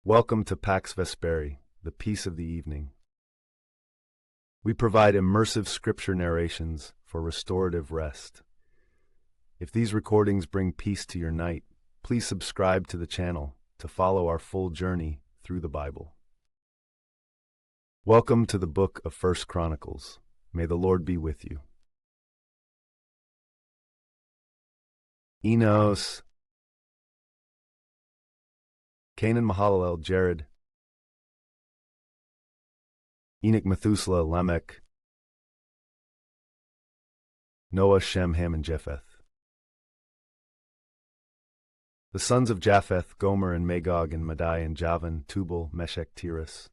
Welcome to Pax Vesperi, the peace of the evening. We provide immersive scripture narrations for restorative rest. If these recordings bring peace to your night, please subscribe to the channel to follow our full journey through the Bible. Welcome to the book of 1 Chronicles. May the Lord be with you. Enos, Canaan, Mahalalel, Jared, Enoch, Methuselah, Lamech, Noah, Shem, Ham, and Japheth. The sons of Japheth, Gomer, and Magog, and Madai, and Javan, Tubal, Meshech, Tiras.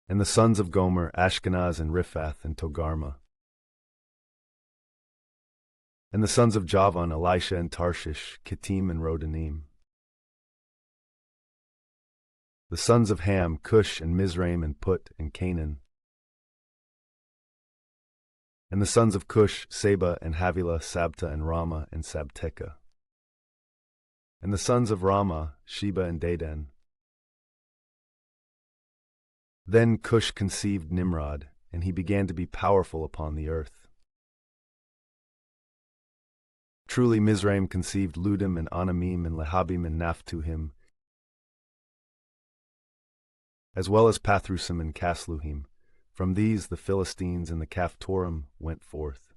And the sons of Gomer, Ashkenaz, and Riphath, and Togarmah. And the sons of Javan, Elisha, and Tarshish, Kittim, and Rodanim. The sons of Ham, Cush, and Mizraim, and Put, and Canaan. And the sons of Cush, Seba, and Havilah, Sabta, and Ramah, and Sabteka. And the sons of Ramah, Sheba, and Dedan. Then Cush conceived Nimrod, and he began to be powerful upon the earth. Truly Mizraim conceived Ludim, and Anamim, and Lehabim, and Naphtuhim, as well as Pathrusim and Casluhim. From these the Philistines and the Caphtorim went forth.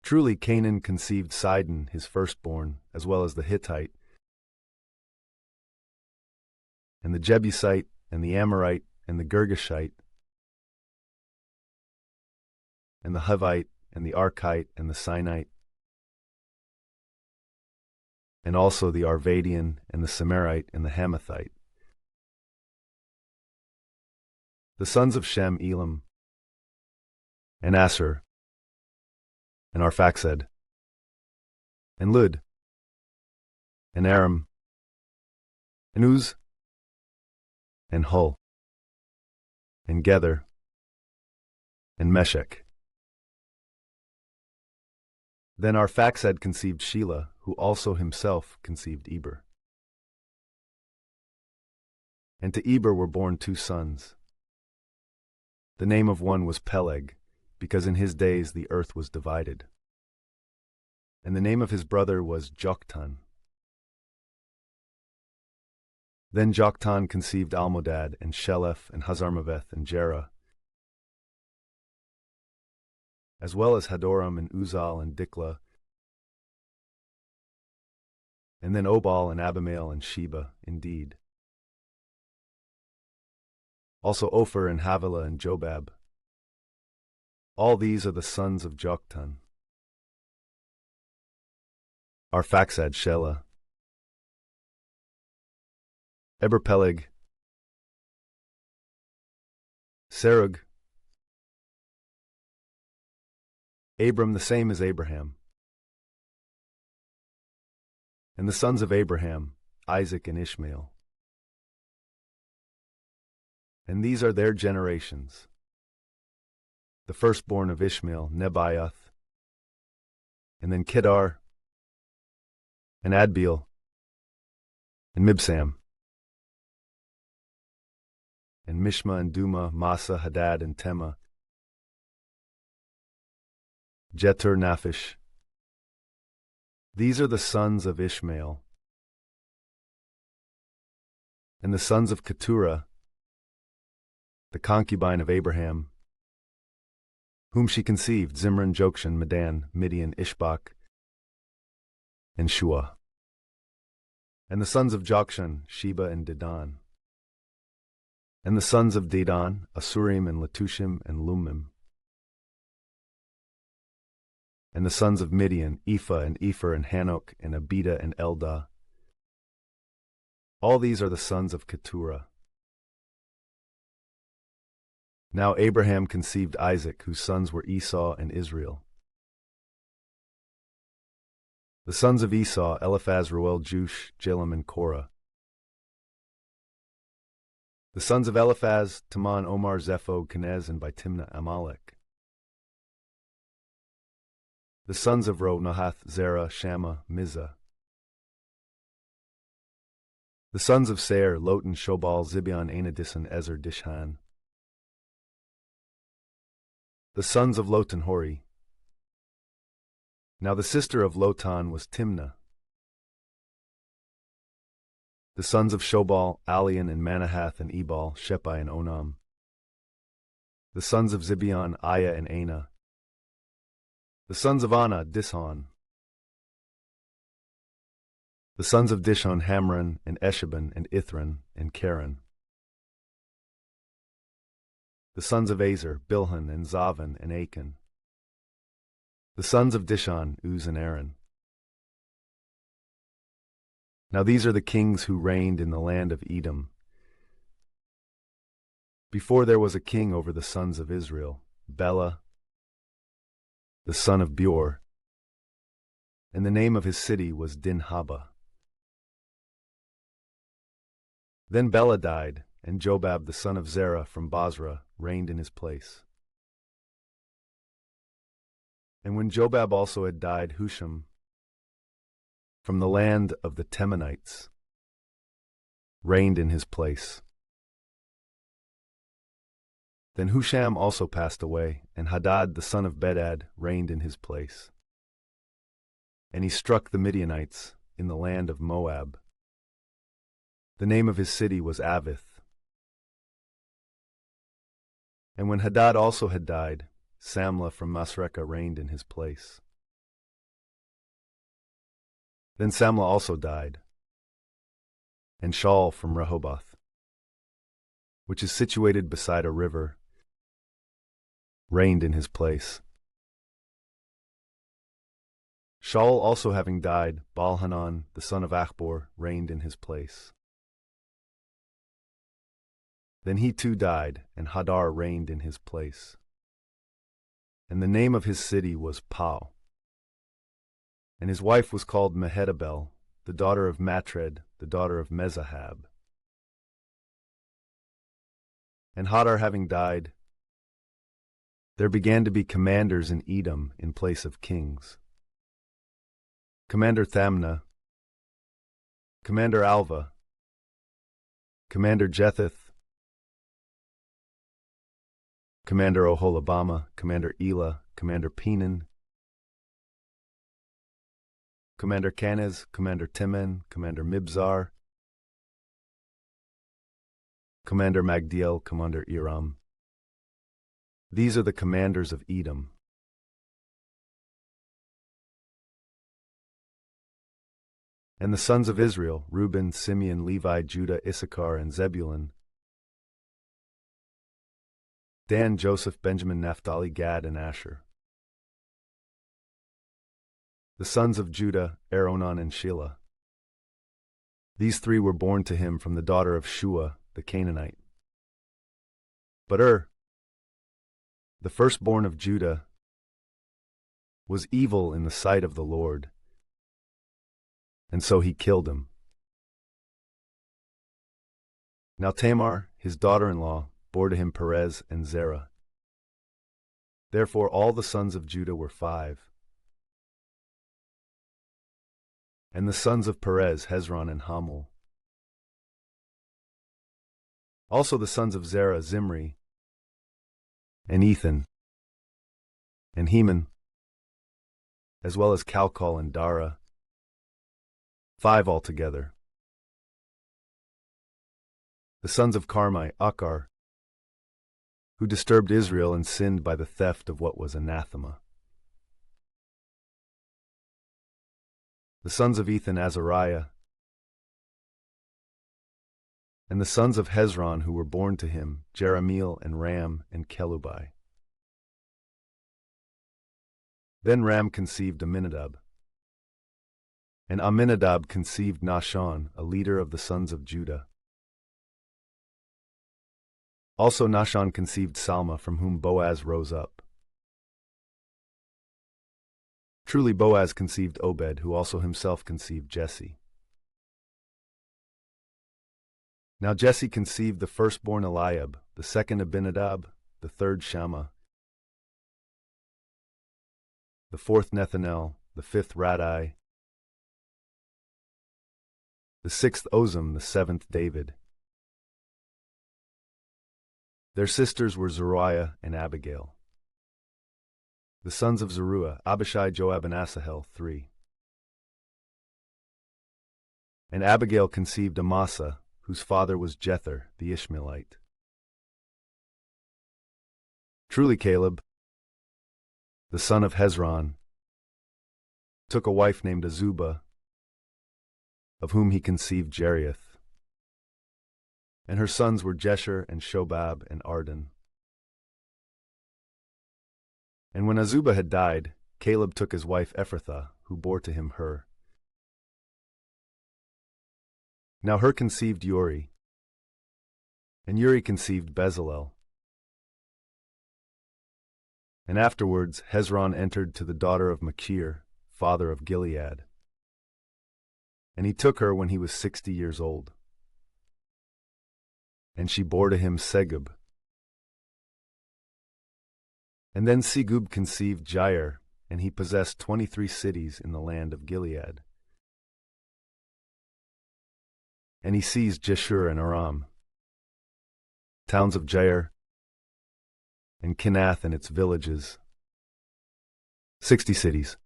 Truly Canaan conceived Sidon, his firstborn, as well as the Hittite, and the Jebusite, and the Amorite, and the Girgashite, and the Hivite, and the Arkite, and the Sinite, and also the Arvadian, and the Samarite, and the Hamathite. The sons of Shem, Elam, and Asher, and Arphaxad, and Lud, and Aram, and Uz, and Hul, and Gether, and Meshech. Then Arphaxad conceived Shelah, who also himself conceived Eber. And to Eber were born 2 sons. The name of one was Peleg, because in his days the earth was divided. And the name of his brother was Joktan. Then Joktan conceived Almodad, and Sheleph, and Hazarmaveth, and Jerah, as well as Hadoram, and Uzal, and Diklah, and then Obal, and Abimael, and Sheba, indeed. Also Ophir, and Havilah, and Jobab. All these are the sons of Joktan. Arphaxad, Shelah, Eber, Peleg, Serug, Abram, the same as Abraham. And the sons of Abraham, Isaac, and Ishmael. And these are their generations. The firstborn of Ishmael, Nebaioth, and then Kedar, and Adbeel, and Mibsam, and Mishma, and Duma, Massa, Hadad, and Tema, Jetur, Naphish. These are the sons of Ishmael. And the sons of Keturah, the concubine of Abraham, whom she conceived, Zimran, Jokshan, Medan, Midian, Ishbak, and Shua. And the sons of Jokshan, Sheba, and Dedan. And the sons of Dedan, Asurim, and Letushim, and Lumim. And the sons of Midian, Ephah, and Epher, and Hanok, and Abida, and Eldah. All these are the sons of Keturah. Now Abraham conceived Isaac, whose sons were Esau and Israel. The sons of Esau, Eliphaz, Reuel, Jush, Jalem, and Korah. The sons of Eliphaz, Taman, Omar, Zepho, Kenez, and by Timnah, Amalek. The sons of Ro, Nahath, Zerah, Shammah, Mizah. The sons of Seir, Lotan, Shobal, Zibeon, Anadison, Ezer, Dishan. The sons of Lotan, Hori. Now the sister of Lotan was Timnah. The sons of Shobal, Alian, and Manahath, and Ebal, Shepai, and Onam. The sons of Zibeon, Aya, and Ana. The sons of Anna, Dishon. The sons of Dishon, Hamran, and Esheban, and Ithran, and Karen. The sons of Azer, Bilhan, and Zavan, and Achan. The sons of Dishon, Uz, and Aaron. Now these are the kings who reigned in the land of Edom. Before there was a king over the sons of Israel, Bela, the son of Beor, and the name of his city was Dinhaba. Then Bela died, and Jobab the son of Zerah from Basra reigned in his place. And when Jobab also had died, Husham, from the land of the Temanites, reigned in his place. Then Husham also passed away, and Hadad the son of Bedad reigned in his place. And he struck the Midianites in the land of Moab. The name of his city was Avith. And when Hadad also had died, Samlah from Masrekah reigned in his place. Then Samlah also died, and Shaul from Rehoboth, which is situated beside a river, reigned in his place. Shaul also having died, Baal-Hanan, the son of Achbor, reigned in his place. Then he too died, and Hadar reigned in his place. And the name of his city was Pau. And his wife was called Mehetabel, the daughter of Matred, the daughter of Mezahab. And Hadar having died, there began to be commanders in Edom in place of kings. Commander Thamnah, Commander Alva, Commander Jetheth, Commander Oholabama, Commander Elah, Commander Penan, Commander Kanez, Commander Timen, Commander Mibzar, Commander Magdiel, Commander Iram. These are the commanders of Edom. And the sons of Israel, Reuben, Simeon, Levi, Judah, Issachar, and Zebulun, Dan, Joseph, Benjamin, Naphtali, Gad, and Asher. The sons of Judah, Aronan, and Shelah. These three were born to him from the daughter of Shua, the Canaanite. But the firstborn of Judah, was evil in the sight of the Lord, and so he killed him. Now Tamar, his daughter-in-law, bore to him Perez and Zerah. Therefore all the sons of Judah were 5. And the sons of Perez, Hezron and Hamul. Also the sons of Zerah, Zimri, and Ethan, and Heman, as well as Calcol and Dara, 5 altogether. The sons of Carmi, Achar, who disturbed Israel and sinned by the theft of what was anathema. The sons of Ethan, Azariah, and the sons of Hezron who were born to him, Jerahmeel and Ram and Kelubai. Then Ram conceived Amminadab, and Amminadab conceived Nahshon, a leader of the sons of Judah. Also Nahshon conceived Salma, from whom Boaz rose up. Truly Boaz conceived Obed, who also himself conceived Jesse. Now Jesse conceived the firstborn Eliab, the second Abinadab, the third Shammah, the fourth Nethanel, the fifth Radai, the sixth Ozem, the seventh David. Their sisters were Zeruiah and Abigail. The sons of Zeruiah, Abishai, Joab, and Asahel, 3. And Abigail conceived Amasa, whose father was Jether, the Ishmaelite. Truly Caleb, the son of Hezron, took a wife named Azubah, of whom he conceived Jerioth. And her sons were Jesher and Shobab and Arden. And when Azubah had died, Caleb took his wife Ephrathah, who bore to him Hur. Now Hur conceived Uri, and Uri conceived Bezalel. And afterwards Hezron entered to the daughter of Machir, father of Gilead. And he took her when he was 60 years old. And she bore to him Segub. And then Segub conceived Jair, and he possessed 23 cities in the land of Gilead. And he seized Jeshur and Aram, towns of Jair, and Kinath and its villages, 60 cities.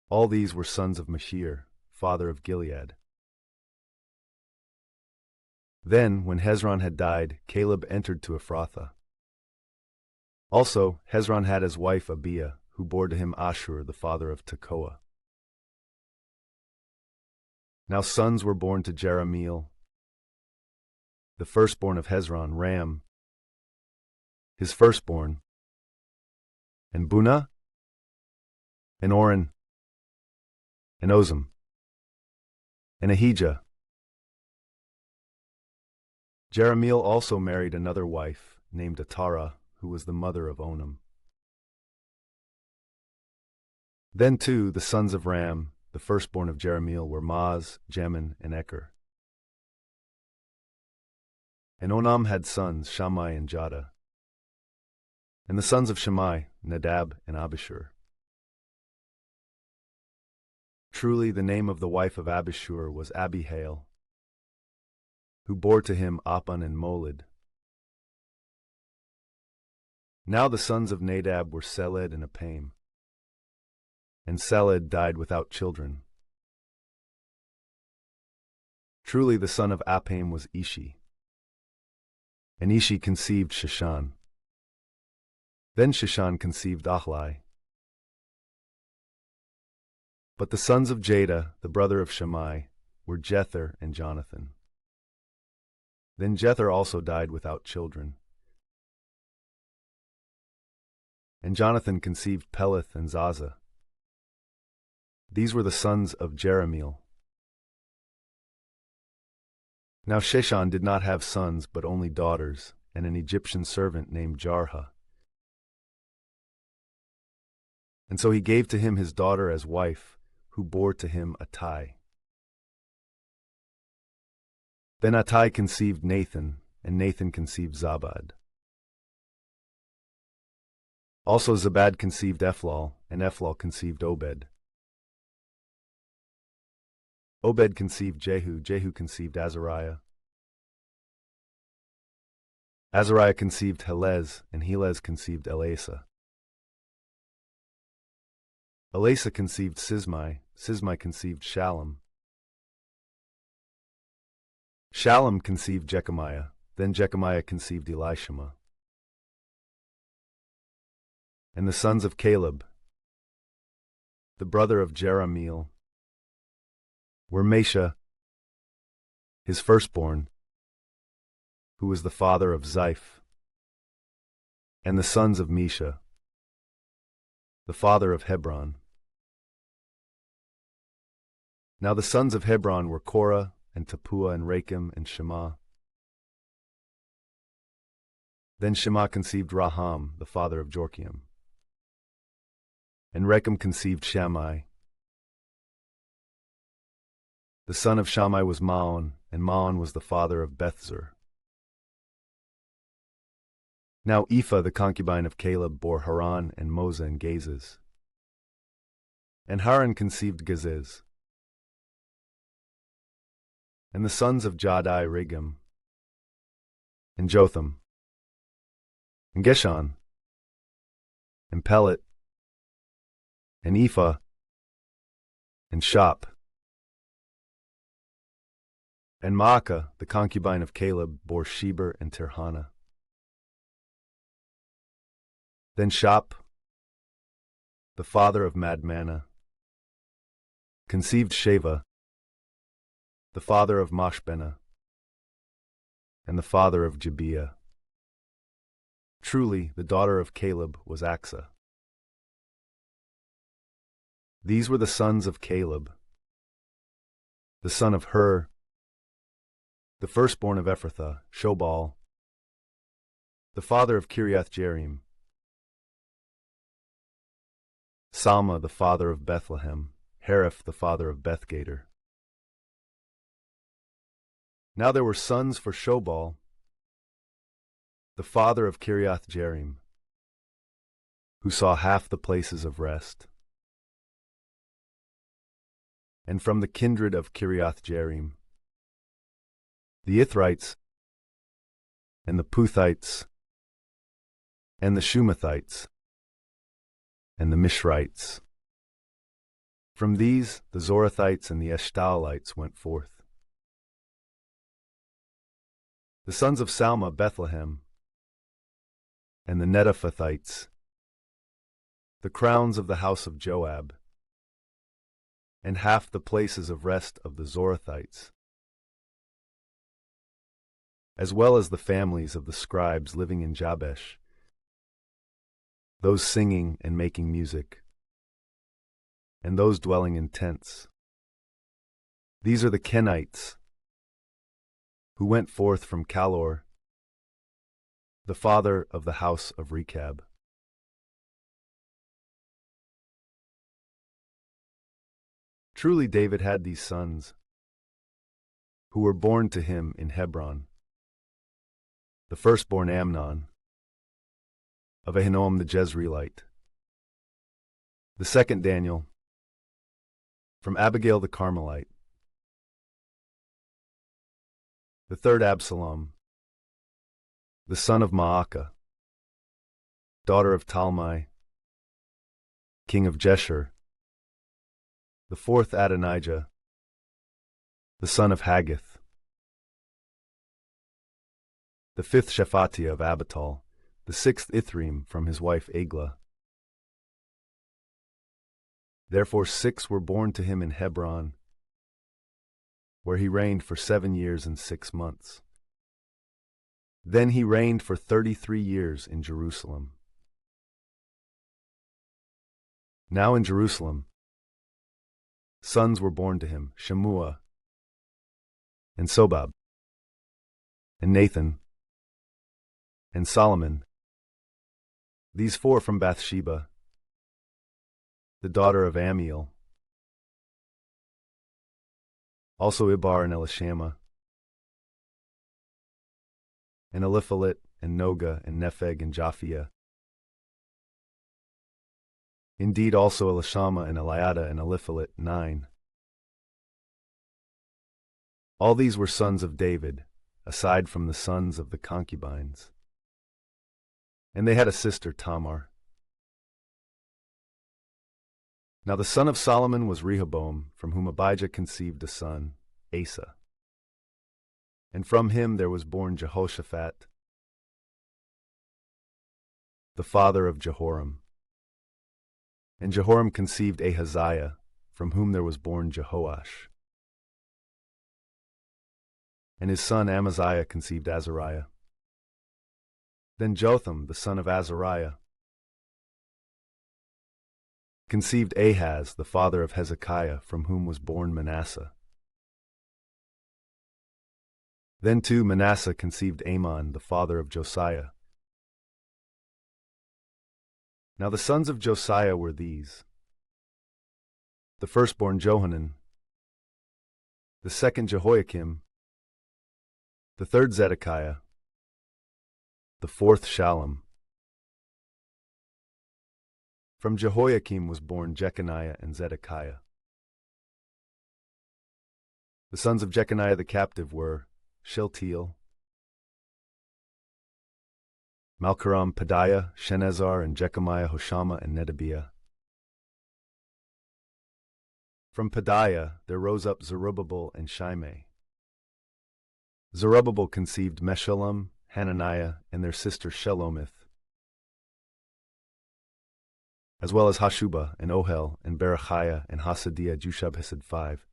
All these were sons of Machir, father of Gilead. Then, when Hezron had died, Caleb entered to Ephrathah. Also, Hezron had his wife Abiah, who bore to him Ashur, the father of Tekoa. Now sons were born to Jerahmeel, the firstborn of Hezron, Ram, his firstborn, and Bunah, and Oren, and Ozem, and Ahijah. Jerahmeel also married another wife, named Atara, who was the mother of Onam. Then too the sons of Ram, the firstborn of Jerahmeel, were Maz, Jamin, and Eker. And Onam had sons, Shammai and Jada. And the sons of Shammai, Nadab and Abishur. Truly the name of the wife of Abishur was Abihail, who bore to him Appan and Molid. Now the sons of Nadab were Seled and Apam. And Seled died without children. Truly the son of Apam was Ishi. And Ishi conceived Sheshan. Then Sheshan conceived Ahlai. But the sons of Jada, the brother of Shammai, were Jether and Jonathan. Then Jether also died without children. And Jonathan conceived Peleth and Zaza. These were the sons of Jerahmeel. Now Sheshan did not have sons, but only daughters, and an Egyptian servant named Jarha. And so he gave to him his daughter as wife, who bore to him Attai. Then Attai conceived Nathan, and Nathan conceived Zabad. Also Zabad conceived Ephlal, and Ephlal conceived Obed. Obed conceived Jehu, Jehu conceived Azariah. Azariah conceived Helez, and Helez conceived Elasa. Elasa conceived Sismai, Sismai conceived Shallum. Shallum conceived Jechemiah, then Jechemiah conceived Elishama. And the sons of Caleb, the brother of Jerahmeel, were Mesha, his firstborn, who was the father of Ziph, and the sons of Mesha, the father of Hebron. Now the sons of Hebron were Korah, and Tapua, and Rakim, and Shema. Then Shema conceived Raham, the father of Jorkiam. And Rakim conceived Shammai. The son of Shammai was Maon, and Maon was the father of Bethzur. Now Ephah, the concubine of Caleb, bore Haran, and Moza, and Gazez. And Haran conceived Gazez. And the sons of Jadai Regem, and Jotham, and Geshon, and Pelet, and Ephah, and Shop. And Maacah, the concubine of Caleb, bore Sheber and Tirhana. Then Shop, the father of Madmannah, conceived Sheva, the father of Mashbenah, and the father of Gibeah. Truly, the daughter of Caleb was Achsah. These were the sons of Caleb, the son of Hur, the firstborn of Ephrathah, Shobal, the father of Kiriath-Jearim, Salma, the father of Bethlehem, Hareph, the father of Bethgader. Now there were sons for Shobal, the father of Kiriath-Jearim, who saw half the places of rest. And from the kindred of Kiriath-Jearim, the Ithrites, and the Puthites, and the Shumathites, and the Mishrites. From these the Zorathites and the Eshtaolites went forth. The sons of Salma, Bethlehem, and the Netophathites, the crowns of the house of Joab, and half the places of rest of the Zorathites, as well as the families of the scribes living in Jabesh, those singing and making music, and those dwelling in tents. These are the Kenites, who went forth from Calor, the father of the house of Rechab. Truly David had these sons, who were born to him in Hebron. The firstborn Amnon, of Ahinoam the Jezreelite. The second Daniel, from Abigail the Carmelite. The third Absalom, the son of Maacah, daughter of Talmai, king of Jeshur. The fourth Adonijah, the son of Haggith. The fifth Shephatiah of Abital, the sixth Ithream from his wife Eglah. Therefore 6 were born to him in Hebron, where he reigned for 7 years and 6 months. Then he reigned for 33 years in Jerusalem. Now in Jerusalem, sons were born to him, Shemua, and Sobab, and Nathan, and Solomon. These 4 from Bathsheba, the daughter of Amiel. Also Ibar and Elishama, and Eliphalet, and Noga, and Nepheg, and Japhia. Indeed also Elishama, and Eliada, and Eliphalet, 9. All these were sons of David, aside from the sons of the concubines. And they had a sister, Tamar. Now the son of Solomon was Rehoboam, from whom Abijah conceived a son, Asa. And from him there was born Jehoshaphat, the father of Jehoram. And Jehoram conceived Ahaziah, from whom there was born Jehoash. And his son Amaziah conceived Azariah. Then Jotham, the son of Azariah, conceived Ahaz, the father of Hezekiah, from whom was born Manasseh. Then too Manasseh conceived Amon, the father of Josiah. Now the sons of Josiah were these: the firstborn Johanan, the second Jehoiakim, the third Zedekiah, the fourth Shallum. From Jehoiakim was born Jeconiah and Zedekiah. The sons of Jeconiah the captive were Shealtiel, Malchiram, Pedaiah, Shenazar, and Jechemiah, Hoshama, and Nedabiah. From Pedaiah there rose up Zerubbabel and Shimei. Zerubbabel conceived Meshullam, Hananiah, and their sister Shelomith, as well as Hashubah, and Ohel, and Berechiah, and Hasadiah, Jushab-Hesed 5.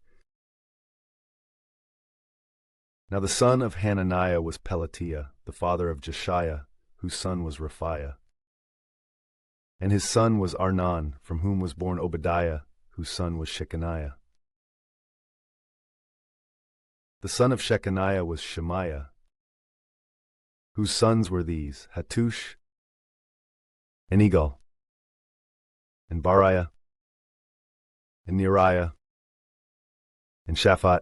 Now the son of Hananiah was Pelatiah, the father of Jeshiah, whose son was Raphiah. And his son was Arnan, from whom was born Obadiah, whose son was Shechaniah. The son of Shechaniah was Shemaiah, whose sons were these, Hattush, and Egal, and Bariah, and Neriah, and Shaphat,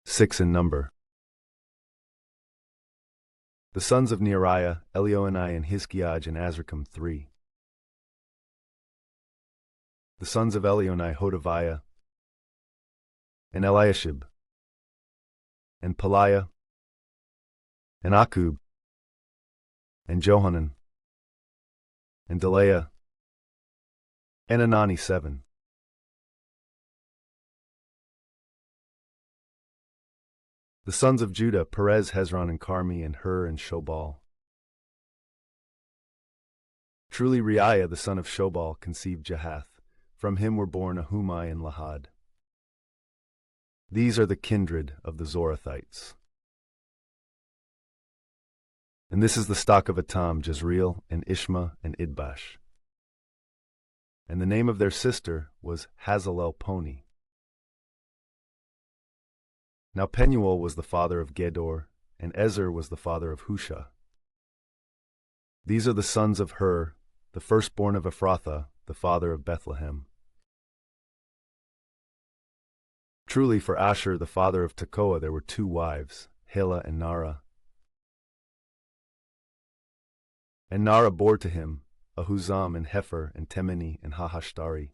6 in number. The sons of Neriah, Elioenai, and Hizkiah, and Azrikam 3. The sons of Elioenai, Hodaviah, and Eliashib, and Peliah, and Akub, and Johanan, and Delaiah, and Anani 7. The sons of Judah, Perez, Hezron, and Carmi, and Hur, and Shobal. Truly Reiah, the son of Shobal, conceived Jahath. From him were born Ahumai and Lahad. These are the kindred of the Zorathites. And this is the stock of Etam, Jezreel, and Ishma, and Idbash. And the name of their sister was Hazalel-Poni. Now Penuel was the father of Gedor, and Ezer was the father of Husha. These are the sons of Hur, the firstborn of Ephrathah, the father of Bethlehem. Truly for Asher, the father of Tekoa, there were 2 wives, Helah and Nara. And Nara bore to him Ahuzam, and Hefer, and Temeni, and Hahashtari.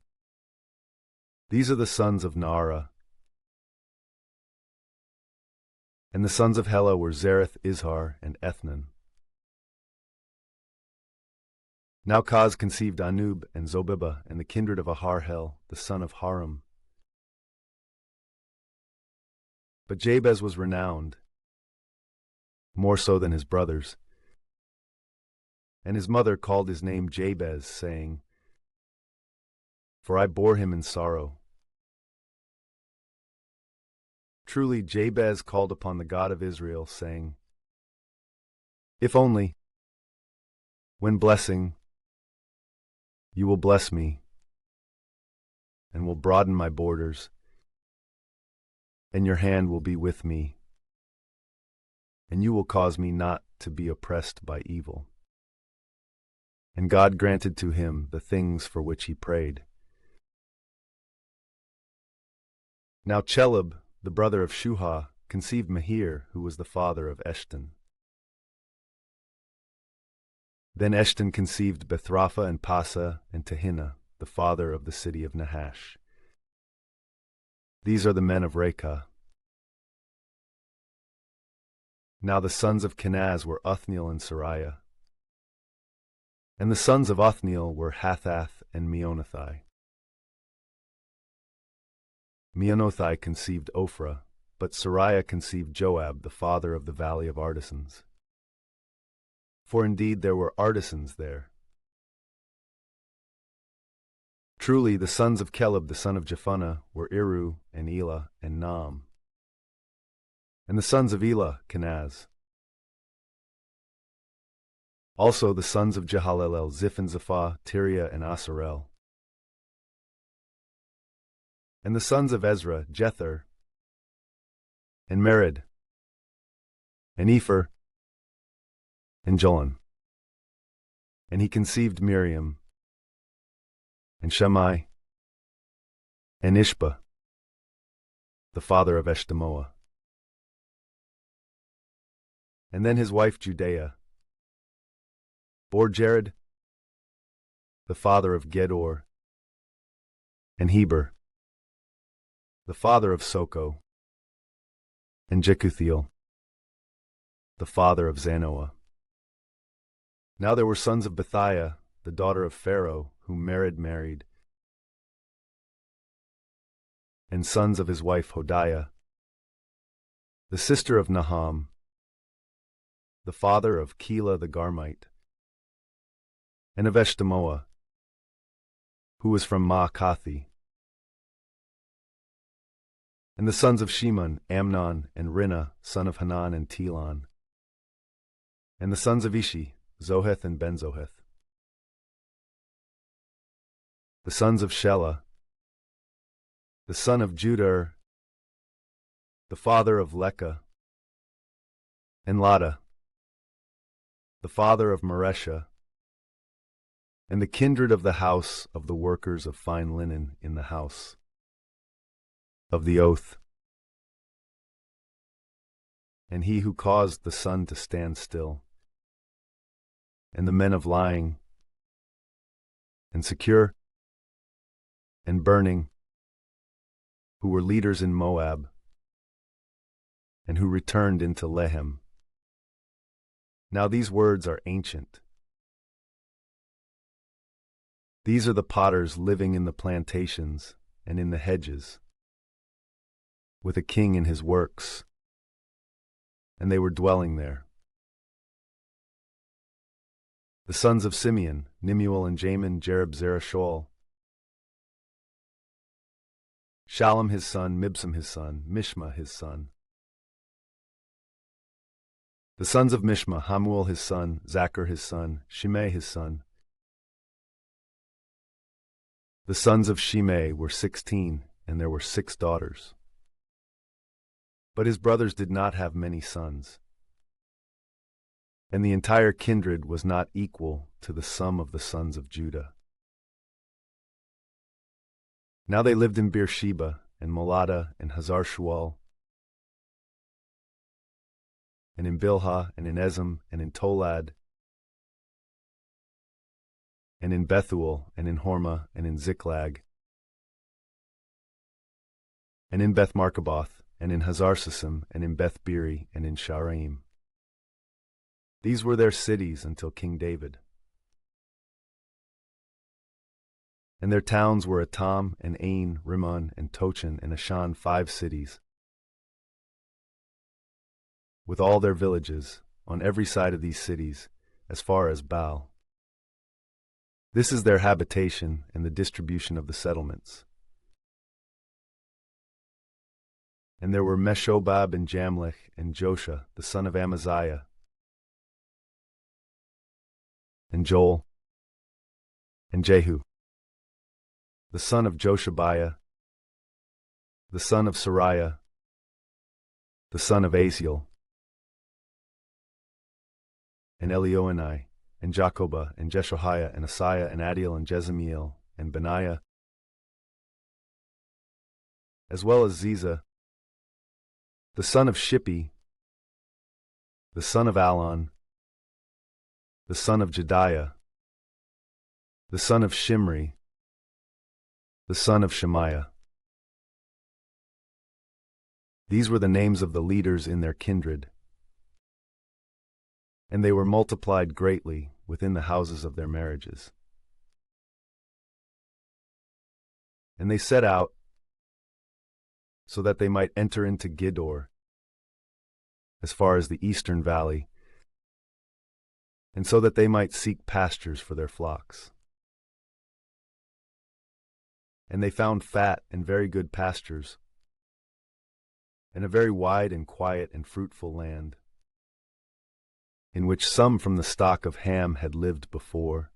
These are the sons of Nara. And the sons of Helah were Zereth, Izhar, and Ethnan. Now Kaz conceived Anub and Zobibah, and the kindred of Aharhel, the son of Haram. But Jabez was renowned, more so than his brothers. And his mother called his name Jabez, saying, For I bore him in sorrow. Truly Jabez called upon the God of Israel, saying, If only, when blessing, you will bless me, and will broaden my borders, and your hand will be with me, and you will cause me not to be oppressed by evil. And God granted to him the things for which he prayed. Now Chelub, the brother of Shuha, conceived Mahir, who was the father of Eshton. Then Eshton conceived Bethrapha and Pasa and Tehinnah, the father of the city of Nahash. These are the men of Rekah. Now the sons of Kenaz were Othniel and Sariah. And the sons of Othniel were Hathath and Meonothai. Meonothai conceived Ophrah, but Sariah conceived Joab, the father of the valley of artisans. For indeed there were artisans there. Truly the sons of Caleb, the son of Jephunneh, were Iru, and Elah, and Nam. And the sons of Elah, Kenaz. Also the sons of Jehalelel, Ziph and Zephah, Tiriah, and Asarel. And the sons of Ezra, Jether, and Mered, and Epher, and Jolan. And he conceived Miriam, and Shammai, and Ishba, the father of Eshtemoa. And then his wife Judea bore Jared, the father of Gedor, and Heber, the father of Soko, and Jekuthiel, the father of Zanoah. Now there were sons of Bethiah, the daughter of Pharaoh, whom Mered married, and sons of his wife Hodiah, the sister of Naham, the father of Keilah the Garmite, and of Eshtemoa, who was from Maakathi, and the sons of Shimon, Amnon, and Rinnah, son of Hanan and Telon, and the sons of Ishi, Zoheth and Ben-Zoheth, the sons of Shelah, the son of Judah, the father of Lekah, and Lada, the father of Maresha, and the kindred of the house of the workers of fine linen in the house of the oath, and he who caused the sun to stand still, and the men of lying, and secure, and burning, who were leaders in Moab, and who returned into Lehem. Now these words are ancient. These are the potters living in the plantations and in the hedges, with a king in his works, and they were dwelling there. The sons of Simeon, Nimuel and Jamin, Jerib Zerashol, Shallum his son, Mibsam his son, Mishma his son. The sons of Mishma, Hamuel his son, Zachar his son, Shimei his son. The sons of Shimei were 16, and there were 6 daughters. But his brothers did not have many sons, and the entire kindred was not equal to the sum of the sons of Judah. Now they lived in Beersheba, and Molada, and Hazar-Shual, and in Bilhah, and in Ezem, and in Tolad, and in Bethuel, and in Hormah, and in Ziklag, and in Beth-Markaboth, and in Hazar-Susim, and in Beth-Biri, and in Sharaim. These were their cities until King David. And their towns were Etam, and Ain, Rimmon, and Tochan, and Ashan, 5 cities, with all their villages, on every side of these cities, as far as Baal. This is their habitation and the distribution of the settlements. And there were Meshobab and Jamlech and Josha, the son of Amaziah, and Joel, and Jehu, the son of Joshabiah, the son of Sariah, the son of Asiel, and Elioenai, and Jacobah, and Jeshoiah, and Asaiah, and Adiel, and Jezemiel, and Benaiah, as well as Ziza, the son of Shippi, the son of Alon, the son of Jediah, the son of Shimri, the son of Shemaiah. These were the names of the leaders in their kindred, and they were multiplied greatly within the houses of their marriages. And they set out so that they might enter into Gidor, as far as the eastern valley, and so that they might seek pastures for their flocks. And they found fat and very good pastures, and a very wide and quiet and fruitful land, in which some from the stock of Ham had lived before.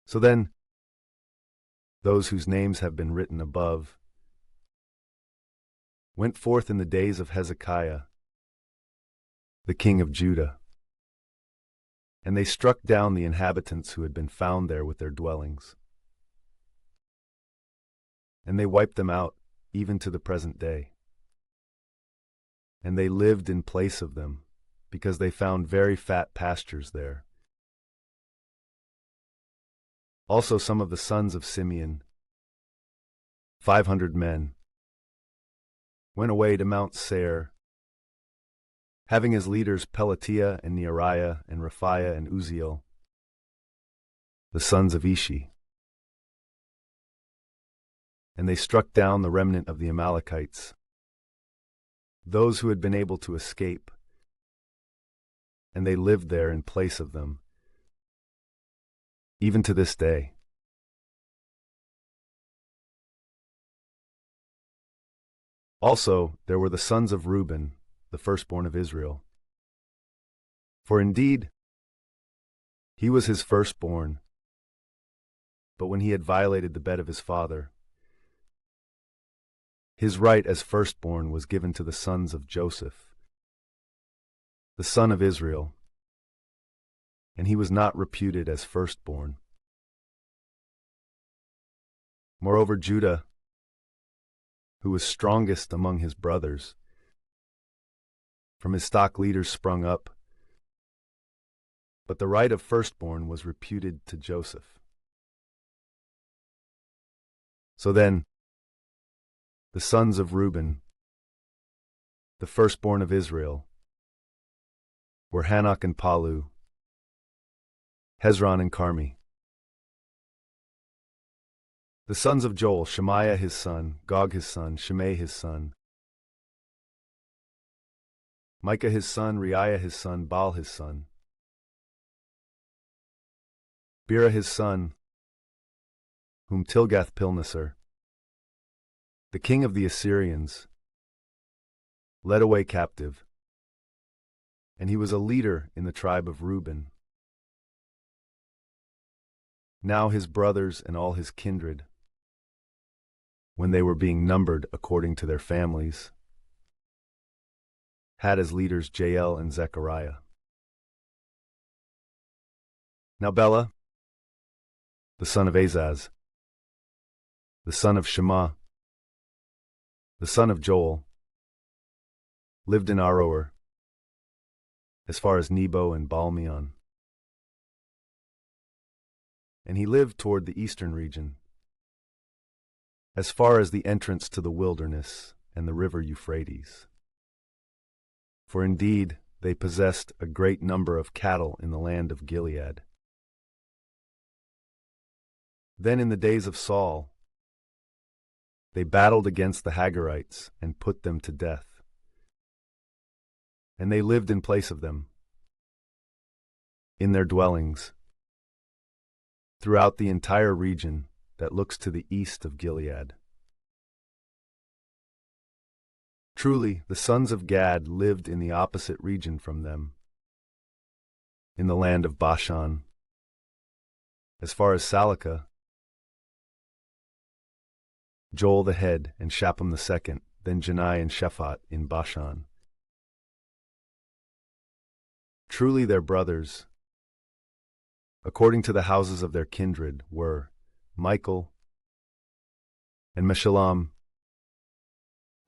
So then, those whose names have been written above went forth in the days of Hezekiah, the king of Judah, and they struck down the inhabitants who had been found there with their dwellings. And they wiped them out, even to the present day. And they lived in place of them, because they found very fat pastures there. Also some of the sons of Simeon, 500 men, went away to Mount Seir, having as leaders Pelatiah and Neariah and Rephaiah and Uzziel, the sons of Ishi. And they struck down the remnant of the Amalekites, those who had been able to escape, and they lived there in place of them, even to this day. Also, there were the sons of Reuben, the firstborn of Israel. For indeed, he was his firstborn, but when he had violated the bed of his father, his right as firstborn was given to the sons of Joseph, the son of Israel, and he was not reputed as firstborn. Moreover, Judah, who was strongest among his brothers, from his stock leaders sprung up, but the right of firstborn was reputed to Joseph. So then, the sons of Reuben, the firstborn of Israel, were Hanok and Palu, Hezron and Carmi. The sons of Joel, Shemaiah his son, Gog his son, Shimei his son, Micah his son, Reiah his son, Baal his son, Bera his son, whom Tilgath-Pilneser, the king of the Assyrians, led away captive, and he was a leader in the tribe of Reuben. Now his brothers and all his kindred, when they were being numbered according to their families, had as leaders Jael and Zechariah. Now Bela, the son of Azaz, the son of Shema, the son of Joel, lived in Aroer, as far as Nebo and Baalmeon. And he lived toward the eastern region, as far as the entrance to the wilderness and the river Euphrates. For indeed, they possessed a great number of cattle in the land of Gilead. Then in the days of Saul, they battled against the Hagarites and put them to death. And they lived in place of them, in their dwellings, throughout the entire region that looks to the east of Gilead. Truly, the sons of Gad lived in the opposite region from them, in the land of Bashan, as far as Salakah, Joel the head and Shapham the second, then Janai and Shephat in Bashan. Truly their brothers, according to the houses of their kindred, were Michael, and Meshullam,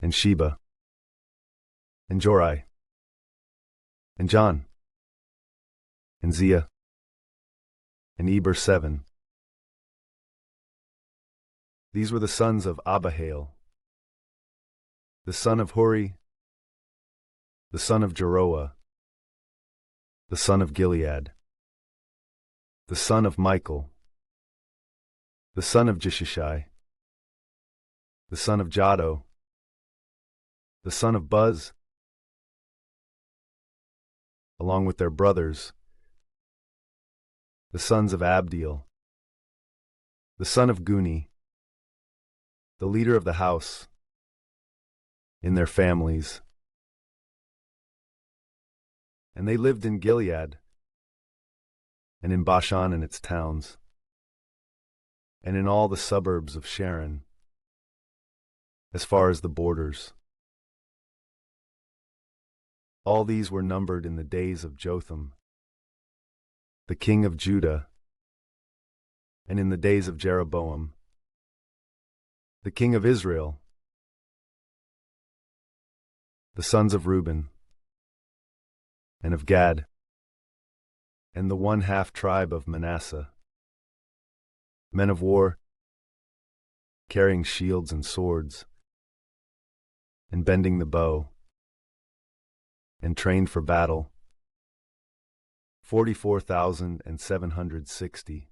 and Sheba, and Jorai, and John, and Ziah, and Eber 7. These were the sons of Abihail, the son of Huri, the son of Jeroah, the son of Gilead, the son of Michael, the son of Jeshishai, the son of Jado, the son of Buz, along with their brothers, the sons of Abdiel, the son of Guni, the leader of the house, in their families. And they lived in Gilead, and in Bashan and its towns, and in all the suburbs of Sharon, as far as the borders. All these were numbered in the days of Jotham, the king of Judah, and in the days of Jeroboam, the king of Israel. The sons of Reuben, and of Gad, and the 1/2 tribe of Manasseh, men of war, carrying shields and swords, and bending the bow, and trained for battle, 44,760,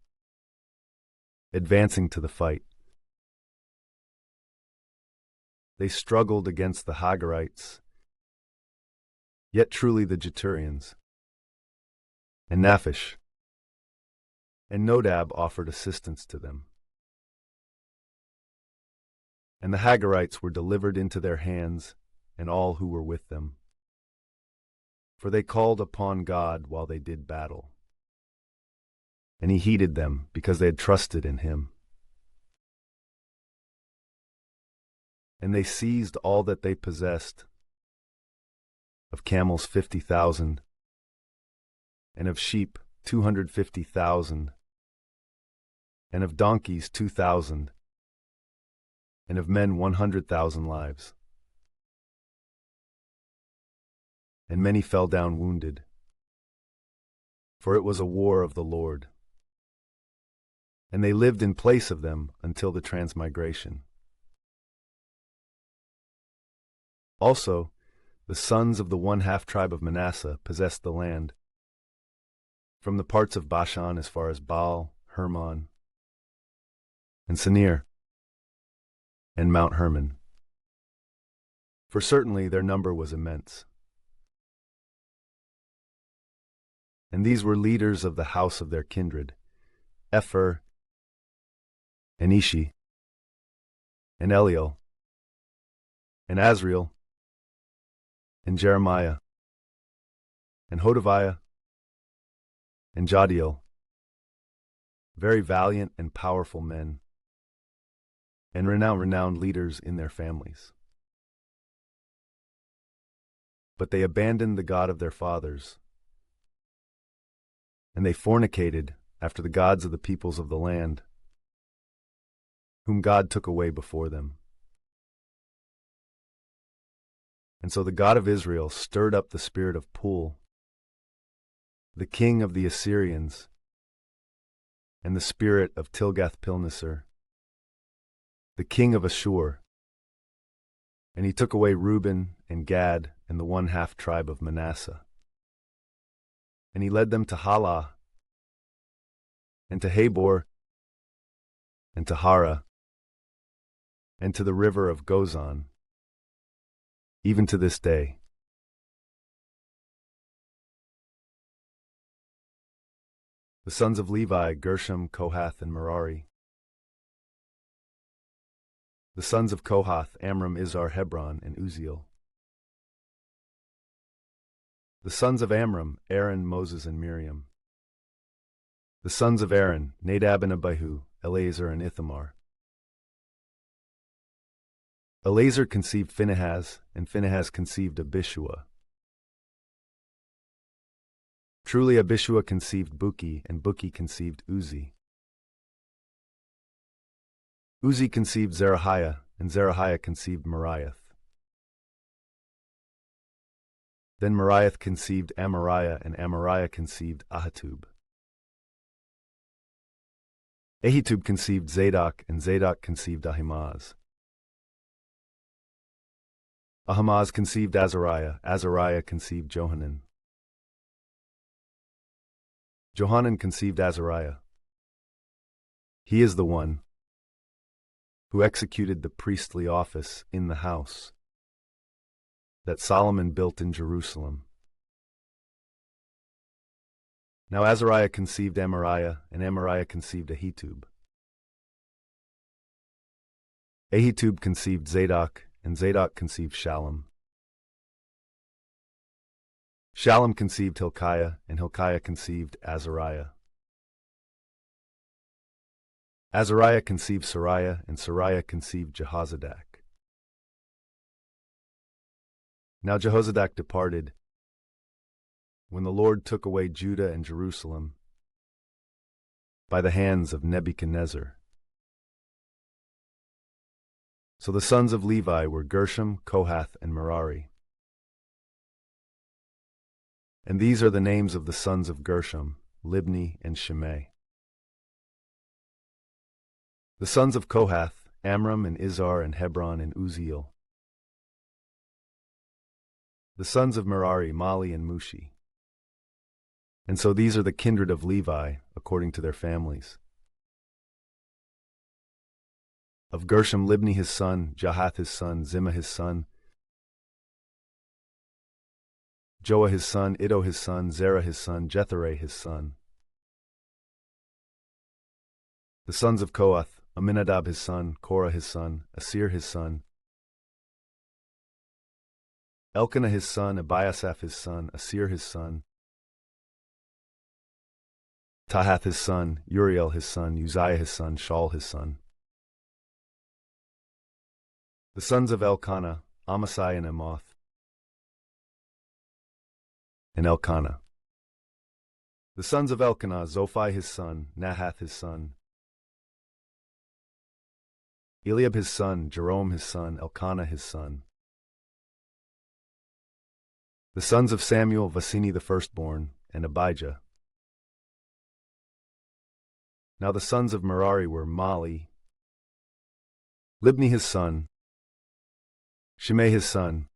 advancing to the fight. They struggled against the Hagarites, yet truly the Jeturians, and Naphish and Nodab offered assistance to them. And the Hagarites were delivered into their hands, and all who were with them. For they called upon God while they did battle. And he heeded them, because they had trusted in him. And they seized all that they possessed, of camels 50,000, and of sheep 250,000, and of donkeys 2,000, and of men 100,000 lives. And many fell down wounded, for it was a war of the Lord. And they lived in place of them until the transmigration. Also, the sons of the 1/2 tribe of Manasseh possessed the land, from the parts of Bashan as far as Baal, Hermon, and Senir, and Mount Hermon. For certainly their number was immense. And these were leaders of the house of their kindred, Epher, and Ishi, and Eliel, and Azriel, and Jeremiah, and Hodaviah, and Jadiel, very valiant and powerful men, and renowned leaders in their families. But they abandoned the God of their fathers, and they fornicated after the gods of the peoples of the land, whom God took away before them. And so the God of Israel stirred up the spirit of Pul, the king of the Assyrians, and the spirit of Tilgath-Pilneser, the king of Ashur. And he took away Reuben and Gad and the 1/2 tribe of Manasseh. And he led them to Halah, and to Habor, and to Hara, and to the river of Gozan, even to this day. The sons of Levi, Gershom, Kohath, and Merari. The sons of Kohath, Amram, Izhar, Hebron, and Uzziel. The sons of Amram, Aaron, Moses, and Miriam. The sons of Aaron, Nadab and Abihu, Eleazar and Ithamar. Eleazar conceived Phinehas, and Phinehas conceived Abishua. Truly Abishua conceived Buki, and Buki conceived Uzzi. Uzzi conceived Zerahiah, and Zerahiah conceived Meriath. Then Meriath conceived Amariah, and Amariah conceived Ahitub. Ahitub conceived Zadok, and Zadok conceived Ahimaaz. Ahimaaz conceived Azariah, Azariah conceived Johanan. Johanan conceived Azariah. He is the one who executed the priestly office in the house that Solomon built in Jerusalem. Now Azariah conceived Amariah, and Amariah conceived Ahitub. Ahitub conceived Zadok, and Zadok conceived Shallum. Shallum conceived Hilkiah, and Hilkiah conceived Azariah. Azariah conceived Sariah, and Sariah conceived Jehozadak. Now Jehozadak departed, when the Lord took away Judah and Jerusalem by the hands of Nebuchadnezzar. So the sons of Levi were Gershom, Kohath, and Merari. And these are the names of the sons of Gershom, Libni and Shimei. The sons of Kohath, Amram and Izhar and Hebron and Uzziel. The sons of Merari, Mali and Mushi. And so these are the kindred of Levi, according to their families. Of Gershom, Libni his son, Jahath his son, Zimmah his son, Joah his son, Iddo his son, Zerah his son, Jetherah his son. The sons of Kohath, Aminadab his son, Korah his son, Asir his son, Elkanah his son, Abiasaph his son, Asir his son, Tahath his son, Uriel his son, Uzziah his son, Shaul his son. The sons of Elkanah, Amasai and Amoth, and Elkanah. The sons of Elkanah, Zophai his son, Nahath his son, Eliab his son, Jerome his son, Elkanah his son. The sons of Samuel, Vasini the firstborn, and Abijah. Now the sons of Merari were Mali, Libni his son, Shimei his son,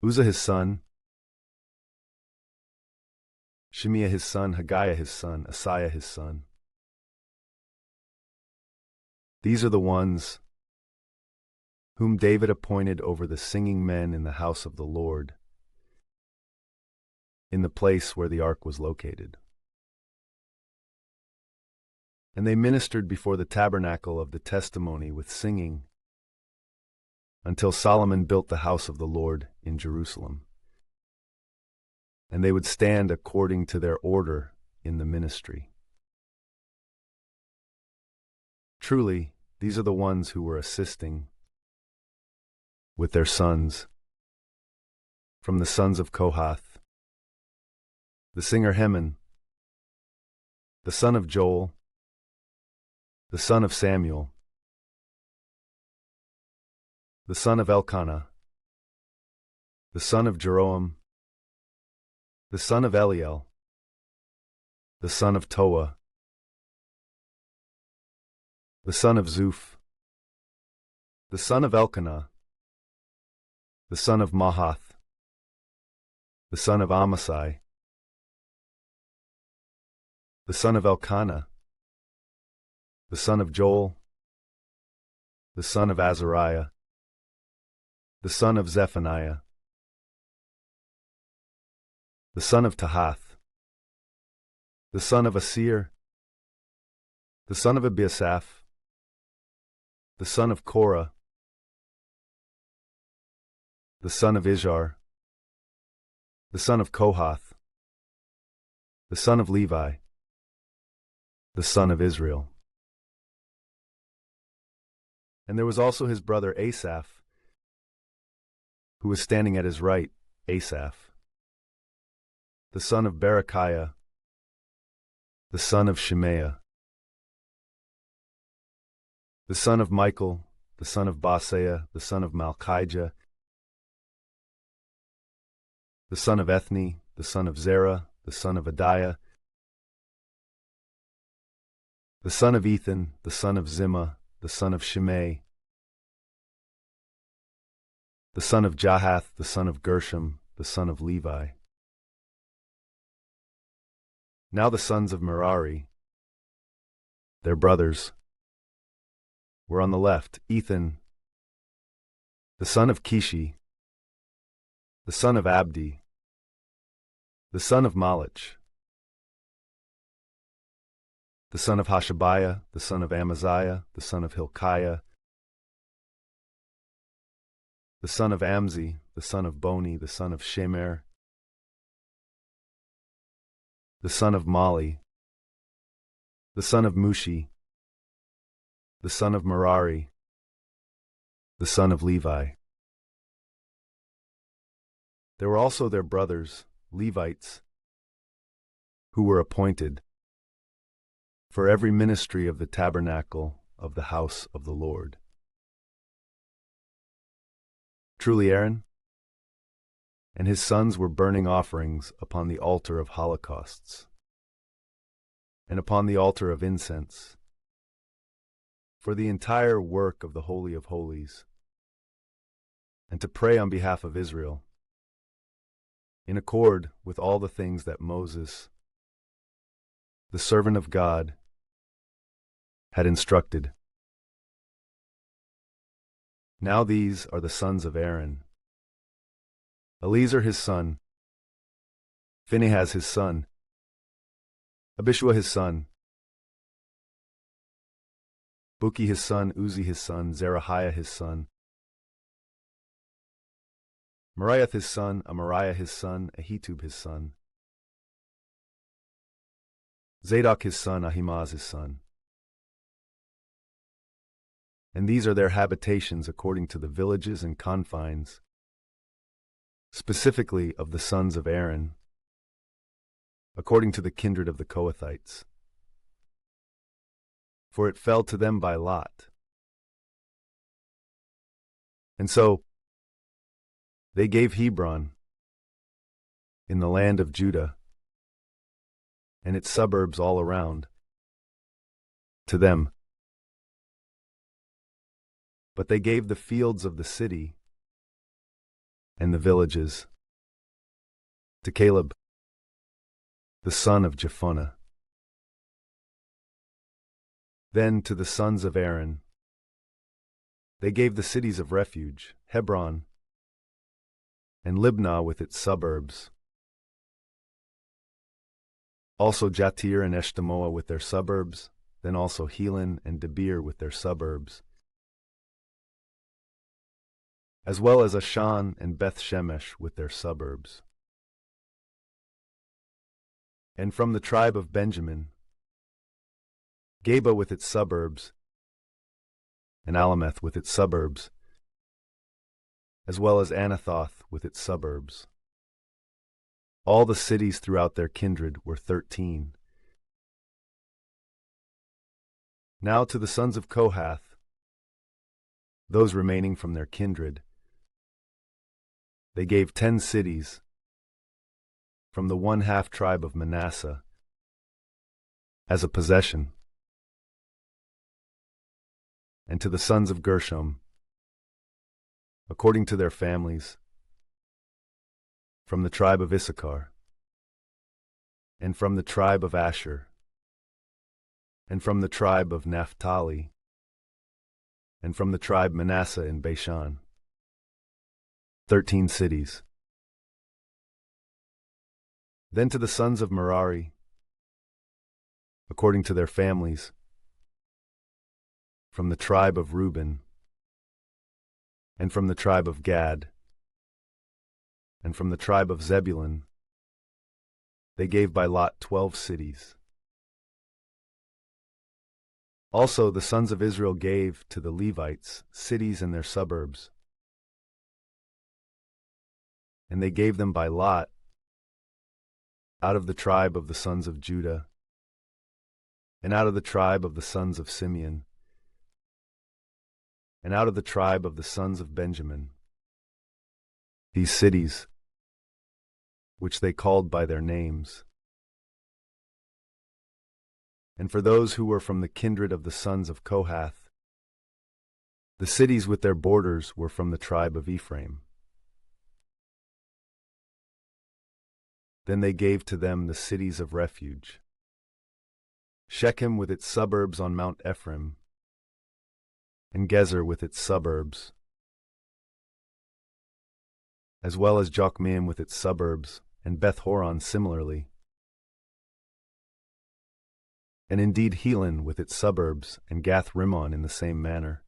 Uzzah his son, Shemiah his son, Haggiah his son, Asaiah his son. These are the ones whom David appointed over the singing men in the house of the Lord, in the place where the ark was located. And they ministered before the tabernacle of the testimony with singing until Solomon built the house of the Lord in Jerusalem. And they would stand according to their order in the ministry. Truly, these are the ones who were assisting with their sons. From the sons of Kohath, the singer Heman, the son of Joel, the son of Samuel, the son of Elkanah, the son of Jeroam, the son of Eliel, the son of Toah, the son of Zuph, the son of Elkanah, the son of Mahath, the son of Amasai, the son of Elkanah, the son of Joel, the son of Azariah, the son of Zephaniah, the son of Tahath, the son of Asir, the son of Abiasaph, the son of Korah, the son of Izhar, the son of Kohath, the son of Levi, the son of Israel. And there was also his brother Asaph, who was standing at his right, Asaph, the son of Berechiah, the son of Shemaiah, the son of Michael, the son of Baaseiah, the son of Malchijah, the son of Ethni, the son of Zerah, the son of Adiah, the son of Ethan, the son of Zimmah, the son of Shimei, the son of Jahath, the son of Gershom, the son of Levi. Now the sons of Merari, their brothers, were on the left, Ethan, the son of Kishi, the son of Abdi, the son of Malach, the son of Hashabiah, the son of Amaziah, the son of Hilkiah, the son of Amzi, the son of Boni, the son of Shemer, the son of Mali, the son of Mushi, the son of Merari, the son of Levi. There were also their brothers, Levites, who were appointed for every ministry of the tabernacle of the house of the Lord. Truly Aaron and his sons were burning offerings upon the altar of holocausts and upon the altar of incense, for the entire work of the Holy of Holies, and to pray on behalf of Israel, in accord with all the things that Moses, the servant of God, had instructed. Now these are the sons of Aaron: Eleazar his son, Phinehas his son, Abishua his son, Buki his son, Uzi his son, Zerahiah his son, Meriath his son, Amariah his son, Ahitub his son, Zadok his son, Ahimaaz his son. And these are their habitations according to the villages and confines, specifically of the sons of Aaron, according to the kindred of the Kohathites. For it fell to them by lot. And so they gave Hebron, in the land of Judah, and its suburbs all around, to them. But they gave the fields of the city and the villages to Caleb, the son of Jephunneh. Then to the sons of Aaron they gave the cities of refuge, Hebron, and Libnah with its suburbs, also Jatir and Eshtemoa with their suburbs, then also Helon and Debir with their suburbs, as well as Ashan and Beth Shemesh with their suburbs. And from the tribe of Benjamin, Geba with its suburbs, and Alameth with its suburbs, as well as Anathoth with its suburbs. All the cities throughout their kindred were 13. Now to the sons of Kohath, those remaining from their kindred, they gave 10 cities from the 1/2 tribe of Manasseh as a possession. And to the sons of Gershom, according to their families, from the tribe of Issachar, and from the tribe of Asher, and from the tribe of Naphtali, and from the tribe Manasseh in Bashan, 13 cities. Then to the sons of Merari, according to their families, from the tribe of Reuben, and from the tribe of Gad, and from the tribe of Zebulun, they gave by lot 12 cities. Also the sons of Israel gave to the Levites cities and their suburbs, and they gave them by lot out of the tribe of the sons of Judah, and out of the tribe of the sons of Simeon, and out of the tribe of the sons of Benjamin, these cities, which they called by their names. And for those who were from the kindred of the sons of Kohath, the cities with their borders were from the tribe of Ephraim. Then they gave to them the cities of refuge: Shechem with its suburbs on Mount Ephraim, and Gezer with its suburbs, as well as Jokmeam with its suburbs, and Beth Horon similarly, and indeed Helon with its suburbs, and Gath Rimmon in the same manner.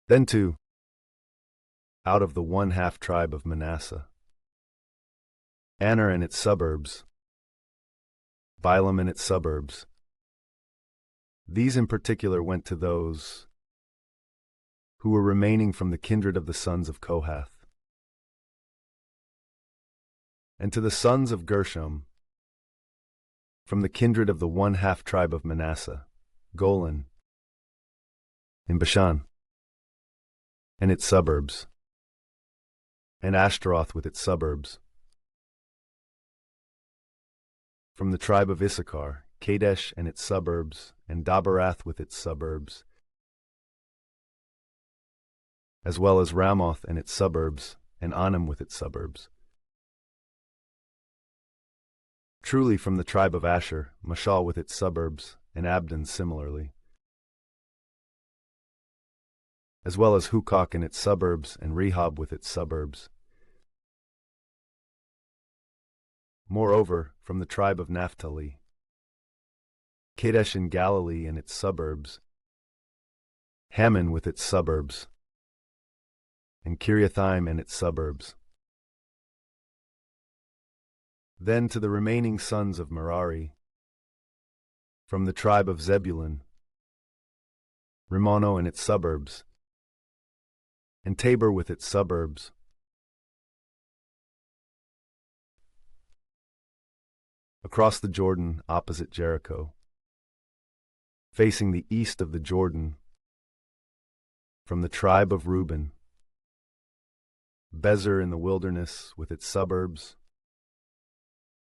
Then too, out of the 1/2 tribe of Manasseh, Aner and its suburbs, Balaam and its suburbs. These in particular went to those who were remaining from the kindred of the sons of Kohath. And to the sons of Gershom, from the kindred of the 1/2 tribe of Manasseh, Golan, in Bashan, and its suburbs, and Ashtaroth with its suburbs. From the tribe of Issachar, Kadesh and its suburbs, and Daberath with its suburbs, as well as Ramoth and its suburbs, and Anam with its suburbs. Truly from the tribe of Asher, Mashal with its suburbs, and Abdon similarly, as well as Hukok and its suburbs, and Rehob with its suburbs. Moreover, from the tribe of Naphtali, Kadesh in Galilee and its suburbs, Hammon with its suburbs, and Kiriathaim and its suburbs. Then to the remaining sons of Merari, from the tribe of Zebulun, Rimono and its suburbs, and Tabor with its suburbs, across the Jordan opposite Jericho, facing the east of the Jordan, from the tribe of Reuben, Bezer in the wilderness with its suburbs,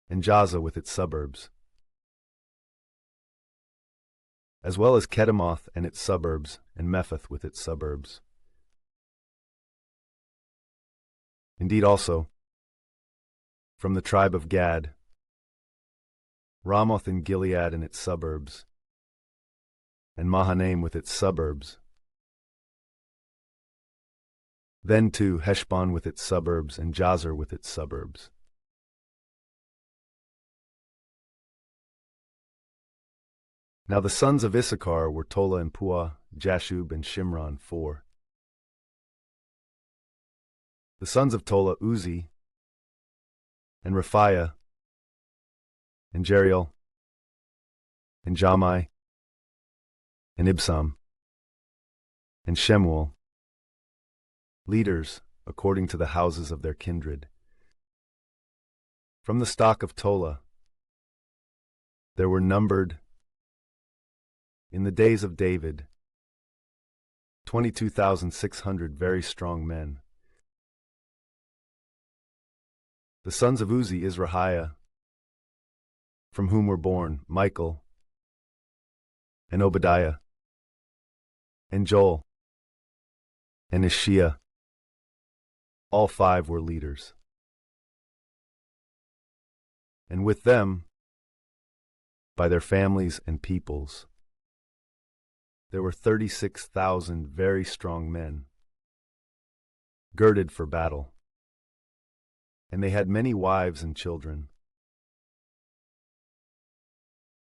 and Jaza with its suburbs, as well as Kedemoth and its suburbs, and Mephath with its suburbs. Indeed also, from the tribe of Gad, Ramoth in Gilead and its suburbs, and Mahanaim with its suburbs. Then to Heshbon with its suburbs, and Jazer with its suburbs. Now the sons of Issachar were Tola and Puah, Jashub and Shimron, 4. The sons of Tola, Uzi, and Raphiah, and Jeriel, and Jamai, and Ibsam, and Shemuel, leaders according to the houses of their kindred. From the stock of Tola, there were numbered, in the days of David, 22,600 very strong men. The sons of Uzi, Izrahiah, from whom were born Michael, and Obadiah, and Joel, and Ishiah. All 5 were leaders. And with them, by their families and peoples, there were 36,000 very strong men, girded for battle. And they had many wives and children.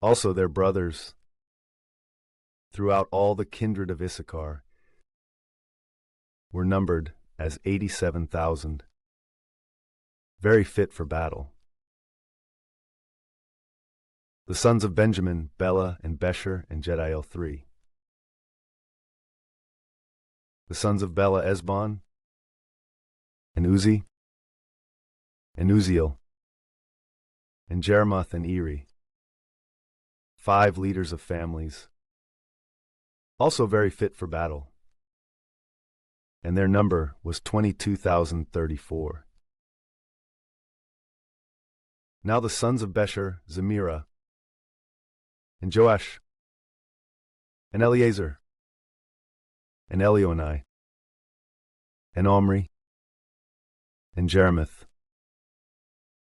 Also their brothers, throughout all the kindred of Issachar, were numbered as 87,000, very fit for battle. The sons of Benjamin, Bela and Besher and Jediel, 3. The sons of Bela, Esbon, and Uzi, and Uziel, and Jeremoth and Eri, 5 leaders of families, also very fit for battle. And their number was 22,034. Now the sons of Besher, Zemira, and Joash, and Eleazar, and Elionai, and Omri, and Jeremoth,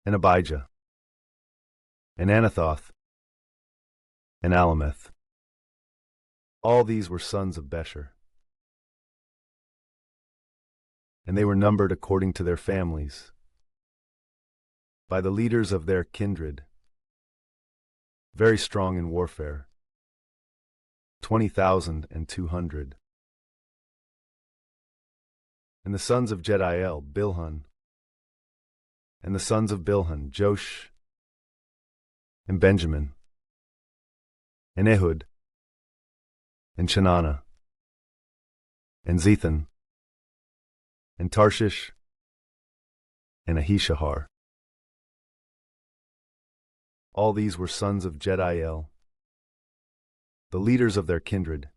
and Abijah, and Anathoth, and Alameth. All these were sons of Besher. And they were numbered according to their families, by the leaders of their kindred, very strong in warfare, 20,200. And the sons of Jediel, Bilhan, and the sons of Bilhan, Josh, and Benjamin, and Ehud, and Chenana, and Zethan, and Tarshish, and Ahishahar. All these were sons of Jediel, the leaders of their kindred,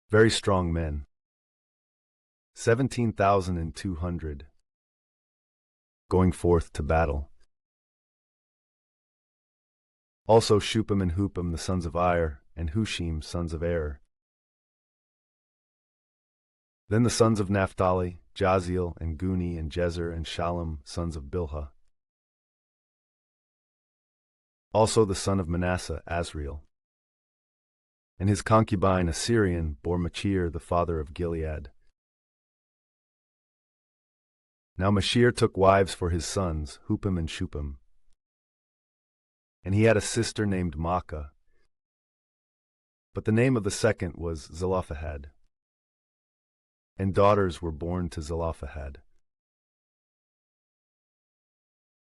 very strong men, 17,200, going forth to battle. Also Shupim and Hupim, the sons of Ir, and Hushim, sons of Er. Then the sons of Naphtali, Jaziel, and Guni, and Jezer, and Shallum, sons of Bilhah. Also the son of Manasseh, Asriel. And his concubine, Assyrian, bore Machir, the father of Gilead. Now Machir took wives for his sons, Hupim and Shupim. And he had a sister named Maacah, but the name of the second was Zelophehad. And daughters were born to Zelophehad.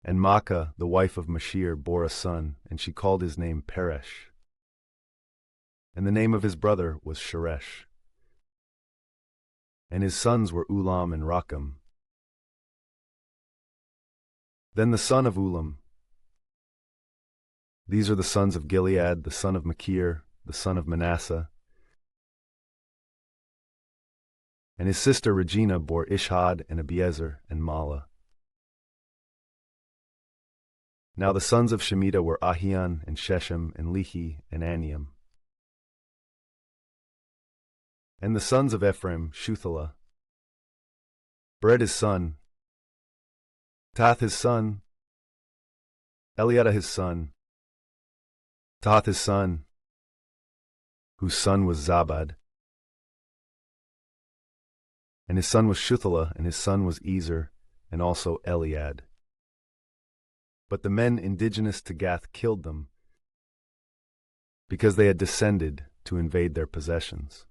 And Maacah, the wife of Machir, bore a son, and she called his name Peresh. And the name of his brother was Sheresh. And his sons were Ulam and Rakem. Then the son of Ulam. These are the sons of Gilead, the son of Machir, the son of Manasseh. And his sister Regina bore Ishhad and Abiezer and Mala. Now the sons of Shemitah were Ahian and Sheshem and Lehi and Aniam. And the sons of Ephraim, Shuthelah. Bered his son, Tath his son, Eliada his son, Tahath his son, whose son was Zabad. And his son was Shuthelah, and his son was Ezer, and also Eliad. But the men indigenous to Gath killed them, because they had descended to invade their possessions.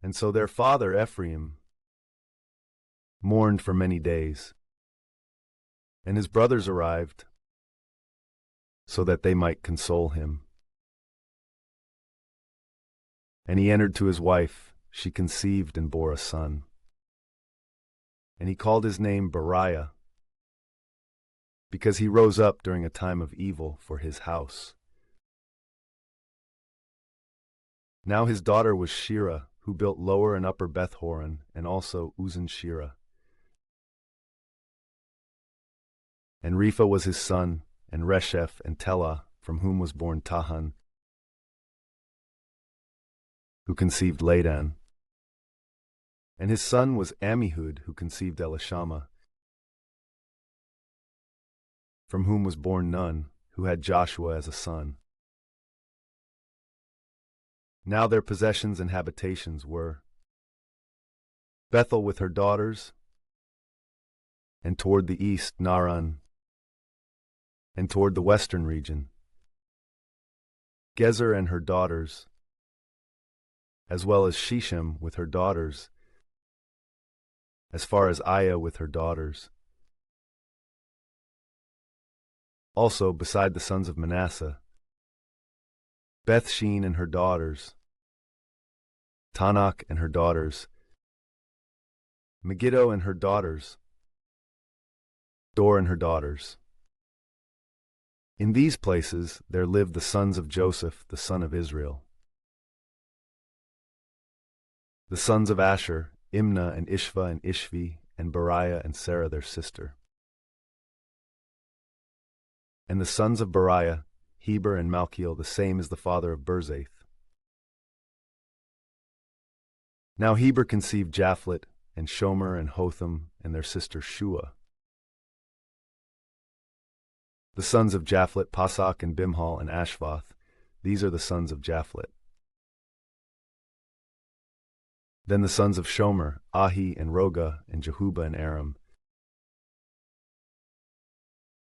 And so their father Ephraim mourned for many days, and his brothers arrived, so that they might console him. And he entered to his wife, she conceived and bore a son. And he called his name Beriah, because he rose up during a time of evil for his house. Now his daughter was Shira, who built Lower and Upper Beth-horon, and also Uzan-Shira. And Repha was his son, and Resheph and Telah, from whom was born Tahan, who conceived Ladan. And his son was Ammihud, who conceived Elishama, from whom was born Nun, who had Joshua as a son. Now their possessions and habitations were Bethel with her daughters, and toward the east Naran, and toward the western region Gezer and her daughters, as well as Shechem with her daughters, as far as Aiah with her daughters. Also beside the sons of Manasseh, Beth-shean and her daughters, Tanakh and her daughters, Megiddo and her daughters, Dor and her daughters. In these places there lived the sons of Joseph, the son of Israel. The sons of Asher, Imnah and Ishva and Ishvi, and Beriah and Sarah their sister. And the sons of Beriah, Heber and Malchiel, the same as the father of Berzath. Now Heber conceived Japhlet, and Shomer and Hotham, and their sister Shua. The sons of Japhlet, Pasak and Bimhal and Ashvath. These are the sons of Japhlet. Then the sons of Shomer, Ahi and Roga, and Jehuba and Aram.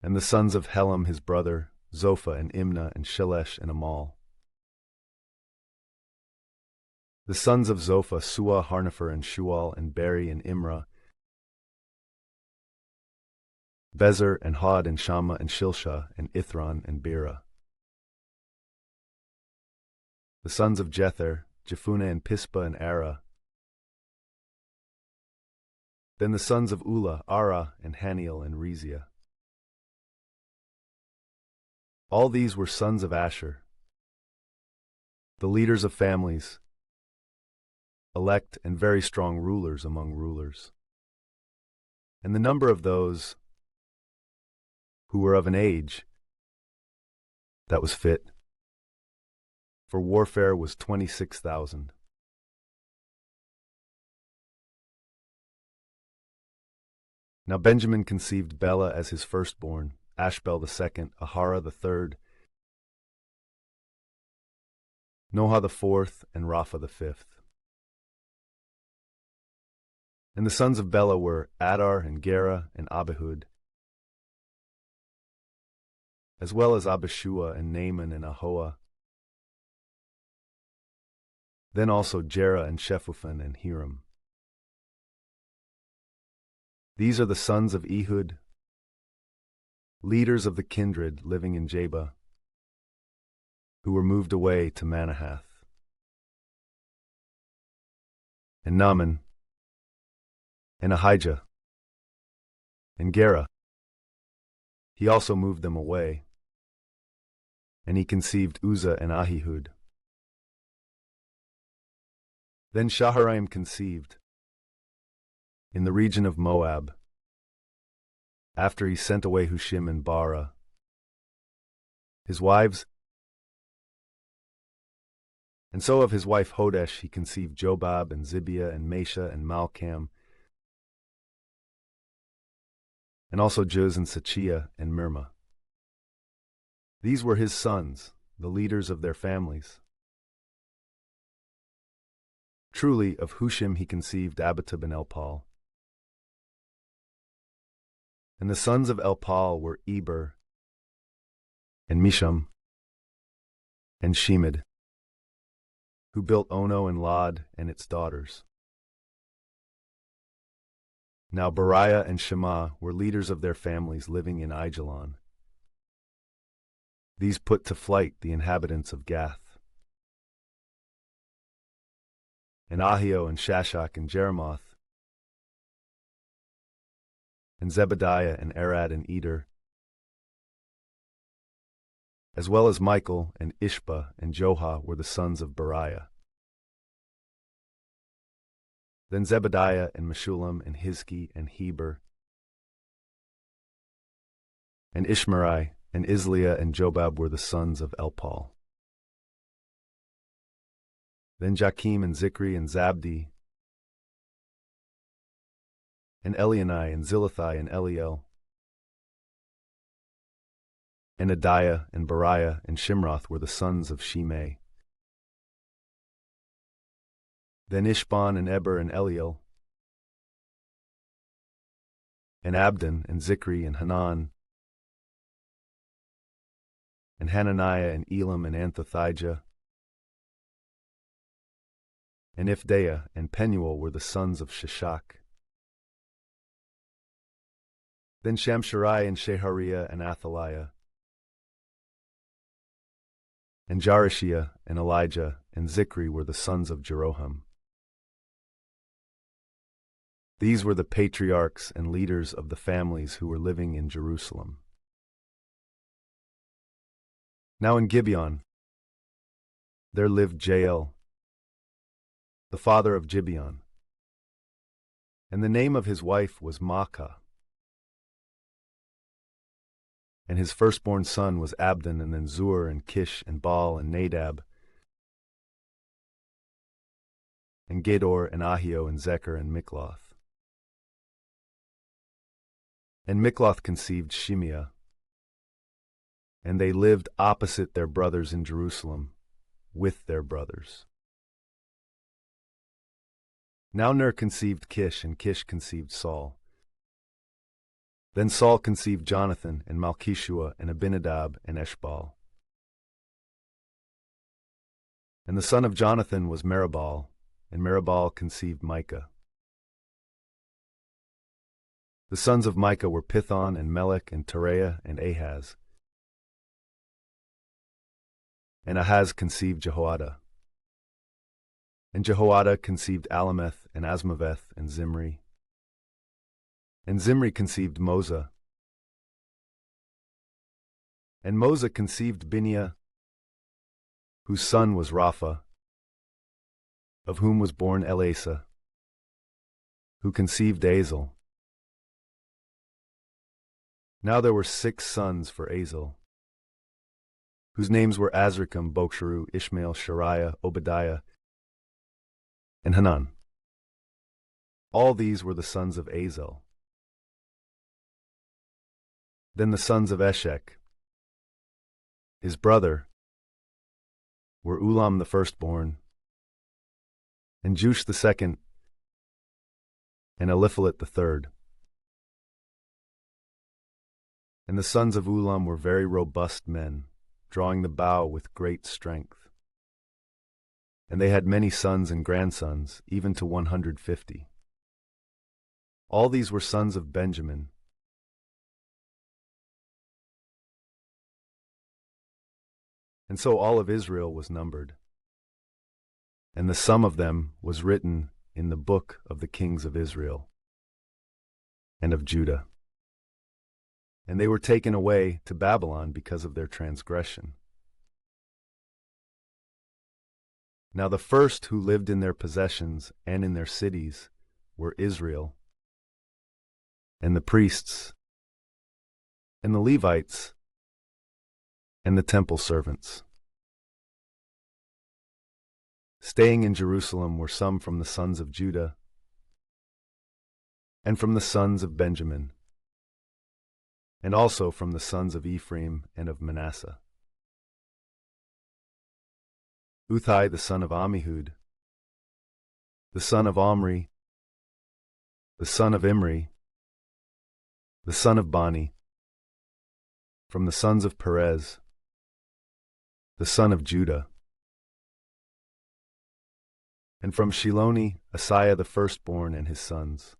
And the sons of Helam his brother, Zophah and Imnah and Shelesh and Amal. The sons of Zophah, Suah, Harnepher and Shual and Beri and Imrah. Bezer and Hod and Shammah and Shilshah and Ithran and Bera. The sons of Jether, Jephunneh and Pispa and Ara. Then the sons of Ulah, Ara and Haniel and Reziah. All these were sons of Asher, the leaders of families, elect and very strong rulers among rulers. And the number of those who were of an age that was fit for warfare was 26,000. Now Benjamin conceived Bela as his firstborn, Ashbel the second, Ahara the third, Noha the fourth, and Rapha the fifth. And the sons of Bela were Adar and Gera and Abihud, as well as Abishua and Naaman and Ahoah. Then also Jerah and Shephuphan and Hiram. These are the sons of Ehud, leaders of the kindred living in Jeba, who were moved away to Manahath. And Naaman, and Ahijah, and Gera. He also moved them away, and he conceived Uzzah and Ahihud. Then Shaharaim conceived in the region of Moab, after he sent away Hushim and Baara, his wives. And so of his wife Hodesh he conceived Jobab and Zibiah and Mesha and Malcham, and also Juz and Sachiah and Mirma. These were his sons, the leaders of their families. Truly, of Hushim he conceived Abitub and Elpal. And the sons of Elpal were Eber, and Misham, and Shemed, who built Ono and Lod and its daughters. Now Beriah and Shema were leaders of their families living in Aijalon. These put to flight the inhabitants of Gath. And Ahio and Shashak and Jeremoth, and Zebediah and Arad and Eder, as well as Michael and Ishba and Joha were the sons of Beriah. Then Zebediah and Meshullam and Hizki and Heber, and Ishmerai and Isliah and Jobab were the sons of Elpal. Then Jakim and Zikri and Zabdi, and Elionai and Zilithai and Eliel, and Adiah and Beriah and Shimroth were the sons of Shimei. Then Ishban and Eber and Eliel, and Abdon and Zikri and Hanan, and Hananiah and Elam and Anthothijah, and Ifdeah and Penuel were the sons of Shishak. Then Shamsharai and Shehariah and Athaliah, and Jarishiah and Elijah and Zikri were the sons of Jeroham. These were the patriarchs and leaders of the families who were living in Jerusalem. Now in Gibeon there lived Jael, the father of Gibeon, and the name of his wife was Maacah. And his firstborn son was Abdon, and then Zur and Kish and Baal and Nadab, and Gedor and Ahio and Zechar and Mikloth. And Mikloth conceived Shimeah, and they lived opposite their brothers in Jerusalem, with their brothers. Now Ner conceived Kish, and Kish conceived Saul. Then Saul conceived Jonathan, and Malchishua, and Abinadab, and Eshbal. And the son of Jonathan was Meribal, and Meribal conceived Micah. The sons of Micah were Pithon, and Melech, and Tereah, and Ahaz. And Ahaz conceived Jehoiada. And Jehoiada conceived Alameth, and Asmaveth, and Zimri. And Zimri conceived Moza. And Moza conceived Bineah, whose son was Rapha, of whom was born Elasa, who conceived Azel. Now there were 6 sons for Exile, whose names were Azrikam, Boksharu, Ishmael, Shariah, Obadiah, and Hanan. All these were the sons of Exile. Then the sons of Eshek, his brother, were Ulam the firstborn, and Jush the second, and Eliphalet the third. And the sons of Ulam were very robust men, drawing the bow with great strength. And they had many sons and grandsons, even to 150. All these were sons of Benjamin. And so all of Israel was numbered, and the sum of them was written in the book of the kings of Israel and of Judah. And they were taken away to Babylon because of their transgression. Now the first who lived in their possessions and in their cities were Israel, and the priests, and the Levites, and the temple servants. Staying in Jerusalem were some from the sons of Judah, and from the sons of Benjamin, and also from the sons of Ephraim and of Manasseh. Uthai the son of Ammihud, the son of Omri, the son of Imri, the son of Bani, from the sons of Perez, the son of Judah, and from Shiloni, Asaiah the firstborn and his sons.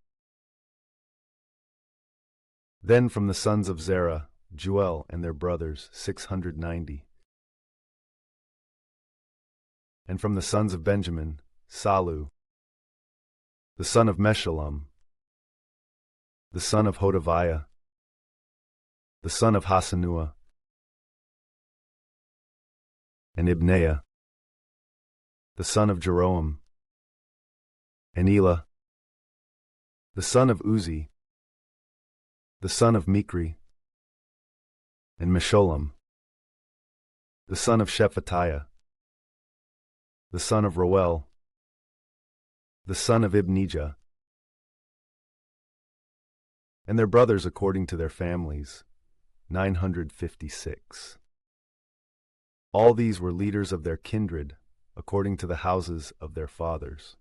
Then from the sons of Zerah, Juel and their brothers, 690. And from the sons of Benjamin, Salu, the son of Meshullam, the son of Hodaviah, the son of Hasanua, and Ibneiah, the son of Jeroam, and Elah, the son of Uzzi, the son of Mikri, and Meshullam, the son of Shephatiah, the son of Roel, the son of Ibnijah, and their brothers according to their families, 956. All these were leaders of their kindred, according to the houses of their fathers.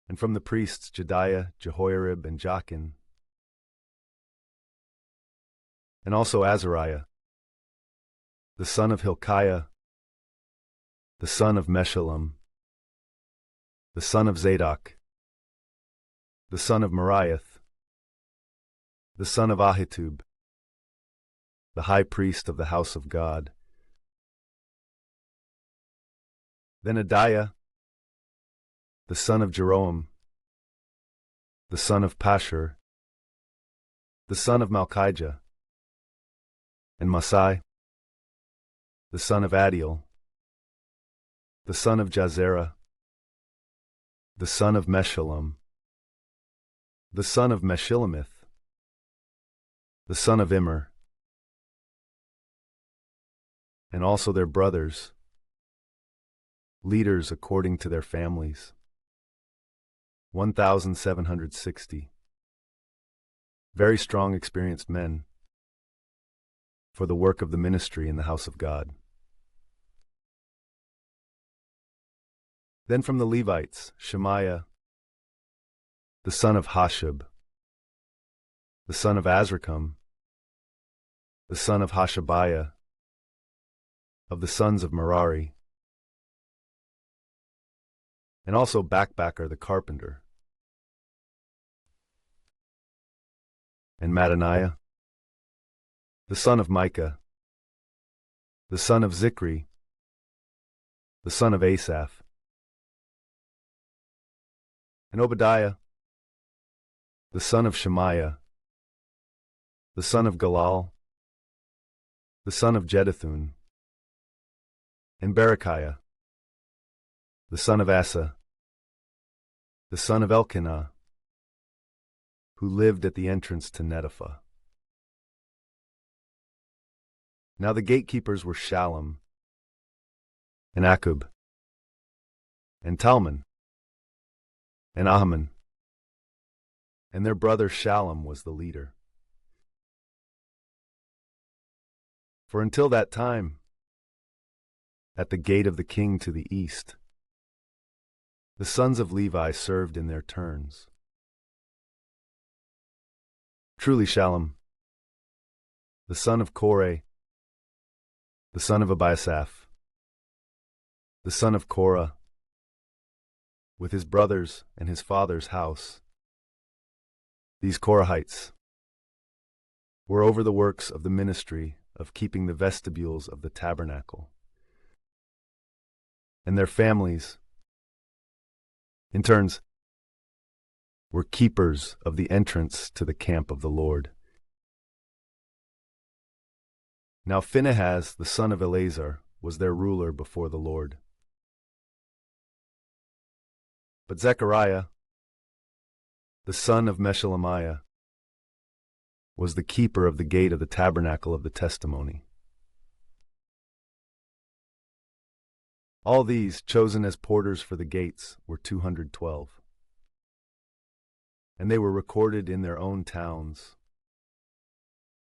And from the priests Jediah, Jehoiarib, and Jachin, and also Azariah, the son of Hilkiah, the son of Meshullam, the son of Zadok, the son of Meriath, the son of Ahitub, the high priest of the house of God. Then Adiah, the son of Jeroam, the son of Pashur, the son of Malchijah, and Masai, the son of Adiel, the son of Jazerah, the son of Meshullam, the son of Meshillemith, the son of Immer, and also their brothers, leaders according to their families, 1,760. Very strong, experienced men for the work of the ministry in the house of God. Then from the Levites, Shemaiah, the son of Hashub, the son of Azrikam, the son of Hashabiah, of the sons of Merari, and also Bakbakkar the carpenter, and Mattaniah, the son of Micah, the son of Zikri, the son of Asaph, and Obadiah, the son of Shemaiah, the son of Galal, the son of Jeduthun, and Berechiah, the son of Asa, the son of Elkanah, who lived at the entrance to Netopha. Now the gatekeepers were Shallum, and Akkub, and Talmon, and Ahaman, and their brother Shallum was the leader. For until that time, at the gate of the king to the east, the sons of Levi served in their turns. Truly Shallum, the son of Korah, the son of Abiasaph, the son of Korah, with his brothers and his father's house, these Korahites, were over the works of the ministry of keeping the vestibules of the tabernacle. And their families, in turns, were keepers of the entrance to the camp of the Lord. Now Phinehas, the son of Eleazar, was their ruler before the Lord. But Zechariah, the son of Meshelemiah, was the keeper of the gate of the tabernacle of the testimony. All these, chosen as porters for the gates, were 212. And they were recorded in their own towns.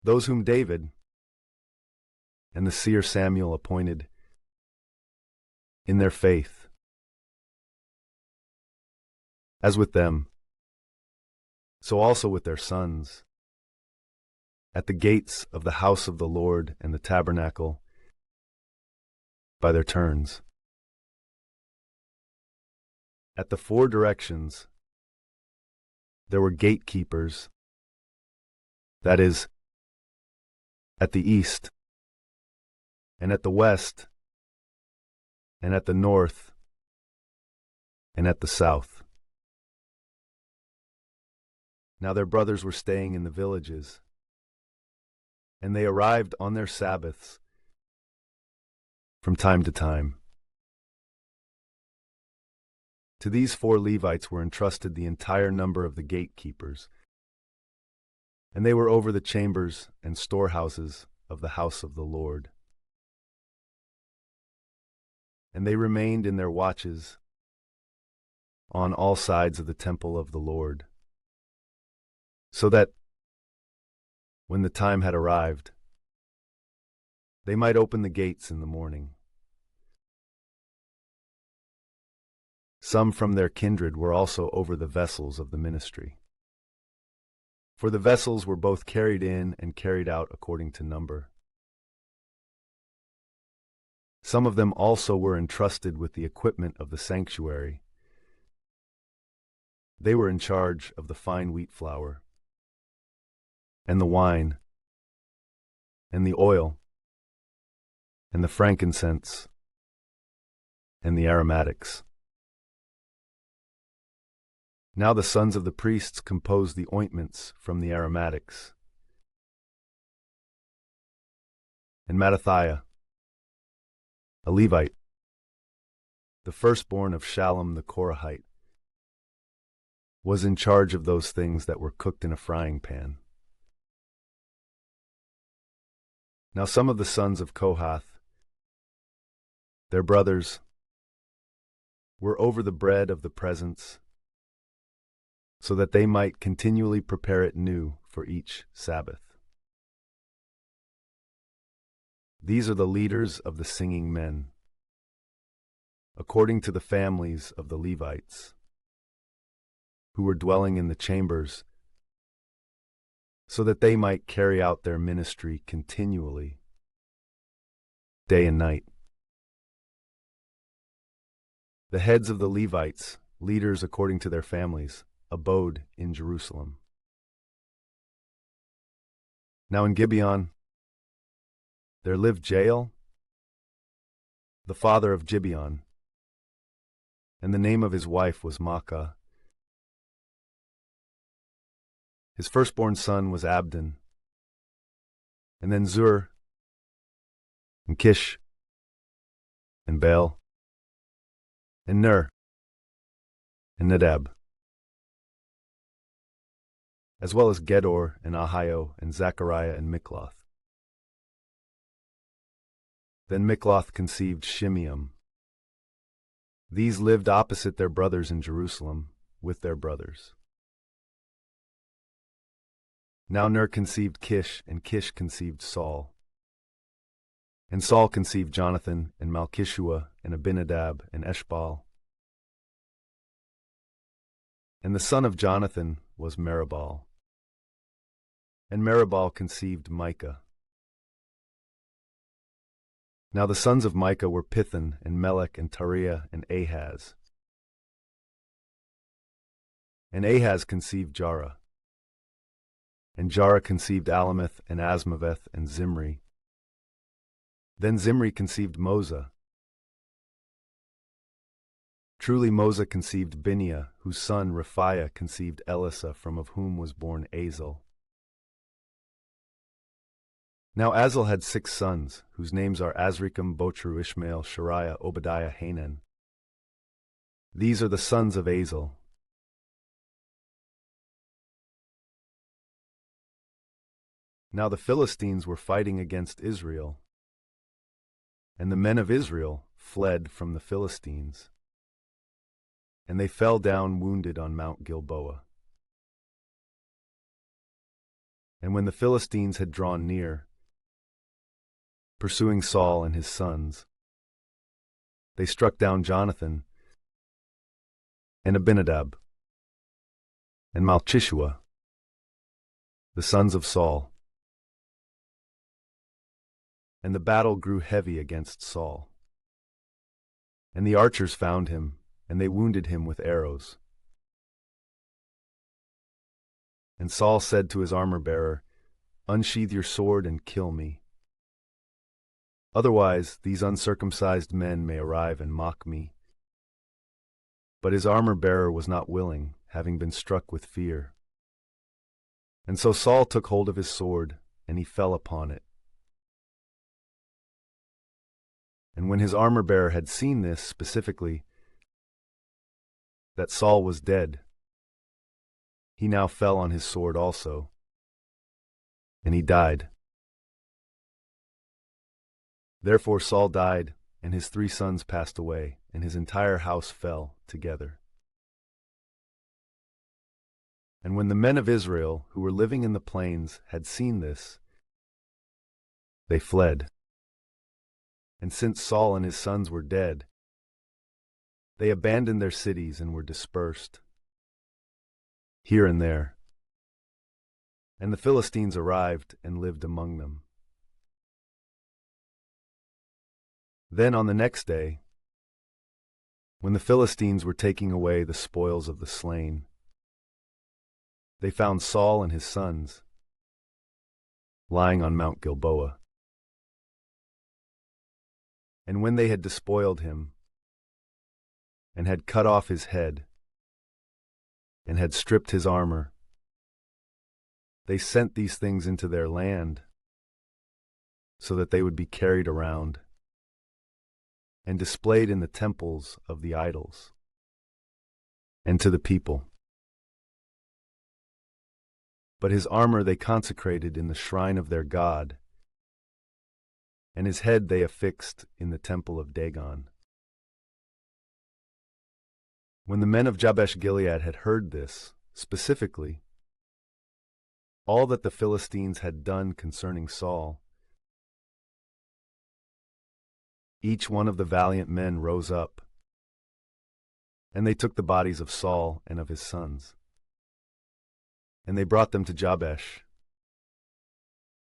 Those whom David and the seer Samuel appointed in their faith. As with them, so also with their sons, at the gates of the house of the Lord and the tabernacle, by their turns. At the four directions, there were gatekeepers, that is, at the east, and at the west, and at the north, and at the south. Now their brothers were staying in the villages, and they arrived on their Sabbaths from time to time. To these 4 Levites were entrusted the entire number of the gatekeepers, and they were over the chambers and storehouses of the house of the Lord. And they remained in their watches on all sides of the temple of the Lord, so that, when the time had arrived, they might open the gates in the morning. Some from their kindred were also over the vessels of the ministry. For the vessels were both carried in and carried out according to number. Some of them also were entrusted with the equipment of the sanctuary. They were in charge of the fine wheat flour, and the wine, and the oil, and the frankincense, and the aromatics. Now the sons of the priests composed the ointments from the aromatics. And Mattathiah, a Levite, the firstborn of Shallum the Korahite, was in charge of those things that were cooked in a frying pan. Now some of the sons of Kohath, their brothers, were over the bread of the presence, so that they might continually prepare it new for each Sabbath. These are the leaders of the singing men, according to the families of the Levites, who were dwelling in the chambers, so that they might carry out their ministry continually, day and night. The heads of the Levites, leaders according to their families, abode in Jerusalem. Now in Gibeon, there lived Jael, the father of Gibeon, and the name of his wife was Maacah. His firstborn son was Abdon, and then Zur, and Kish, and Baal, and Ner, and Nadab. as well as Gedor and Ahio and Zechariah and Mikloth. Then Mikloth conceived Shimeam. These lived opposite their brothers in Jerusalem, with their brothers. Now Ner conceived Kish, and Kish conceived Saul. And Saul conceived Jonathan, and Malchishua, and Abinadab, and Eshbal. And the son of Jonathan was Meribal. And Meribal conceived Micah. Now the sons of Micah were Pithon, and Melech, and Tariah, and Ahaz. And Ahaz conceived Jarah. And Jarah conceived Alameth, and Asmaveth, and Zimri. Then Zimri conceived Moza. Truly Moza conceived Bineah, whose son Raphiah conceived Elisa, from of whom was born Azel. Now Azel had 6 sons, whose names are Azrikam, Bochru, Ishmael, Shariah, Obadiah, Hanan. These are the sons of Azel. Now the Philistines were fighting against Israel, and the men of Israel fled from the Philistines, and they fell down wounded on Mount Gilboa. And when the Philistines had drawn near, pursuing Saul and his sons, they struck down Jonathan and Abinadab and Malchishua, the sons of Saul. And the battle grew heavy against Saul. And the archers found him, and they wounded him with arrows. And Saul said to his armor-bearer, "Unsheathe your sword and kill me. Otherwise these uncircumcised men may arrive and mock me." But his armor-bearer was not willing, having been struck with fear. And so Saul took hold of his sword, and he fell upon it. And when his armor-bearer had seen this specifically, that Saul was dead, he now fell on his sword also, and he died. Therefore Saul died, and his 3 sons passed away, and his entire house fell together. And when the men of Israel, who were living in the plains, had seen this, they fled. And since Saul and his sons were dead, they abandoned their cities and were dispersed, here and there. And the Philistines arrived and lived among them. Then on the next day, when the Philistines were taking away the spoils of the slain, they found Saul and his sons lying on Mount Gilboa. And when they had despoiled him, and had cut off his head, and had stripped his armor, they sent these things into their land, so that they would be carried around, and displayed in the temples of the idols, and to the people. But his armor they consecrated in the shrine of their god, and his head they affixed in the temple of Dagon. When the men of Jabesh Gilead had heard this, specifically, all that the Philistines had done concerning Saul, each one of the valiant men rose up, and they took the bodies of Saul and of his sons, and they brought them to Jabesh,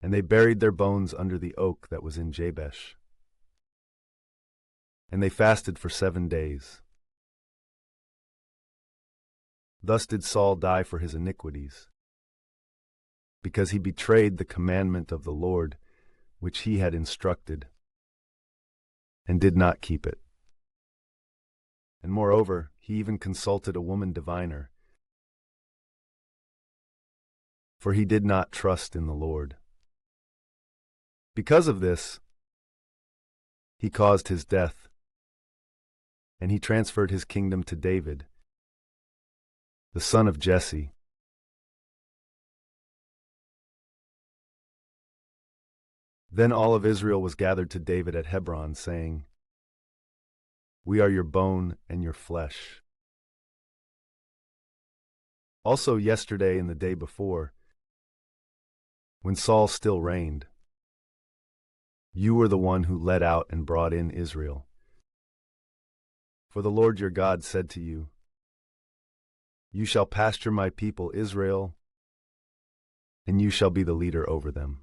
and they buried their bones under the oak that was in Jabesh. And they fasted for 7 days. Thus did Saul die for his iniquities, because he betrayed the commandment of the Lord, which he had instructed, and did not keep it. And moreover, he even consulted a woman diviner, for he did not trust in the Lord. Because of this, he caused his death, and he transferred his kingdom to David, the son of Jesse, Then all of Israel was gathered to David at Hebron, saying, "We are your bone and your flesh." Also yesterday and the day before, when Saul still reigned, you were the one who led out and brought in Israel. For the Lord your God said to you, "You shall pasture my people Israel, and you shall be the leader over them."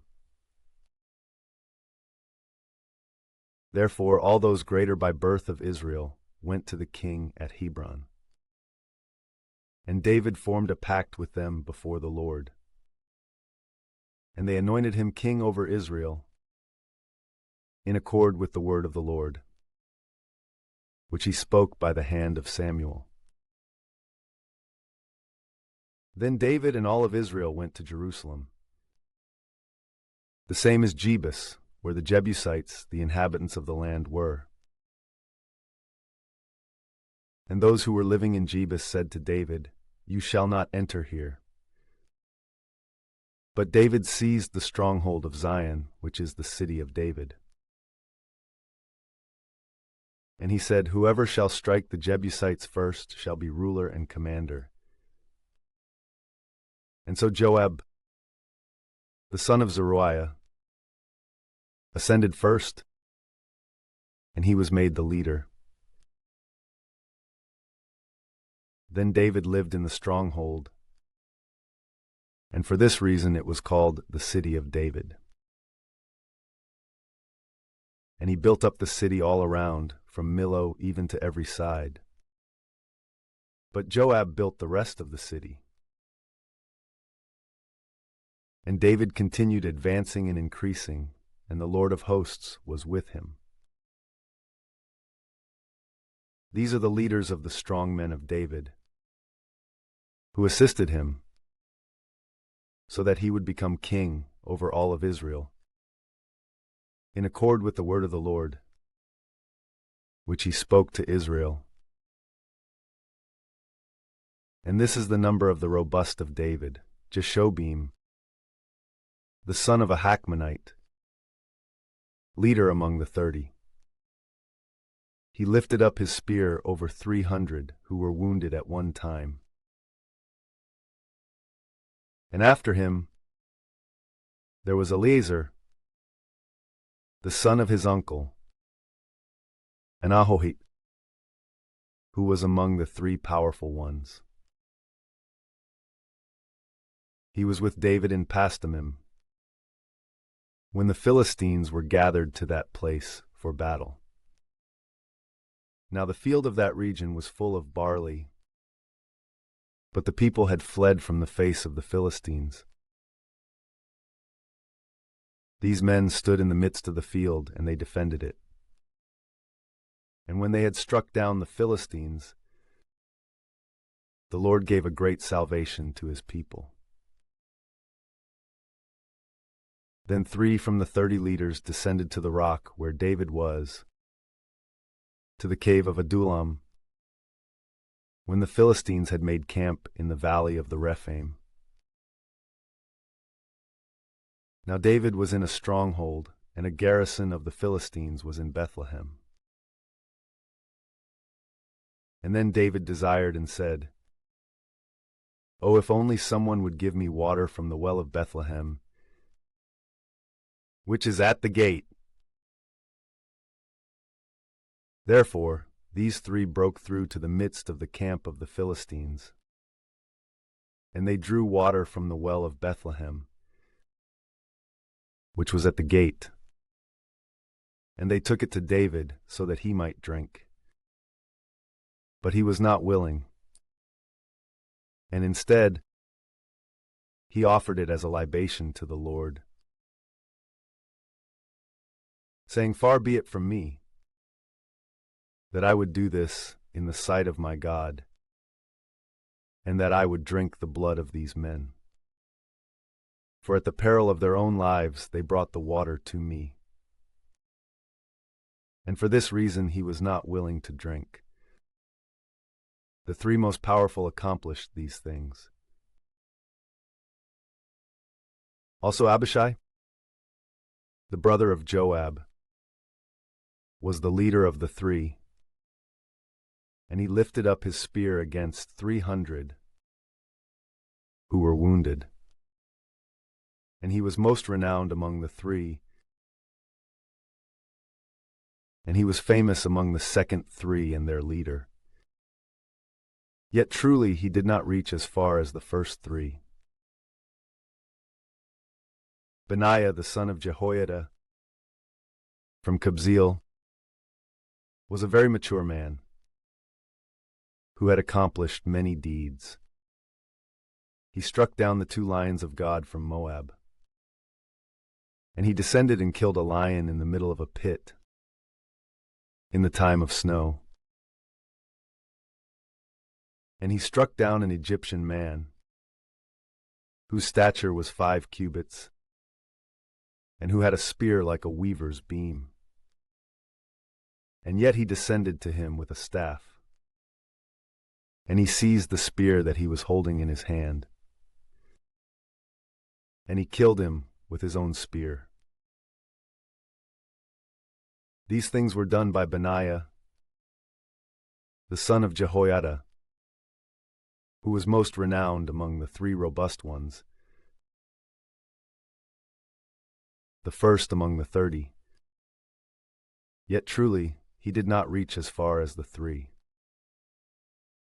Therefore all those greater by birth of Israel went to the king at Hebron. And David formed a pact with them before the Lord. And they anointed him king over Israel, in accord with the word of the Lord, which he spoke by the hand of Samuel. Then David and all of Israel went to Jerusalem, the same as Jebus, where the Jebusites, the inhabitants of the land, were. And those who were living in Jebus said to David, "You shall not enter here." But David seized the stronghold of Zion, which is the city of David. And he said, "Whoever shall strike the Jebusites first shall be ruler and commander." And so Joab, the son of Zeruiah, ascended first, and he was made the leader. Then David lived in the stronghold, and for this reason it was called the City of David. And he built up the city all around, from Millo even to every side. But Joab built the rest of the city. And David continued advancing and increasing, and the Lord of hosts was with him. These are the leaders of the strong men of David, who assisted him, so that he would become king over all of Israel, in accord with the word of the Lord, which he spoke to Israel. And this is the number of the robust of David: Jeshobeam, the son of a Hachmonite, leader among the 30. He lifted up his spear over 300 who were wounded at one time. And after him there was Eleazar, the son of his uncle, Anahohit, who was among the 3 powerful ones. He was with David in Pasdammim, when the Philistines were gathered to that place for battle. Now the field of that region was full of barley, but the people had fled from the face of the Philistines. These men stood in the midst of the field, and they defended it. And when they had struck down the Philistines, the Lord gave a great salvation to his people. Then 3 from the 30 leaders descended to the rock where David was, to the cave of Adullam, when the Philistines had made camp in the valley of the Rephaim. Now David was in a stronghold, and a garrison of the Philistines was in Bethlehem. And then David desired and said, "Oh, if only someone would give me water from the well of Bethlehem, which is at the gate." Therefore these 3 broke through to the midst of the camp of the Philistines, and they drew water from the well of Bethlehem, which was at the gate. And they took it to David so that he might drink. But he was not willing, and instead he offered it as a libation to the Lord, saying, "Far be it from me that I would do this in the sight of my God, and that I would drink the blood of these men. For at the peril of their own lives they brought the water to me." And for this reason he was not willing to drink. The 3 most powerful accomplished these things. Also Abishai, the brother of Joab, was the leader of the three, and he lifted up his spear against 300 who were wounded. And he was most renowned among the three, and he was famous among the second three and their leader. Yet truly he did not reach as far as the first three. Benaiah the son of Jehoiada from Kabzeel was a very mature man who had accomplished many deeds. He struck down the 2 lions of God from Moab, and he descended and killed a lion in the middle of a pit in the time of snow. And he struck down an Egyptian man whose stature was 5 cubits, and who had a spear like a weaver's beam. And yet he descended to him with a staff, and he seized the spear that he was holding in his hand, and he killed him with his own spear. These things were done by Benaiah, the son of Jehoiada, who was most renowned among the 3 robust ones, the first among the 30. Yet truly he did not reach as far as the 3.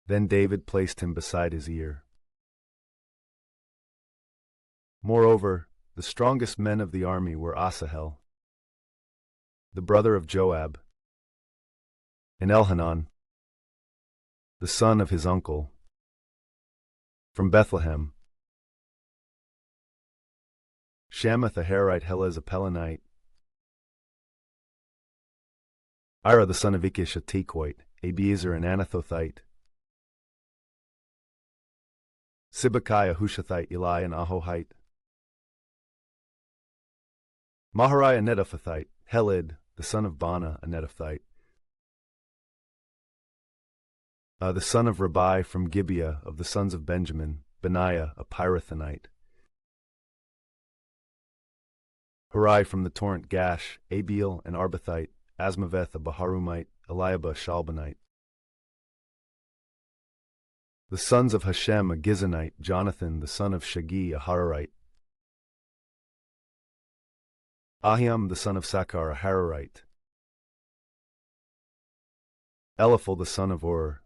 Then David placed him beside his ear. Moreover, the strongest men of the army were Asahel, the brother of Joab, and Elhanan, the son of his uncle, from Bethlehem, Shammath a Harite, Helez a Pelonite, Ira the son of Ikish a Tekoite, Abiezer an Anathothite, Sibbecai a Hushathite, Eli an Ahohite, Maharai a Netophathite, Helid the son of Bana a Netophathite, the son of Rabai from Gibeah of the sons of Benjamin, Benaiah a Pirathonite, Hurai from the torrent Gash, Abiel an Arbathite, Asmaveth a Baharumite, Eliab a Shalbanite. The sons of Hashem a Gizonite, Jonathan the son of Shagi a Hararite, Ahiam the son of Sakar a Hararite, Eliphal the son of Ur,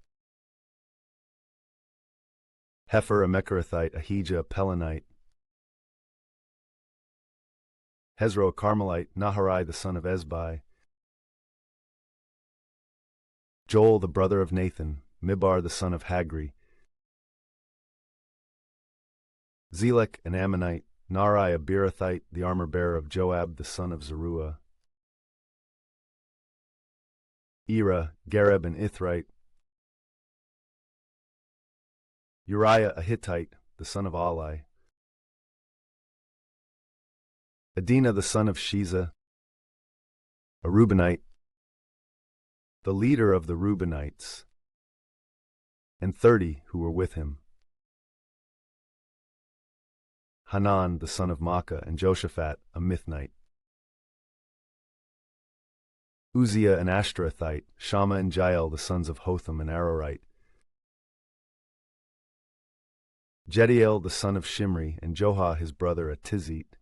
Hefer a Mecharathite, Ahijah a Pelonite, Hezro a Carmelite, Naharai the son of Ezbai, Joel the brother of Nathan, Mibar the son of Hagri, Zelek an Ammonite, Narai a Beerothite, the armor-bearer of Joab the son of Zeruiah, Ira, Gareb an Ithrite, Uriah a Hittite, the son of Alai, Adina the son of Shiza, a Reubenite, the leader of the Reubenites, and 30 who were with him, Hanan the son of Makkah, and Joshaphat a Mithnite, Uzziah an Ashtarothite, Shammah and Jael the sons of Hotham an Arorite, Jediel the son of Shimri, and Johah his brother a Tizite,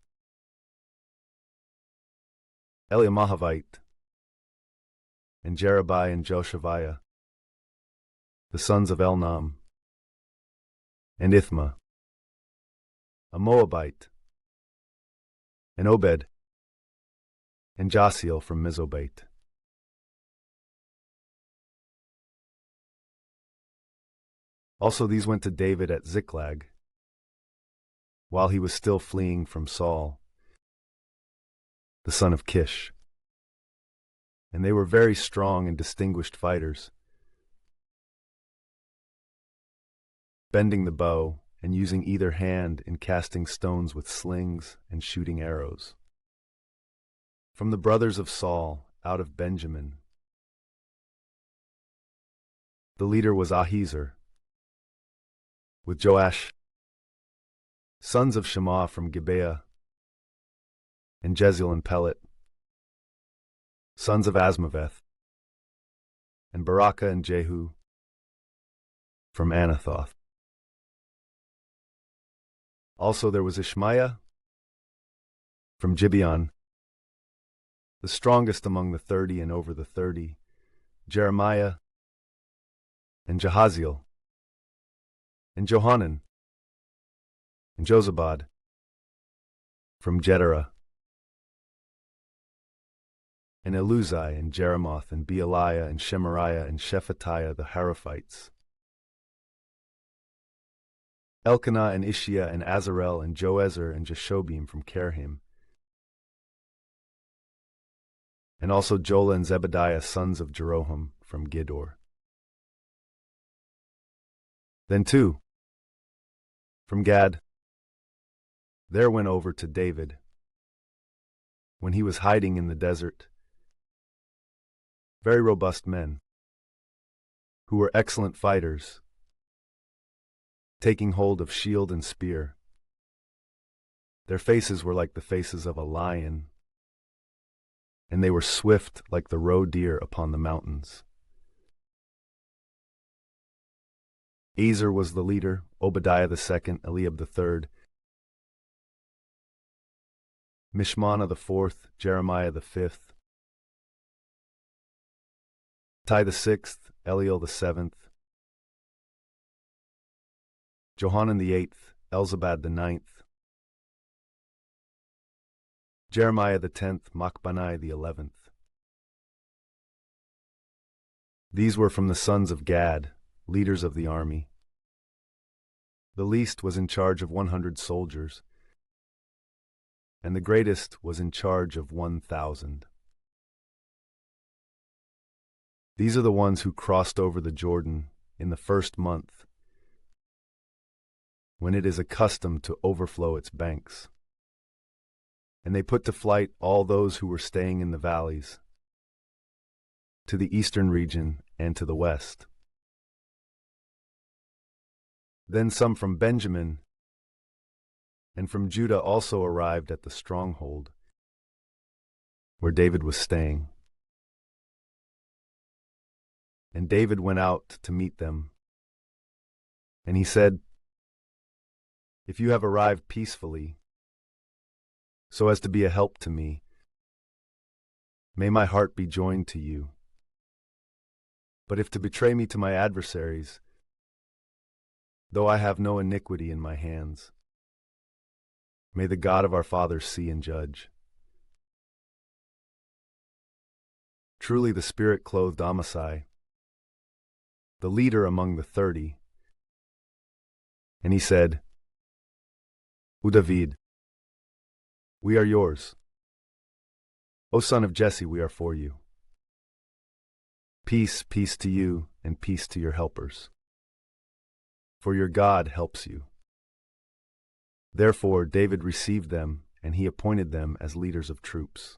Eliamahavite, and Jerubai and Joshaviah, the sons of Elnam, and Ithma, a Moabite, and Obed, and Jasiel from Mizobate. Also these went to David at Ziklag, while he was still fleeing from Saul, the son of Kish. And they were very strong and distinguished fighters, bending the bow and using either hand in casting stones with slings and shooting arrows. From the brothers of Saul, out of Benjamin, the leader was Ahiezer, with Joash, sons of Shema from Gibeah, and Jeziel and Pelet, sons of Asmaveth, and Barakah and Jehu from Anathoth. Also there was Ishmaiah from Gibeon, the strongest among the 30 and over the 30, Jeremiah and Jahaziel, and Johanan, and Jozabad from Gederah, and Eluzai, and Jeremoth, and Bealiah, and Shemariah, and Shephatiah the Harophites, Elkanah, and Ishiah, and Azarel, and Joezer, and Jeshobim from Kerhim, and also Jola and Zebediah, sons of Jeroham, from Gidor. Then two, from Gad, there went over to David, when he was hiding in the desert, very robust men, who were excellent fighters, taking hold of shield and spear. Their faces were like the faces of a lion, and they were swift like the roe deer upon the mountains. Ezer was the leader, Obadiah the second, Eliab the third, Mishmannah the fourth, Jeremiah the fifth, Tai the sixth, Eliel the seventh, Johanan the eighth, Elzabad the ninth, Jeremiah the 10th, Machbanai the 11th. These were from the sons of Gad, leaders of the army. The least was in charge of 100 soldiers, and the greatest was in charge of 1,000. These are the ones who crossed over the Jordan in the first month, when it is accustomed to overflow its banks. And they put to flight all those who were staying in the valleys, to the eastern region and to the west. Then some from Benjamin and from Judah also arrived at the stronghold, where David was staying. And David went out to meet them, and he said, "If you have arrived peacefully, so as to be a help to me, may my heart be joined to you. But if to betray me to my adversaries, though I have no iniquity in my hands, may the God of our fathers see and judge." Truly the Spirit clothed Amasai, the leader among the 30, and he said, "O David, we are yours. O son of Jesse, we are for you. Peace, peace to you, and peace to your helpers. For your God helps you." Therefore David received them, and he appointed them as leaders of troops.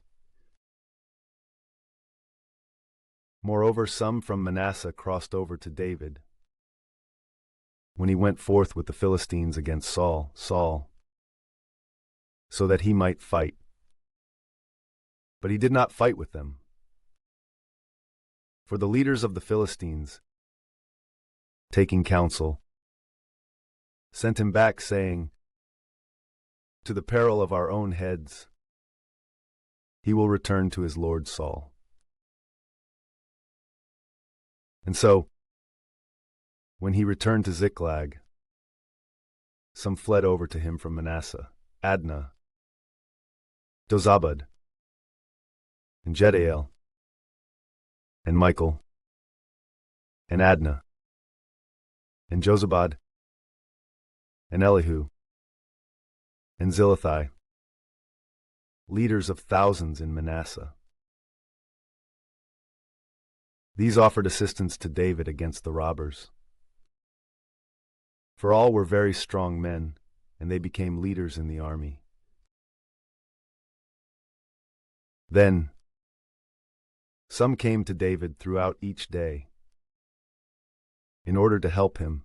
Moreover, some from Manasseh crossed over to David, when he went forth with the Philistines against Saul, so that he might fight. But he did not fight with them. For the leaders of the Philistines, taking counsel, sent him back, saying, "To the peril of our own heads, he will return to his lord Saul." And so, when he returned to Ziklag, some fled over to him from Manasseh, Adnah, Dozabad, and Jediael, and Michael, and Adnah, and Jozabad, and Elihu, and Zilithai, leaders of thousands in Manasseh. These offered assistance to David against the robbers. For all were very strong men, and they became leaders in the army. Then some came to David throughout each day, in order to help him,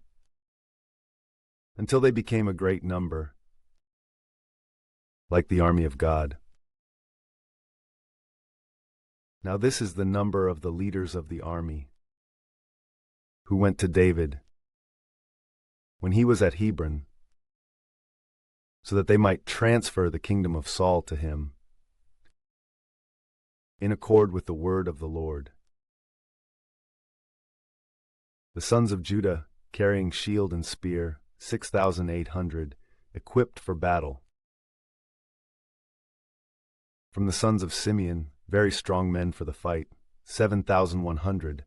until they became a great number, like the army of God. Now this is the number of the leaders of the army, who went to David when he was at Hebron, so that they might transfer the kingdom of Saul to him, in accord with the word of the Lord. The sons of Judah, carrying shield and spear, 6,800, equipped for battle. From the sons of Simeon, very strong men for the fight, 7,100.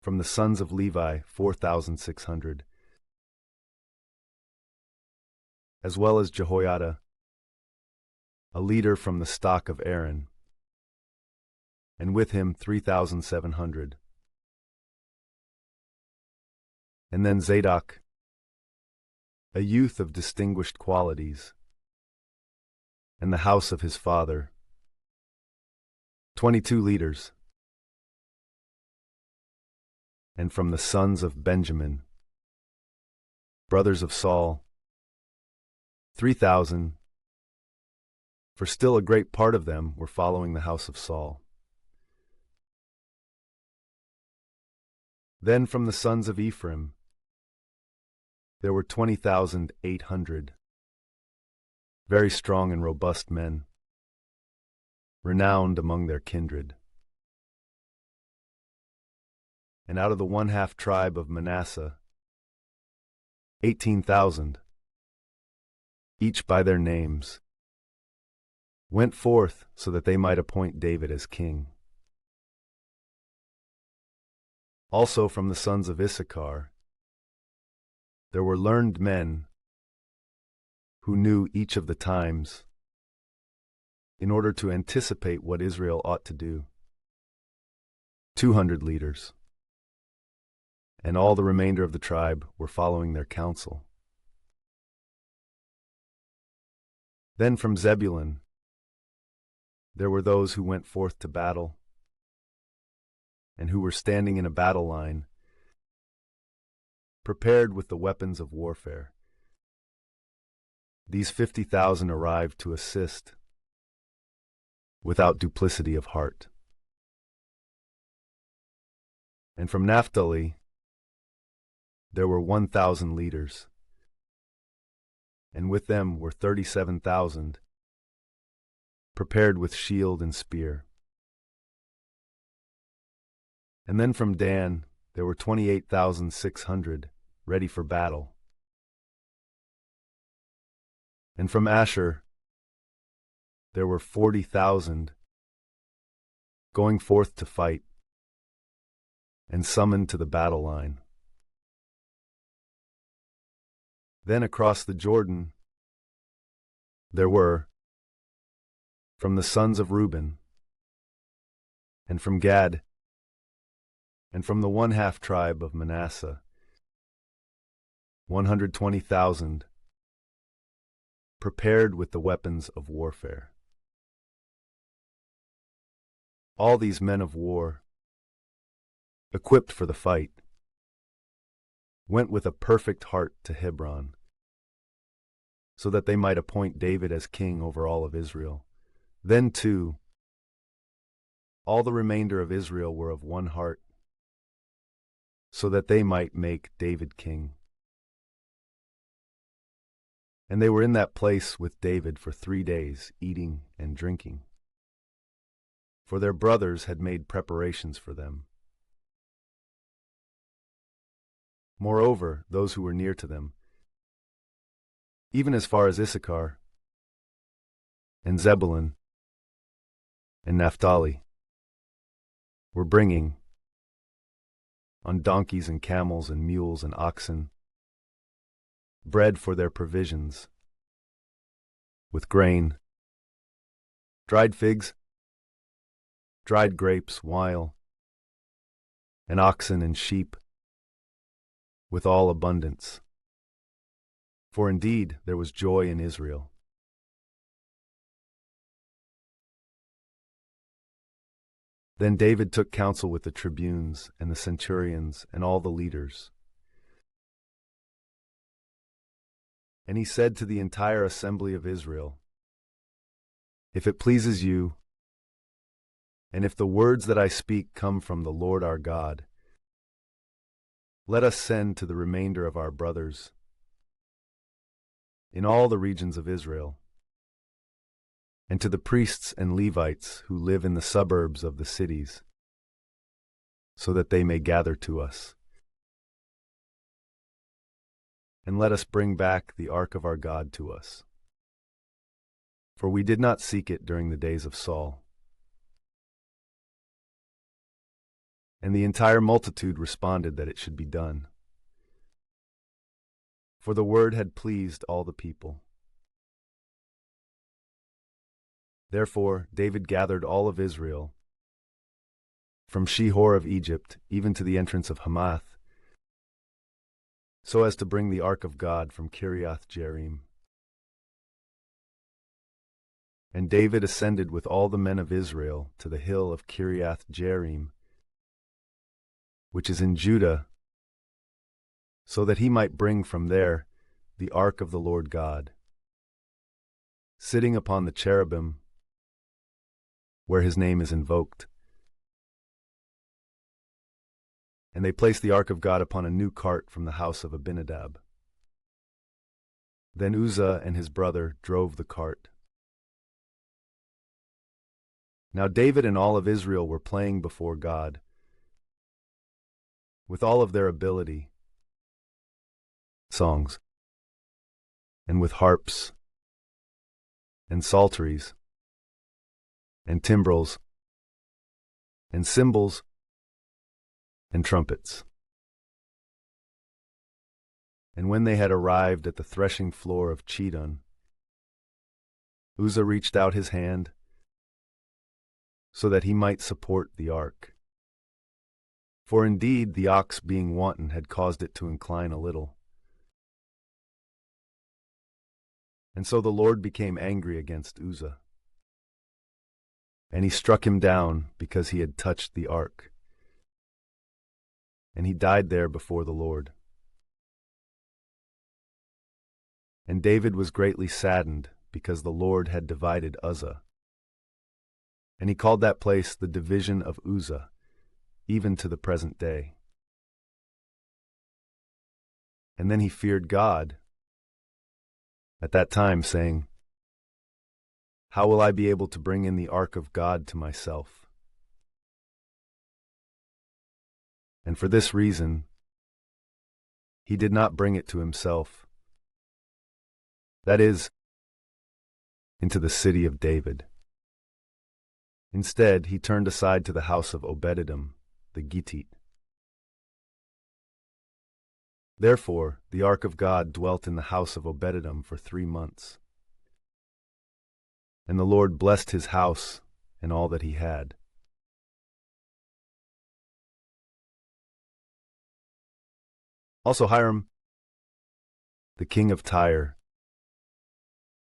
From the sons of Levi, 4,600. As well as Jehoiada, a leader from the stock of Aaron, and with him 3,700. And then Zadok, a youth of distinguished qualities, and the house of his father, 22 leaders. And from the sons of Benjamin, brothers of Saul, 3,000, for still a great part of them were following the house of Saul. Then from the sons of Ephraim, there were 20,800, very strong and robust men, renowned among their kindred. And out of the 1/2 tribe of Manasseh, 18,000, each by their names, went forth so that they might appoint David as king. Also from the sons of Issachar, there were learned men who knew each of the times in order to anticipate what Israel ought to do. 200 leaders. And all the remainder of the tribe were following their counsel. Then from Zebulun, there were those who went forth to battle, and who were standing in a battle line, prepared with the weapons of warfare. These 50,000 arrived to assist, without duplicity of heart. And from Naphtali, there were 1,000 leaders, and with them were 37,000, prepared with shield and spear. And then from Dan, there were 28,600, ready for battle. And from Asher, there were 40,000, going forth to fight, and summoned to the battle line. Then across the Jordan, there were, from the sons of Reuben, and from Gad, and from the 1/2 tribe of Manasseh, 120,000, prepared with the weapons of warfare. All these men of war, equipped for the fight, went with a perfect heart to Hebron, so that they might appoint David as king over all of Israel. Then, too, all the remainder of Israel were of one heart, so that they might make David king. And they were in that place with David for 3 days, eating and drinking, for their brothers had made preparations for them. Moreover, those who were near to them, even as far as Issachar, and Zebulun, and Naphtali, were bringing, on donkeys and camels and mules and oxen, bread for their provisions, with grain, dried figs, dried grapes, wine, and oxen and sheep, with all abundance. For indeed there was joy in Israel. Then David took counsel with the tribunes and the centurions and all the leaders. And he said to the entire assembly of Israel, If it pleases you, and if the words that I speak come from the Lord our God, let us send to the remainder of our brothers in all the regions of Israel, and to the priests and Levites who live in the suburbs of the cities, so that they may gather to us. And let us bring back the ark of our God to us. For we did not seek it during the days of Saul. And the entire multitude responded that it should be done. For the word had pleased all the people. Therefore David gathered all of Israel, from Shihor of Egypt even to the entrance of Hamath, so as to bring the ark of God from Kiriath Jearim. And David ascended with all the men of Israel to the hill of Kiriath Jearim, which is in Judah, so that he might bring from there the ark of the Lord God, sitting upon the cherubim, where his name is invoked. And they placed the ark of God upon a new cart from the house of Abinadab. Then Uzzah and his brother drove the cart. Now David and all of Israel were playing before God, with all of their ability, songs, and with harps, and psalteries, and timbrels, and cymbals, and trumpets. And when they had arrived at the threshing floor of Chidon, Uzzah reached out his hand so that he might support the ark. For indeed the ox being wanton had caused it to incline a little. And so the Lord became angry against Uzzah, and he struck him down because he had touched the ark. And he died there before the Lord. And David was greatly saddened because the Lord had divided Uzzah. And he called that place the division of Uzzah, even to the present day. And then he feared God at that time, saying, "How will I be able to bring in the ark of God to myself?" And for this reason, he did not bring it to himself, that is, into the city of David. Instead, he turned aside to the house of Obed-Edom, the Gittite. Therefore, the ark of God dwelt in the house of Obed-Edom for 3 months. And the Lord blessed his house and all that he had. Also Hiram, the king of Tyre,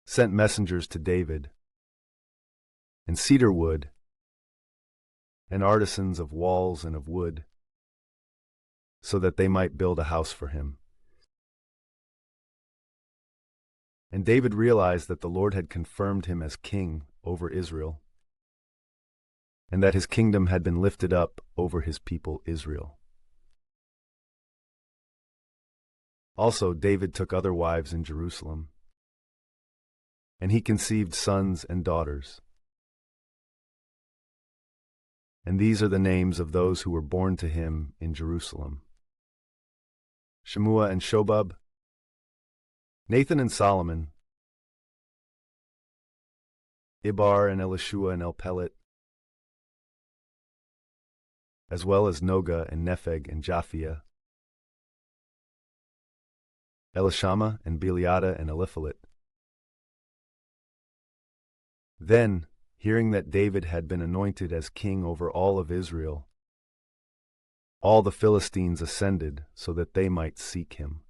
sent messengers to David, and cedar wood, and artisans of walls and of wood, so that they might build a house for him. And David realized that the Lord had confirmed him as king over Israel, and that his kingdom had been lifted up over his people Israel. Also David took other wives in Jerusalem, and he conceived sons and daughters. And these are the names of those who were born to him in Jerusalem: Shemua and Shobab, Nathan and Solomon, Ibar and Elishua and Elpelet, as well as Noga and Nepheg and Japhia, Elishama and Beliada and Eliphalet. Then, hearing that David had been anointed as king over all of Israel, all the Philistines ascended so that they might seek him.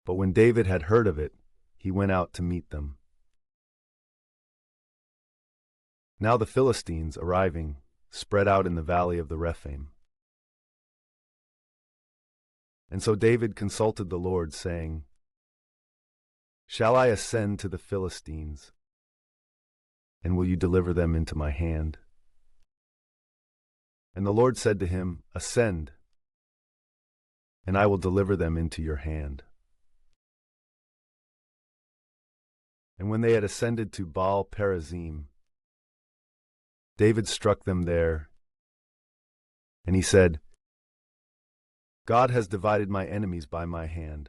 But when David had heard of it, he went out to meet them. Now the Philistines, arriving, spread out in the valley of the Rephaim. And so David consulted the Lord, saying, "Shall I ascend to the Philistines and will you deliver them into my hand? And the Lord said to him, Ascend, and I will deliver them into your hand. And when they had ascended to Baal Perazim, David struck them there, and he said, God has divided my enemies by my hand,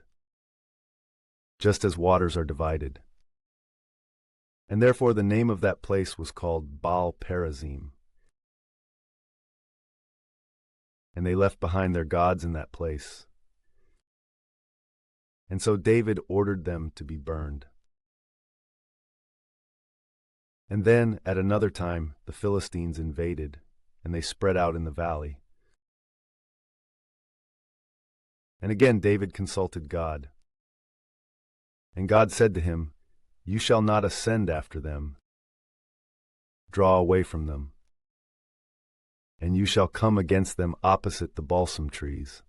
just as waters are divided. And therefore the name of that place was called Baal Perazim. And they left behind their gods in that place. And so David ordered them to be burned. And then, at another time, the Philistines invaded, and they spread out in the valley. And again David consulted God. And God said to him, You shall not ascend after them. Draw away from them. And you shall come against them opposite the balsam trees.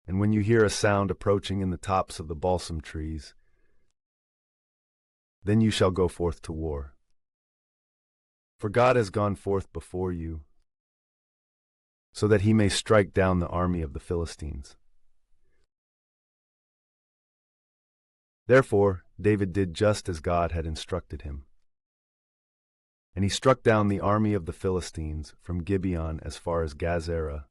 And when you hear a sound approaching in the tops of the balsam trees, then you shall go forth to war. For God has gone forth before you, so that he may strike down the army of the Philistines. Therefore David did just as God had instructed him. And he struck down the army of the Philistines from Gibeon as far as Gazera.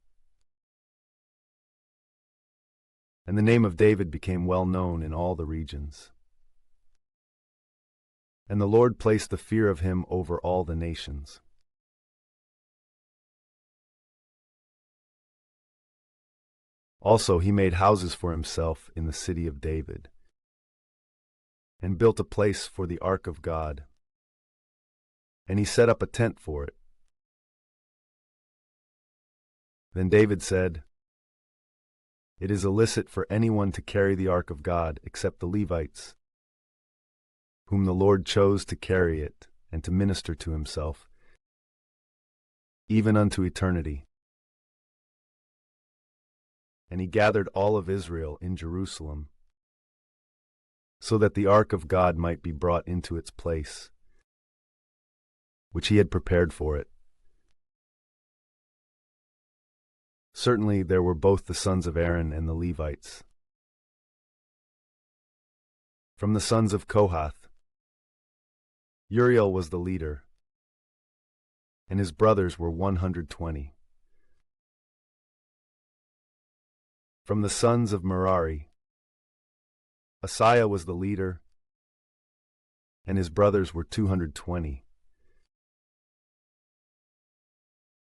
And the name of David became well known in all the regions. And the Lord placed the fear of him over all the nations. Also he made houses for himself in the city of David, and built a place for the Ark of God. And he set up a tent for it. Then David said, It is illicit for anyone to carry the Ark of God except the Levites, whom the Lord chose to carry it and to minister to himself, even unto eternity. And he gathered all of Israel in Jerusalem, so that the Ark of God might be brought into its place, which he had prepared for it. Certainly there were both the sons of Aaron and the Levites. From the sons of Kohath, Uriel was the leader, and his brothers were 120. From the sons of Merari, Asaiah was the leader, and his brothers were 220.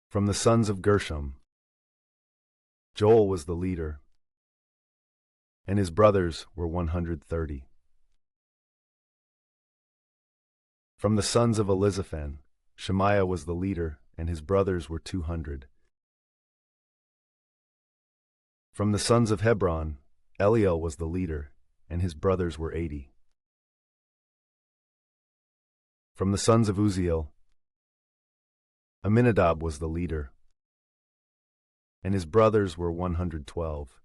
From the sons of Gershom, Joel was the leader, and his brothers were 130. From the sons of Elizaphan, Shemaiah was the leader, and his brothers were 200. From the sons of Hebron, Eliel was the leader, and his brothers were 80. From the sons of Uzziel, Aminadab was the leader, and his brothers were 112.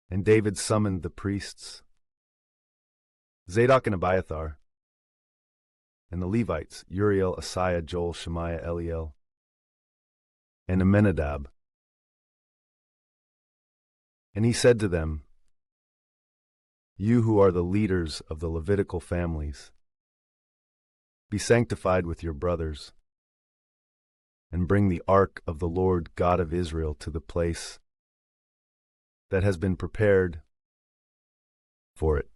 And David summoned the priests, Zadok and Abiathar, and the Levites, Uriel, Asaiah, Joel, Shemaiah, Eliel, and Aminadab. And he said to them, You who are the leaders of the Levitical families, be sanctified with your brothers, and bring the ark of the Lord God of Israel to the place that has been prepared for it.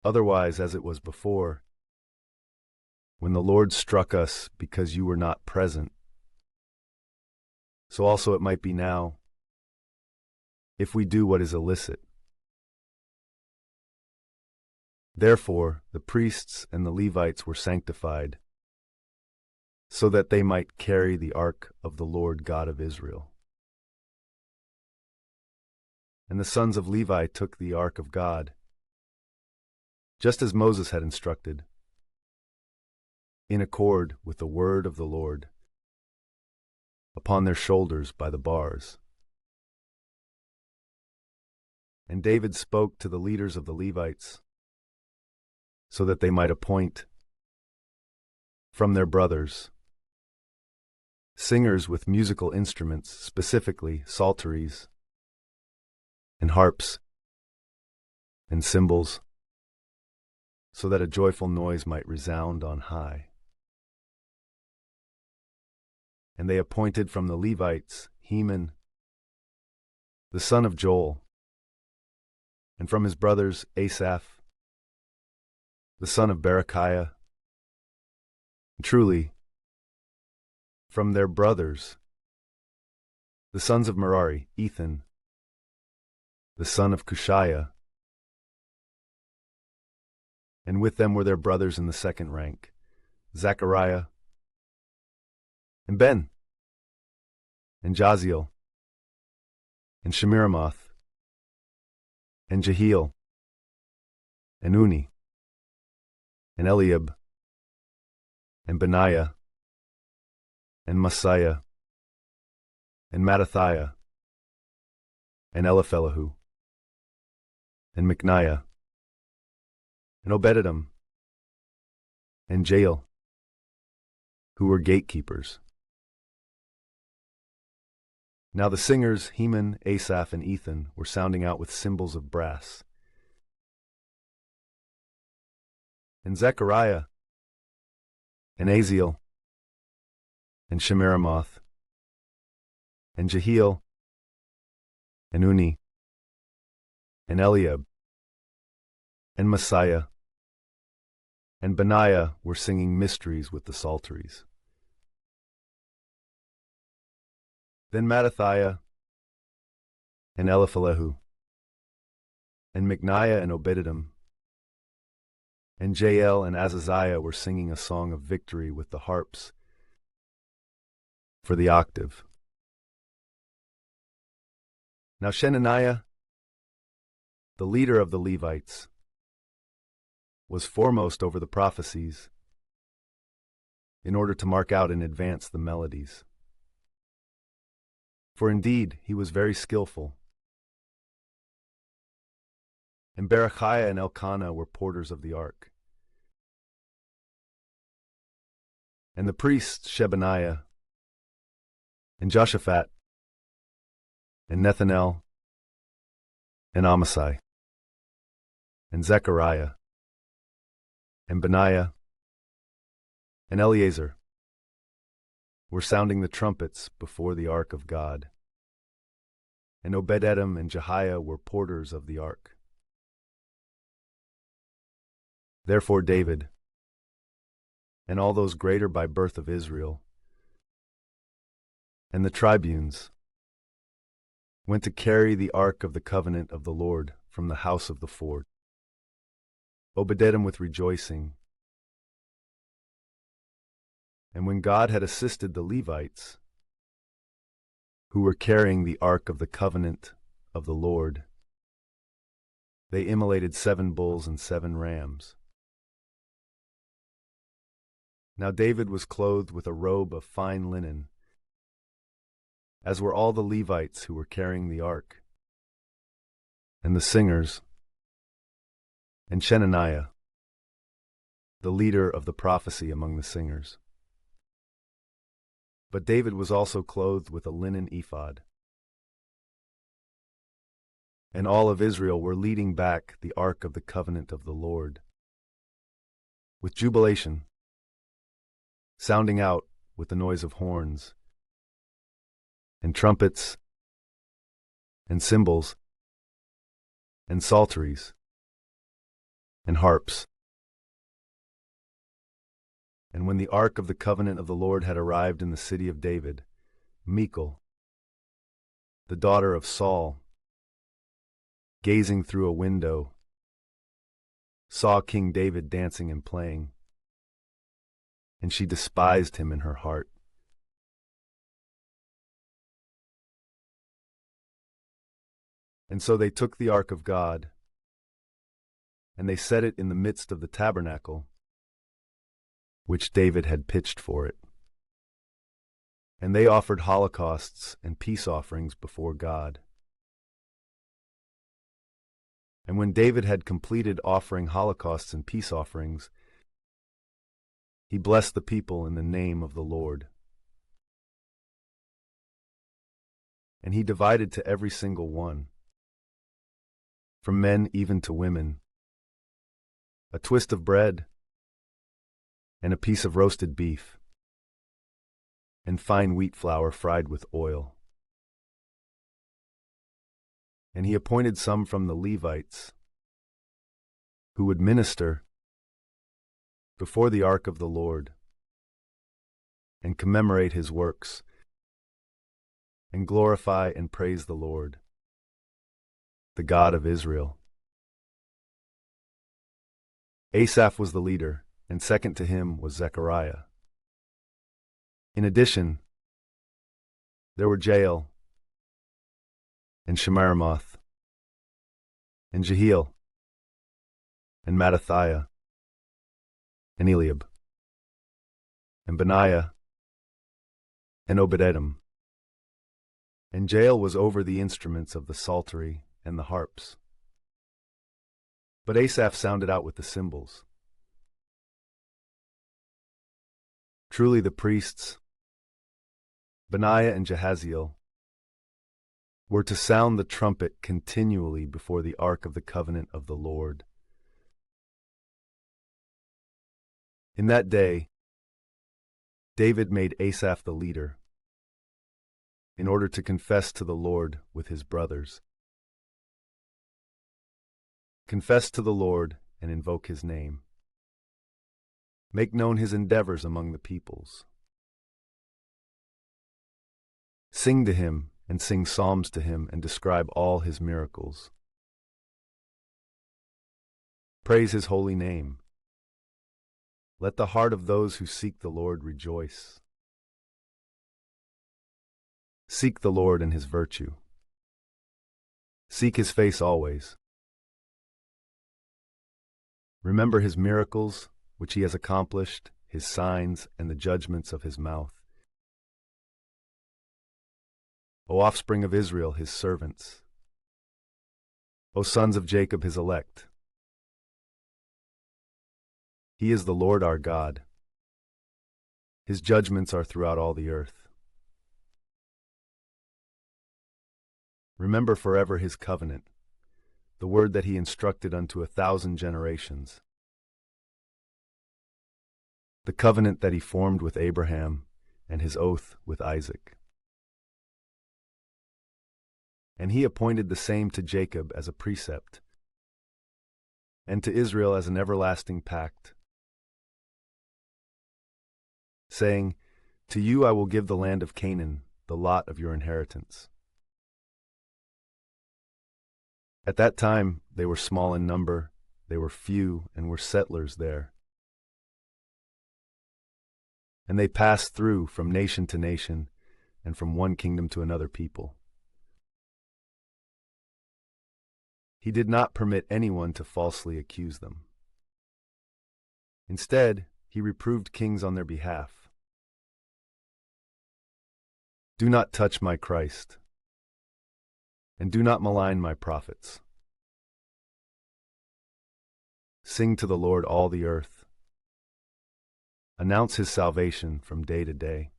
Otherwise, as it was before, when the Lord struck us because you were not present, so also it might be now, if we do what is illicit. Therefore, the priests and the Levites were sanctified, so that they might carry the ark of the Lord God of Israel. And the sons of Levi took the ark of God, just as Moses had instructed, in accord with the word of the Lord, upon their shoulders by the bars. And David spoke to the leaders of the Levites, so that they might appoint from their brothers singers with musical instruments, specifically psalteries and harps and cymbals, so that a joyful noise might resound on high. And they appointed from the Levites Heman, the son of Joel, and from his brothers Asaph, the son of Berechiah. And truly, from their brothers, the sons of Merari, Ethan, the son of Cushiah, and with them were their brothers in the second rank, Zechariah, and Ben, and Jaziel, and Shemiramoth, and Jehiel, and Uni, and Eliab, and Benaiah, and Messiah, and Mattathiah, and Eliphelahu, and Micniah, and Obed-Edom, and Jael, who were gatekeepers. Now the singers Heman, Asaph, and Ethan were sounding out with cymbals of brass. And Zechariah, and Aziel, and Shemiramoth, and Jehiel, and Uni, and Eliab, and Messiah, and Benaiah were singing mysteries with the psalteries. Then Mattathiah, and Eliphelahu, and Micniah, and Obed-Edom, and Jael and Azaziah were singing a song of victory with the harps for the octave. Now Shenaniah, the leader of the Levites, was foremost over the prophecies in order to mark out in advance the melodies. For indeed he was very skillful. And Berechiah and Elkanah were porters of the ark. And the priests Shebaniah, and Joshaphat, and Nethanel, and Amasai, and Zechariah, and Benaiah, and Eleazar were sounding the trumpets before the ark of God. And Obed-Edom and Jehiah were porters of the ark. Therefore David, and all those greater by birth of Israel, and the tribunes, went to carry the ark of the covenant of the Lord from the house of the fort. Obed-Edom with rejoicing. And when God had assisted the Levites, who were carrying the ark of the covenant of the Lord, they immolated 7 bulls and 7 rams. Now David was clothed with a robe of fine linen, as were all the Levites who were carrying the ark, and the singers, and Shenaniah, the leader of the prophecy among the singers. But David was also clothed with a linen ephod. And all of Israel were leading back the ark of the covenant of the Lord, with jubilation, sounding out with the noise of horns, and trumpets, and cymbals, and psalteries, and harps. And when the ark of the covenant of the Lord had arrived in the city of David, Michal, the daughter of Saul, gazing through a window, saw King David dancing and playing, and she despised him in her heart. And so they took the ark of God, and they set it in the midst of the tabernacle, which David had pitched for it. And they offered holocausts and peace offerings before God. And when David had completed offering holocausts and peace offerings, he blessed the people in the name of the Lord. And he divided to every single one, from men even to women, a twist of bread and a piece of roasted beef, and fine wheat flour fried with oil. And he appointed some from the Levites, who would minister before the ark of the Lord, and commemorate his works, and glorify and praise the Lord, the God of Israel. Asaph was the leader, and second to him was Zechariah. In addition, there were Jael, and Shemiramoth, and Jehiel, and Mattathiah, and Eliab, and Benaiah, and Obed-Edom. And Jael was over the instruments of the psaltery and the harps. But Asaph sounded out with the cymbals. Truly the priests, Benaiah and Jahaziel, were to sound the trumpet continually before the ark of the covenant of the Lord. In that day, David made Asaph the leader, in order to confess to the Lord with his brothers. Confess to the Lord and invoke his name. Make known his endeavors among the peoples. Sing to him and sing psalms to him and describe all his miracles. Praise his holy name. Let the heart of those who seek the Lord rejoice. Seek the Lord and his virtue. Seek his face always. Remember his miracles, which he has accomplished, his signs, and the judgments of his mouth. O offspring of Israel, his servants. O sons of Jacob, his elect. He is the Lord our God. His judgments are throughout all the earth. Remember forever his covenant, the word that he instructed unto 1,000 generations, the covenant that he formed with Abraham, and his oath with Isaac. And he appointed the same to Jacob as a precept, and to Israel as an everlasting pact, saying, To you I will give the land of Canaan, the lot of your inheritance. At that time they were small in number, they were few, and were settlers there. And they passed through from nation to nation, and from one kingdom to another people. He did not permit anyone to falsely accuse them. Instead, he reproved kings on their behalf. Do not touch my Christ, and do not malign my prophets. Sing to the Lord all the earth. Announce his salvation from day to day.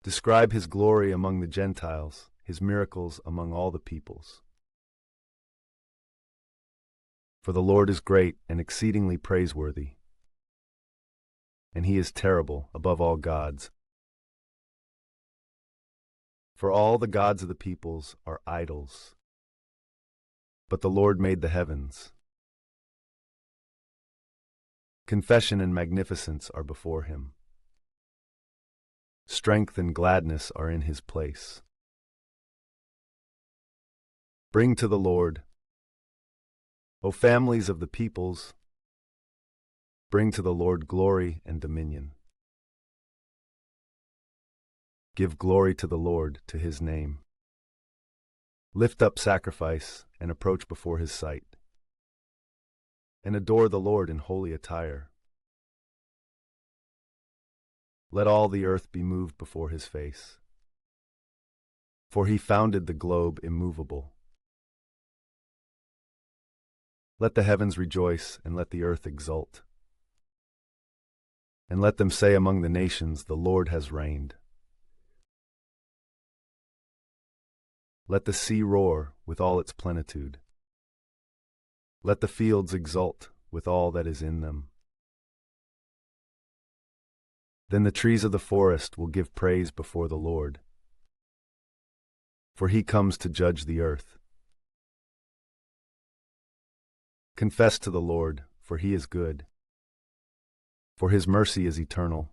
Describe his glory among the Gentiles, his miracles among all the peoples. For the Lord is great and exceedingly praiseworthy, and he is terrible above all gods. For all the gods of the peoples are idols, but the Lord made the heavens. Confession and magnificence are before him. Strength and gladness are in his place. Bring to the Lord, O families of the peoples, bring to the Lord glory and dominion. Give glory to the Lord, to his name. Lift up sacrifice and approach before his sight, and adore the Lord in holy attire. Let all the earth be moved before his face, for he founded the globe immovable. Let the heavens rejoice, and let the earth exult. And let them say among the nations, the Lord has reigned. Let the sea roar with all its plenitude. Let the fields exult with all that is in them. Then the trees of the forest will give praise before the Lord, for he comes to judge the earth. Confess to the Lord, for he is good, for his mercy is eternal.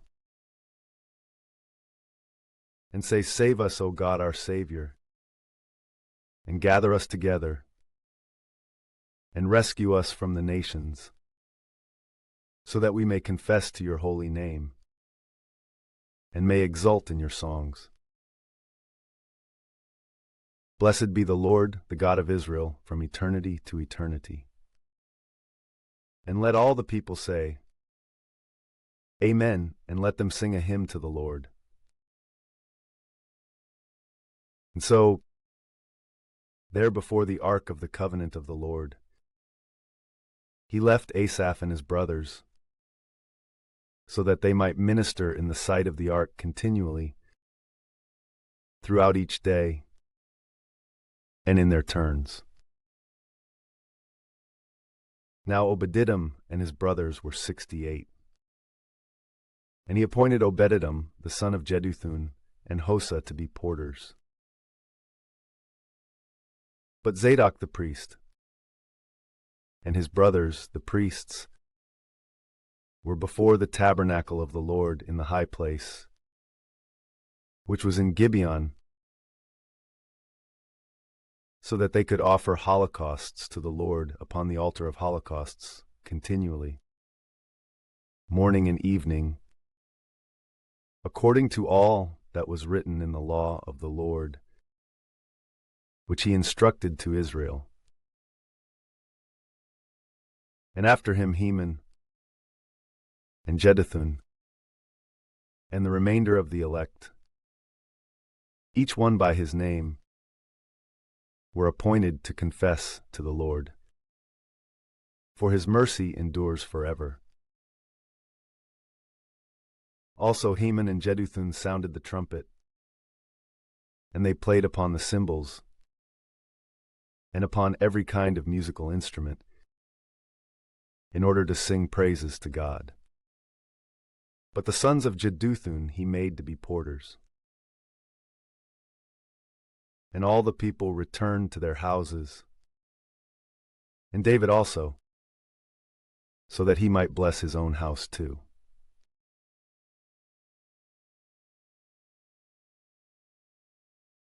And say, save us, O God, our Savior, and gather us together, and rescue us from the nations, so that we may confess to your holy name, and may exult in your songs. Blessed be the Lord, the God of Israel, from eternity to eternity. And let all the people say, Amen, and let them sing a hymn to the Lord. And so, there before the ark of the covenant of the Lord, he left Asaph and his brothers, so that they might minister in the sight of the ark continually, throughout each day, and in their turns. Now Obed-Edom and his brothers were 68. And he appointed Obed-Edom, the son of Jeduthun, and Hosah to be porters. But Zadok the priest, and his brothers, the priests, were before the tabernacle of the Lord in the high place, which was in Gibeon, so that they could offer holocausts to the Lord upon the altar of holocausts continually, morning and evening, according to all that was written in the law of the Lord, which he instructed to Israel. And after him Heman and Jeduthun, and the remainder of the elect, each one by his name, were appointed to confess to the Lord. For his mercy endures forever. Also Heman and Jeduthun sounded the trumpet, and they played upon the cymbals, and upon every kind of musical instrument, in order to sing praises to God. But the sons of Jeduthun he made to be porters. And all the people returned to their houses, and David also, so that he might bless his own house too.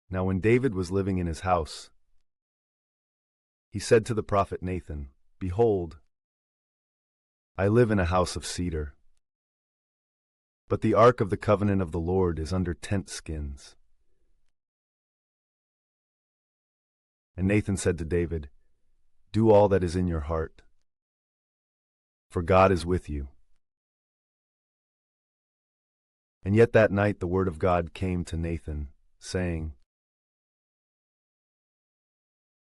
Now when David was living in his house, he said to the prophet Nathan, Behold, I live in a house of cedar, but the ark of the covenant of the Lord is under tent skins. And Nathan said to David, Do all that is in your heart, for God is with you. And yet that night the word of God came to Nathan, saying,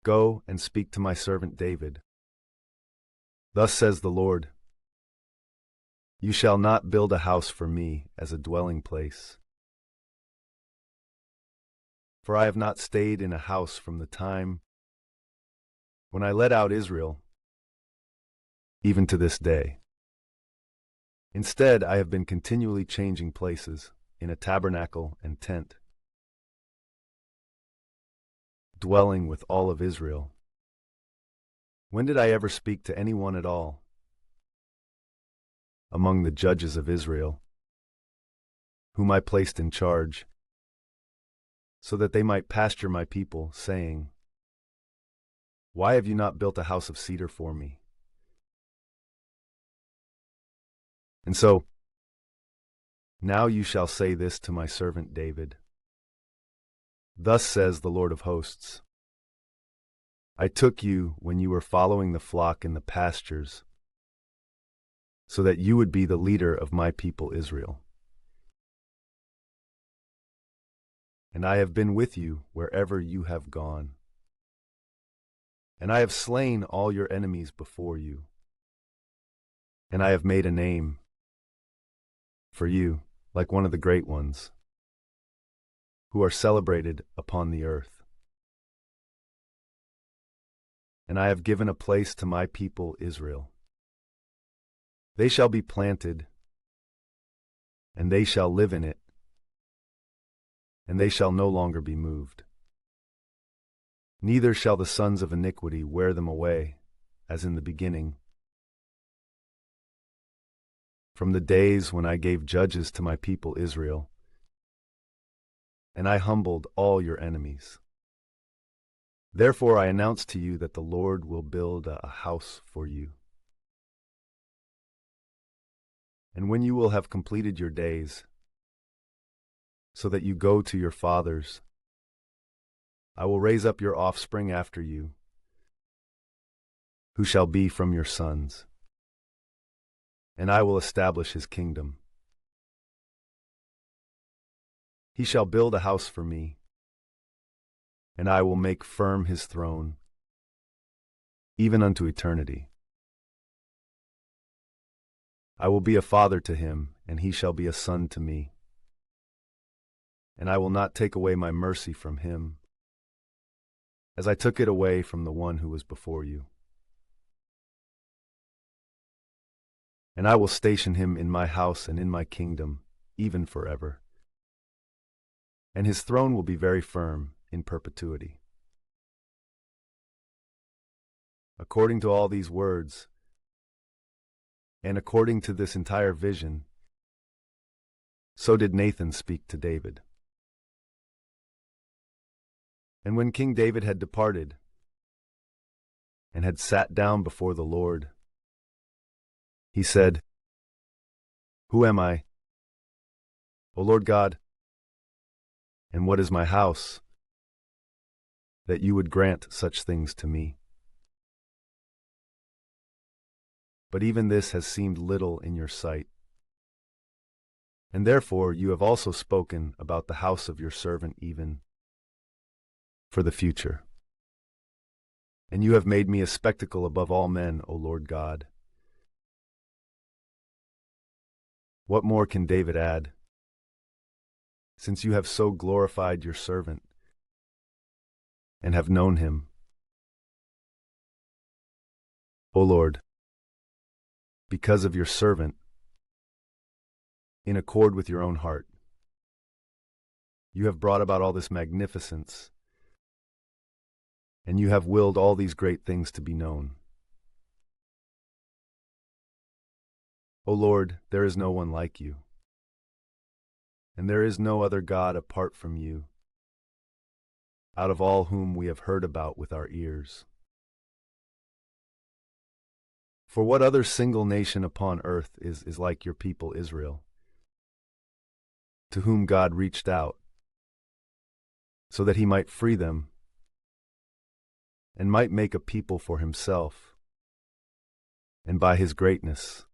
Go and speak to my servant David. Thus says the Lord, You shall not build a house for me as a dwelling place. For I have not stayed in a house from the time when I led out Israel, even to this day. Instead, I have been continually changing places in a tabernacle and tent, dwelling with all of Israel. When did I ever speak to anyone at all among the judges of Israel, whom I placed in charge, so that they might pasture my people, saying, Why have you not built a house of cedar for me? And so, now you shall say this to my servant David. Thus says the Lord of hosts, I took you when you were following the flock in the pastures, so that you would be the leader of my people Israel. And I have been with you wherever you have gone. And I have slain all your enemies before you, and I have made a name for you, like one of the great ones, who are celebrated upon the earth. And I have given a place to my people Israel. They shall be planted, and they shall live in it, and they shall no longer be moved. Neither shall the sons of iniquity wear them away, as in the beginning, from the days when I gave judges to my people Israel, and I humbled all your enemies. Therefore I announce to you that the Lord will build a house for you. And when you will have completed your days, so that you go to your fathers, I will raise up your offspring after you, who shall be from your sons, and I will establish his kingdom. He shall build a house for me, and I will make firm his throne, even unto eternity. I will be a father to him, and he shall be a son to me. And I will not take away my mercy from him, as I took it away from the one who was before you. And I will station him in my house and in my kingdom, even forever. And his throne will be very firm in perpetuity. According to all these words, and according to this entire vision, so did Nathan speak to David. And when King David had departed, and had sat down before the Lord, he said, Who am I, O Lord God, and what is my house, that you would grant such things to me? But even this has seemed little in your sight. And therefore you have also spoken about the house of your servant even for the future. And you have made me a spectacle above all men, O Lord God. What more can David add, since you have so glorified your servant and have known him? O Lord, because of your servant, in accord with your own heart, you have brought about all this magnificence, and you have willed all these great things to be known. O Lord, there is no one like you, and there is no other God apart from you, out of all whom we have heard about with our ears. For what other single nation upon earth is like your people Israel, to whom God reached out, so that he might free them, and might make a people for himself, and by his greatness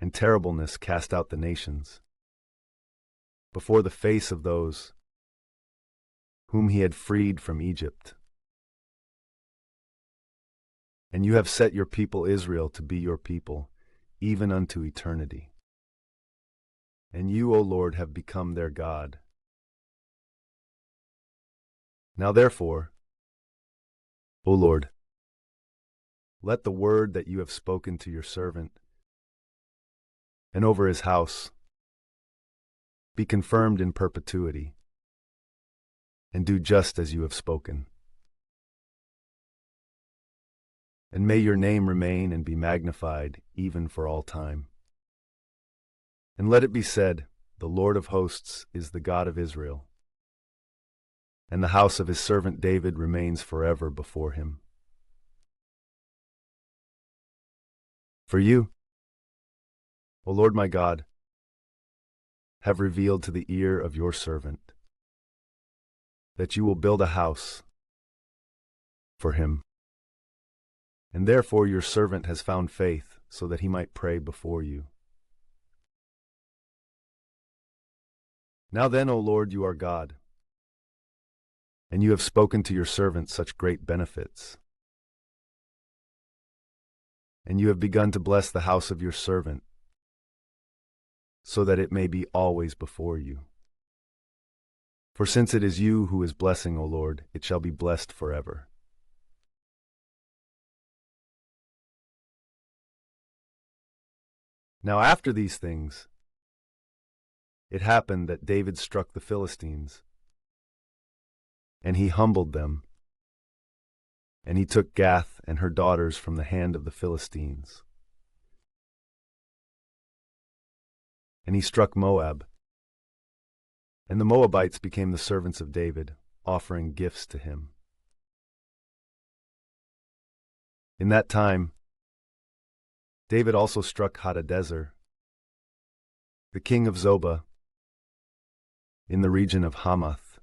and terribleness cast out the nations, before the face of those whom he had freed from Egypt. And you have set your people Israel to be your people, even unto eternity. And you, O Lord, have become their God. Now therefore, O Lord, let the word that you have spoken to your servant and over his house be confirmed in perpetuity, and do just as you have spoken. And may your name remain and be magnified even for all time. And let it be said, the Lord of hosts is the God of Israel, and the house of his servant David remains forever before him. For you, O Lord my God, have revealed to the ear of your servant that you will build a house for him. And therefore your servant has found faith, so that he might pray before you. Now then, O Lord, you are God. And you have spoken to your servant such great benefits. And you have begun to bless the house of your servant, so that it may be always before you. For since it is you who is blessing, O Lord, it shall be blessed forever. Now after these things, it happened that David struck the Philistines, and he humbled them, and he took Gath and her daughters from the hand of the Philistines. And he struck Moab, and the Moabites became the servants of David, offering gifts to him. In that time, David also struck Hadadezer, the king of Zobah, in the region of Hamath,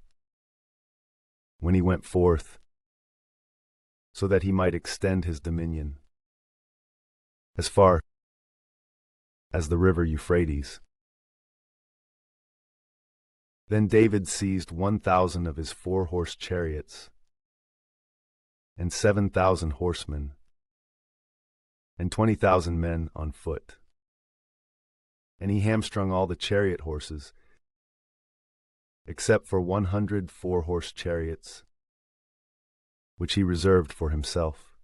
when he went forth, so that he might extend his dominion as far as the river Euphrates. Then David seized 1,000 of his 4-horse chariots, and 7,000 horsemen, and 20,000 men on foot. And he hamstrung all the chariot horses, except for 100 4-horse chariots, which he reserved for himself.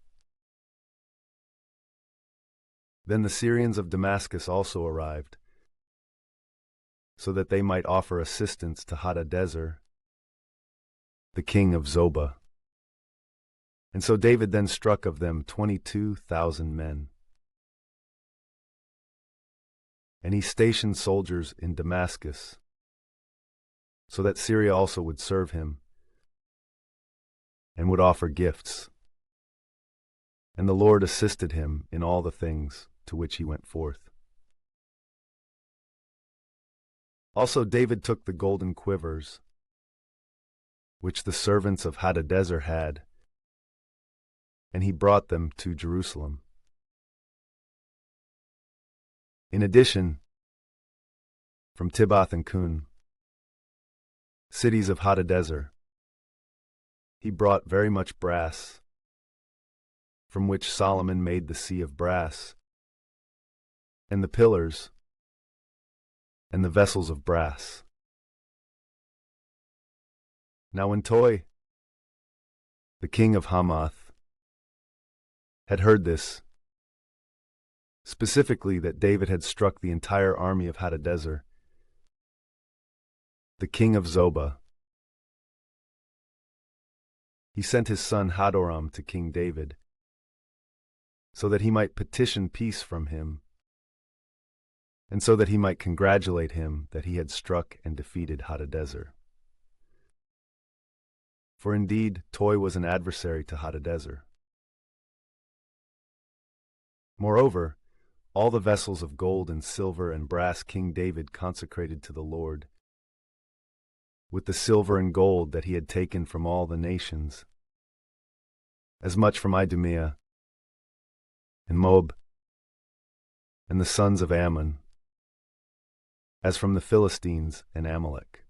Then the Syrians of Damascus also arrived, so that they might offer assistance to Hadadezer, the king of Zobah. And so David then struck of them 22,000 men. And he stationed soldiers in Damascus, so that Syria also would serve him, and would offer gifts. And the Lord assisted him in all the things to which he went forth. Also David took the golden quivers, which the servants of Hadadezer had, and he brought them to Jerusalem. In addition, from Tibbath and Kun, cities of Hadadezer, he brought very much brass, from which Solomon made the sea of brass, and the pillars, and the vessels of brass. Now when Toi, the king of Hamath, had heard this, specifically that David had struck the entire army of Hadadezer, the king of Zobah, he sent his son Hadoram to King David, so that he might petition peace from him, and so that he might congratulate him that he had struck and defeated Hadadezer. For indeed, Toi was an adversary to Hadadezer. Moreover, all the vessels of gold and silver and brass King David consecrated to the Lord, with the silver and gold that he had taken from all the nations, as much from Idumea and Moab and the sons of Ammon, as from the Philistines and Amalek.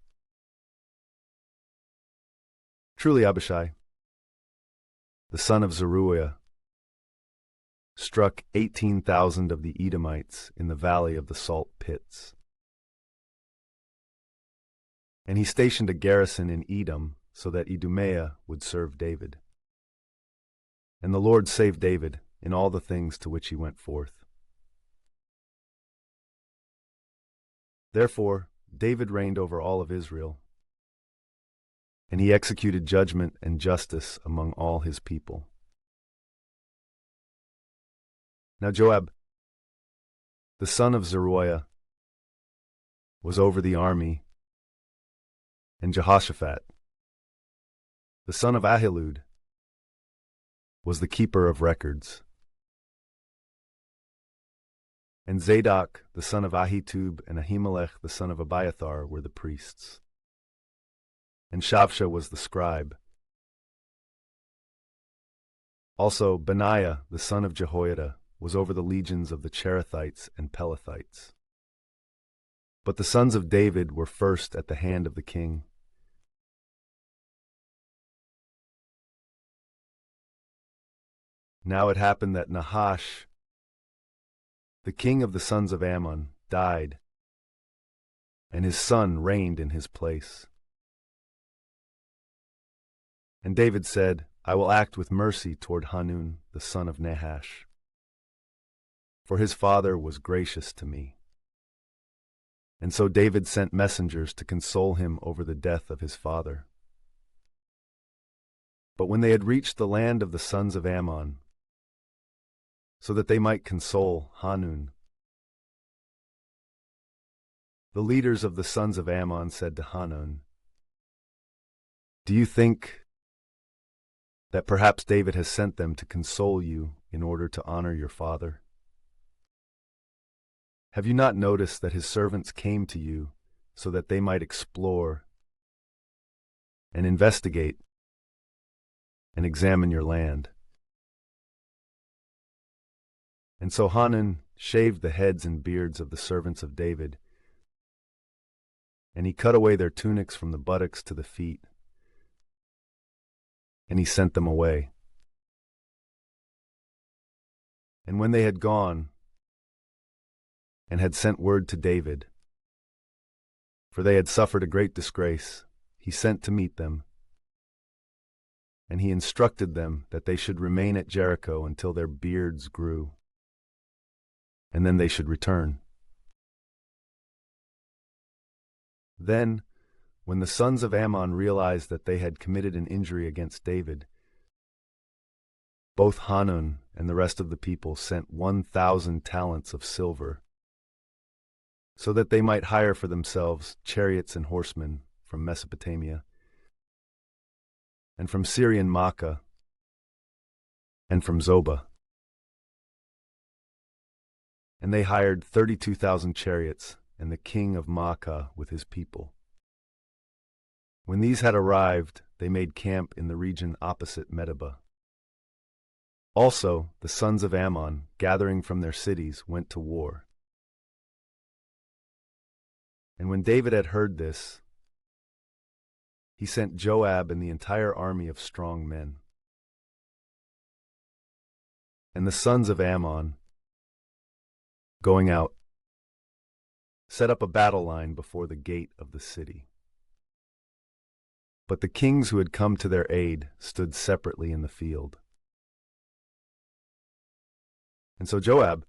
Truly Abishai, the son of Zeruiah, struck 18,000 of the Edomites in the valley of the salt pits. And he stationed a garrison in Edom, so that Idumea would serve David. And the Lord saved David in all the things to which he went forth. Therefore, David reigned over all of Israel, and he executed judgment and justice among all his people. Now Joab, the son of Zeruiah, was over the army, and Jehoshaphat, the son of Ahilud, was the keeper of records. And Zadok, the son of Ahitub, and Ahimelech, the son of Abiathar, were the priests. And Shavsha was the scribe. Also Benaiah, the son of Jehoiada, was over the legions of the Cherethites and Pelethites. But the sons of David were first at the hand of the king. Now it happened that Nahash, the king of the sons of Ammon, died, and his son reigned in his place. And David said, I will act with mercy toward Hanun, the son of Nahash, for his father was gracious to me. And so David sent messengers to console him over the death of his father. But when they had reached the land of the sons of Ammon, so that they might console Hanun, the leaders of the sons of Ammon said to Hanun, Do you think that perhaps David has sent them to console you in order to honor your father? Have you not noticed that his servants came to you so that they might explore and investigate and examine your land? And so Hanun shaved the heads and beards of the servants of David, and he cut away their tunics from the buttocks to the feet, and he sent them away. And when they had gone and had sent word to David, for they had suffered a great disgrace, he sent to meet them, and he instructed them that they should remain at Jericho until their beards grew, and then they should return. Then, when the sons of Ammon realized that they had committed an injury against David, both Hanun and the rest of the people sent 1,000 talents of silver, so that they might hire for themselves chariots and horsemen from Mesopotamia, and from Syrian Makkah, and from Zobah. And they hired 32,000 chariots, and the king of Makkah with his people. When these had arrived, they made camp in the region opposite Medeba. Also, the sons of Ammon, gathering from their cities, went to war. And when David had heard this, he sent Joab and the entire army of strong men. And the sons of Ammon, going out, set up a battle line before the gate of the city. But the kings who had come to their aid stood separately in the field. And so Joab,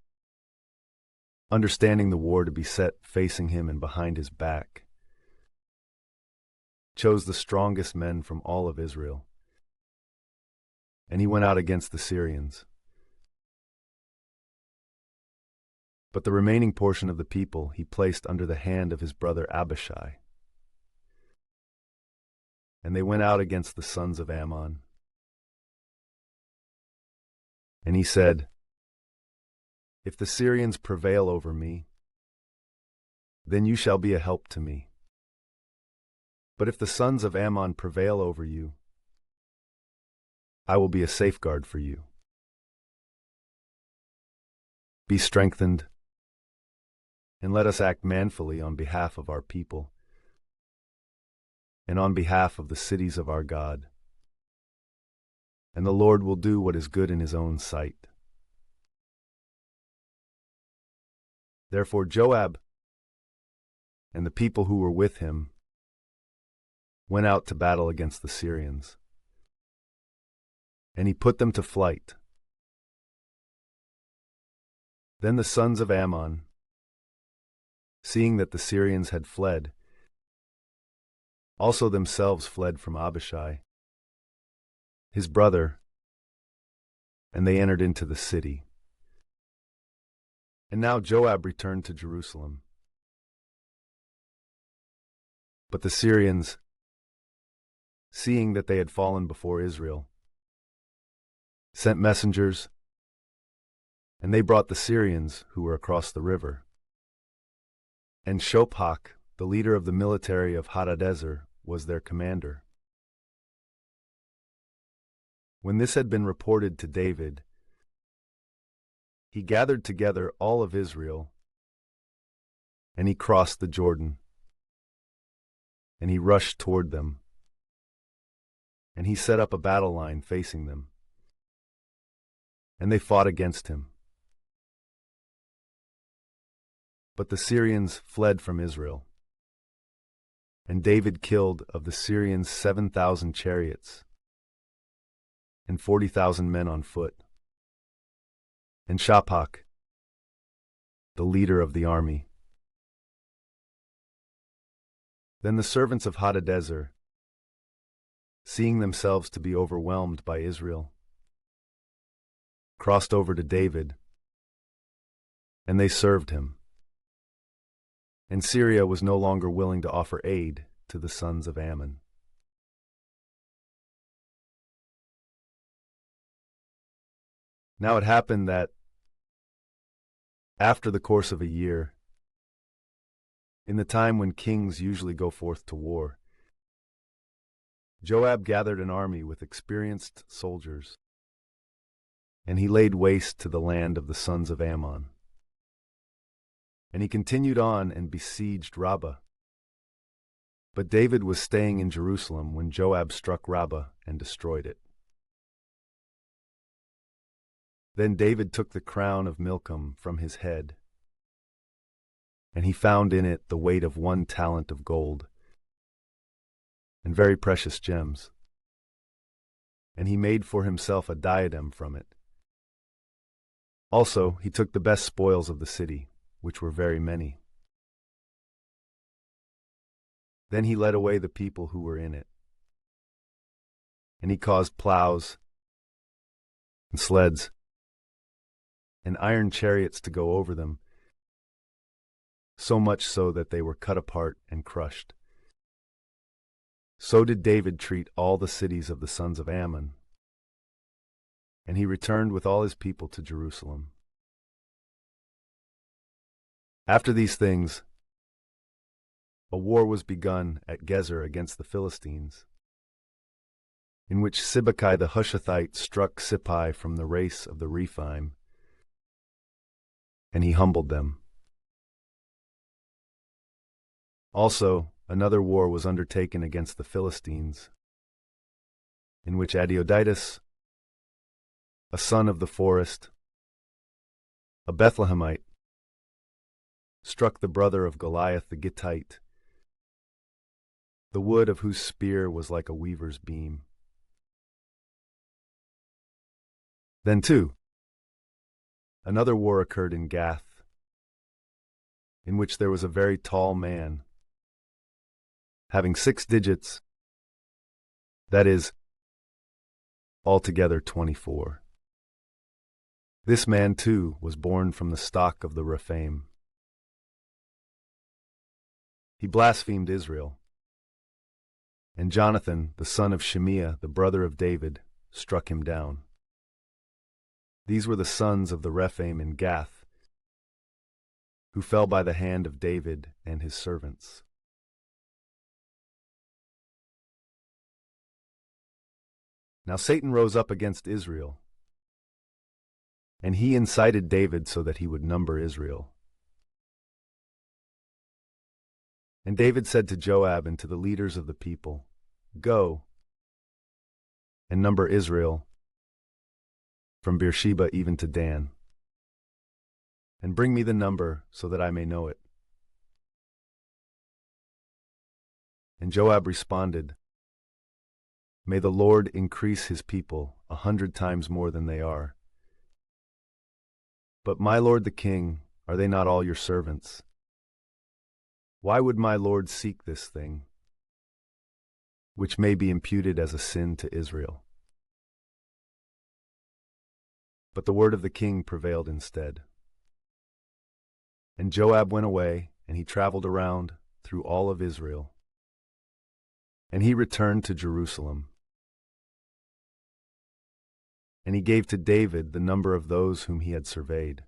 understanding the war to be set facing him and behind his back, chose the strongest men from all of Israel, and he went out against the Syrians. But the remaining portion of the people he placed under the hand of his brother Abishai. And they went out against the sons of Ammon. And he said, If the Syrians prevail over me, then you shall be a help to me. But if the sons of Ammon prevail over you, I will be a safeguard for you. Be strengthened, and let us act manfully on behalf of our people, and on behalf of the cities of our God. And the Lord will do what is good in his own sight. Therefore Joab and the people who were with him went out to battle against the Syrians, and he put them to flight. Then the sons of Ammon, seeing that the Syrians had fled, also themselves fled from Abishai, his brother, and they entered into the city. And now Joab returned to Jerusalem. But the Syrians, seeing that they had fallen before Israel, sent messengers, and they brought the Syrians who were across the river. And Shophak, the leader of the military of Hadadezer, was their commander. When this had been reported to David, he gathered together all of Israel, and he crossed the Jordan, and he rushed toward them, and he set up a battle line facing them. and they fought against him. But the Syrians fled from Israel, and David killed of the Syrians 7,000 chariots and 40,000 men on foot. And Shapach, the leader of the army. Then the servants of Hadadezer, seeing themselves to be overwhelmed by Israel, crossed over to David, and they served him. And Syria was no longer willing to offer aid to the sons of Ammon. Now it happened that, after the course of a year, in the time when kings usually go forth to war, Joab gathered an army with experienced soldiers, and he laid waste to the land of the sons of Ammon. And he continued on and besieged Rabbah. But David was staying in Jerusalem when Joab struck Rabbah and destroyed it. Then David took the crown of Milcom from his head, and he found in it the weight of 1 talent of gold, and very precious gems. And he made for himself a diadem from it. Also he took the best spoils of the city, which were very many. Then he led away the people who were in it, and he caused plows and sleds and iron chariots to go over them, so much so that they were cut apart and crushed. So did David treat all the cities of the sons of Ammon, and he returned with all his people to Jerusalem. After these things, a war was begun at Gezer against the Philistines, in which Sibbecai the Hushathite struck Sippai from the race of the Rephaim, and he humbled them. Also, another war was undertaken against the Philistines, in which Adioditis, a son of the forest, a Bethlehemite, struck the brother of Goliath the Gittite, the wood of whose spear was like a weaver's beam. Then, too, another war occurred in Gath, in which there was a very tall man, having 6 digits, that is, altogether 24. This man, too, was born from the stock of the Rephaim. He blasphemed Israel, and Jonathan, the son of Shimeah, the brother of David, struck him down. These were the sons of the Rephaim in Gath, who fell by the hand of David and his servants. Now Satan rose up against Israel, and he incited David so that he would number Israel. And David said to Joab and to the leaders of the people, "Go and number Israel from Beersheba even to Dan, and bring me the number so that I may know it." And Joab responded, "May the Lord increase his people 100 times more than they are. But my lord the king, are they not all your servants? Why would my lord seek this thing, which may be imputed as a sin to Israel?" But the word of the king prevailed instead. And Joab went away, and he traveled around through all of Israel. And he returned to Jerusalem. And he gave to David the number of those whom he had surveyed.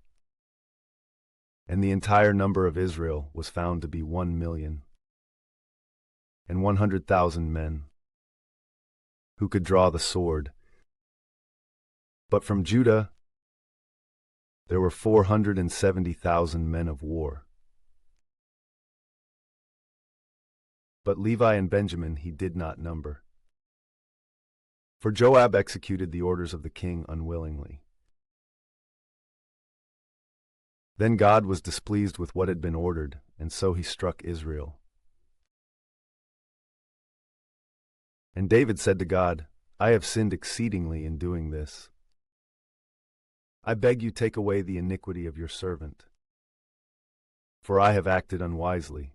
And the entire number of Israel was found to be 1,100,000 men, who could draw the sword. But from Judah there were 470,000 men of war. But Levi and Benjamin he did not number. For Joab executed the orders of the king unwillingly, Then God was displeased with what had been ordered, and so he struck Israel. And David said to God, I have sinned exceedingly in doing this. I beg you take away the iniquity of your servant, for I have acted unwisely.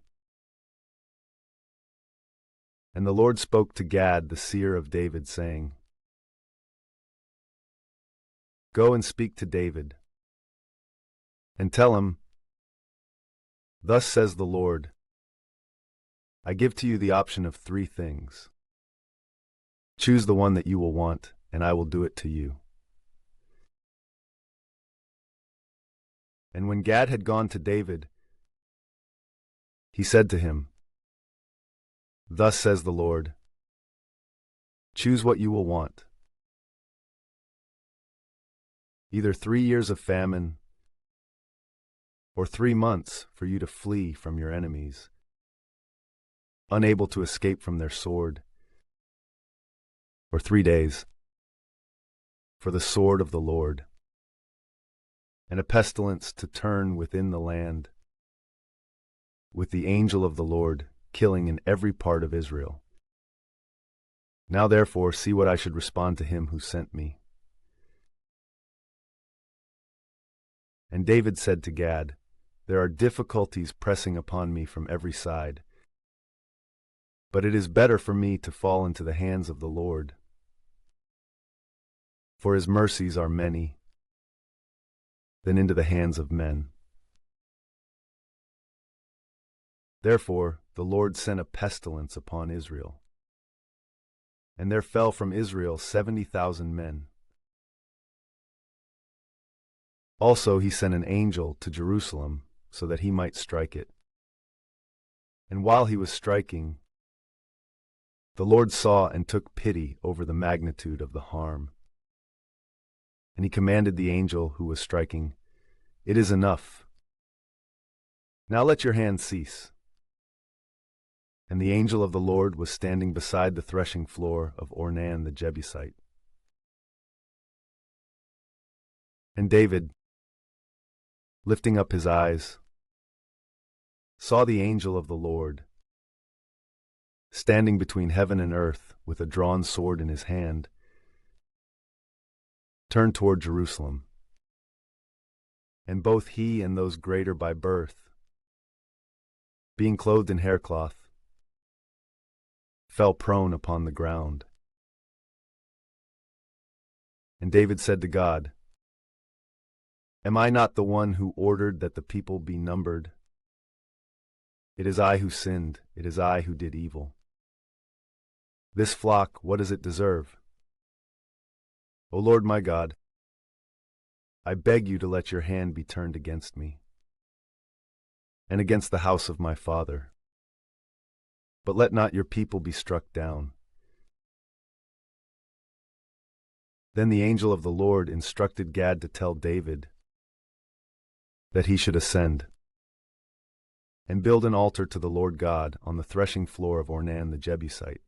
And the Lord spoke to Gad, the seer of David, saying, Go and speak to David, and tell him, Thus says the Lord, I give to you the option of 3 things. Choose the one that you will want, and I will do it to you. And when Gad had gone to David, he said to him, Thus says the Lord, choose what you will want. Either 3 years of famine, or 3 months for you to flee from your enemies, unable to escape from their sword, or 3 days for the sword of the Lord, and a pestilence to turn within the land, with the angel of the Lord killing in every part of Israel. Now therefore see what I should respond to him who sent me. And David said to Gad, There are difficulties pressing upon me from every side, but it is better for me to fall into the hands of the Lord, for his mercies are many, than into the hands of men. Therefore the Lord sent a pestilence upon Israel, and there fell from Israel 70,000 men. Also he sent an angel to Jerusalem, so that he might strike it. And while he was striking, the Lord saw and took pity over the magnitude of the harm. And he commanded the angel who was striking, It is enough. Now let your hand cease. And the angel of the Lord was standing beside the threshing floor of Ornan the Jebusite. And David, lifting up his eyes, saw the angel of the Lord, standing between heaven and earth with a drawn sword in his hand, turned toward Jerusalem. And both he and those greater by birth, being clothed in haircloth, fell prone upon the ground. And David said to God, Am I not the one who ordered that the people be numbered? It is I who sinned, it is I who did evil. This flock, what does it deserve? O Lord my God, I beg you to let your hand be turned against me, and against the house of my father. But let not your people be struck down. Then the angel of the Lord instructed Gad to tell David that he should ascend and build an altar to the Lord God on the threshing floor of Ornan the Jebusite.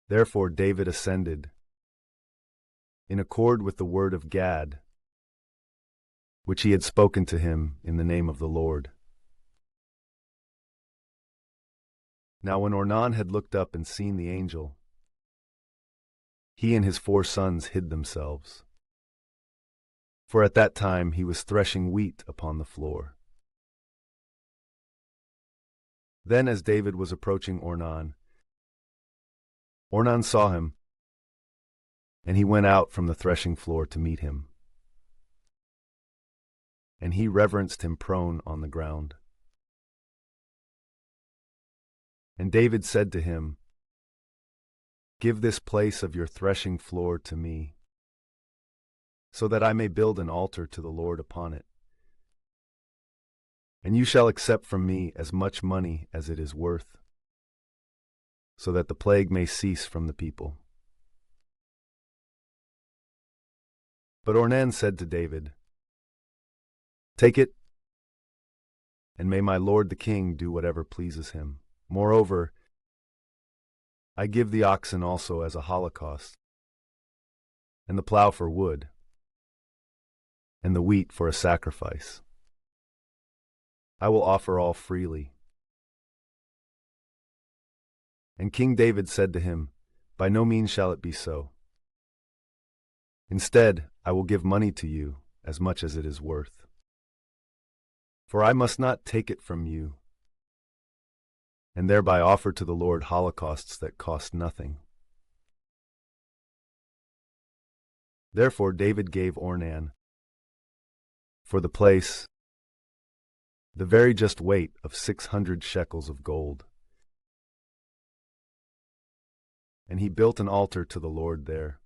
Therefore David ascended, in accord with the word of Gad, which he had spoken to him in the name of the Lord. Now when Ornan had looked up and seen the angel, he and his 4 sons hid themselves, for at that time he was threshing wheat upon the floor. Then as David was approaching Ornan, Ornan saw him, and he went out from the threshing floor to meet him. And he reverenced him prone on the ground. And David said to him, Give this place of your threshing floor to me, so that I may build an altar to the Lord upon it. And you shall accept from me as much money as it is worth, so that the plague may cease from the people. But Ornan said to David, Take it, and may my lord the king do whatever pleases him. Moreover, I give the oxen also as a holocaust, and the plow for wood. and the wheat for a sacrifice. I will offer all freely." And King David said to him, "By no means shall it be so. Instead, I will give money to you, as much as it is worth. For I must not take it from you, and thereby offer to the Lord holocausts that cost nothing." Therefore David gave Ornan, for the place, the very just weight of 600 shekels of gold. And he built an altar to the Lord there.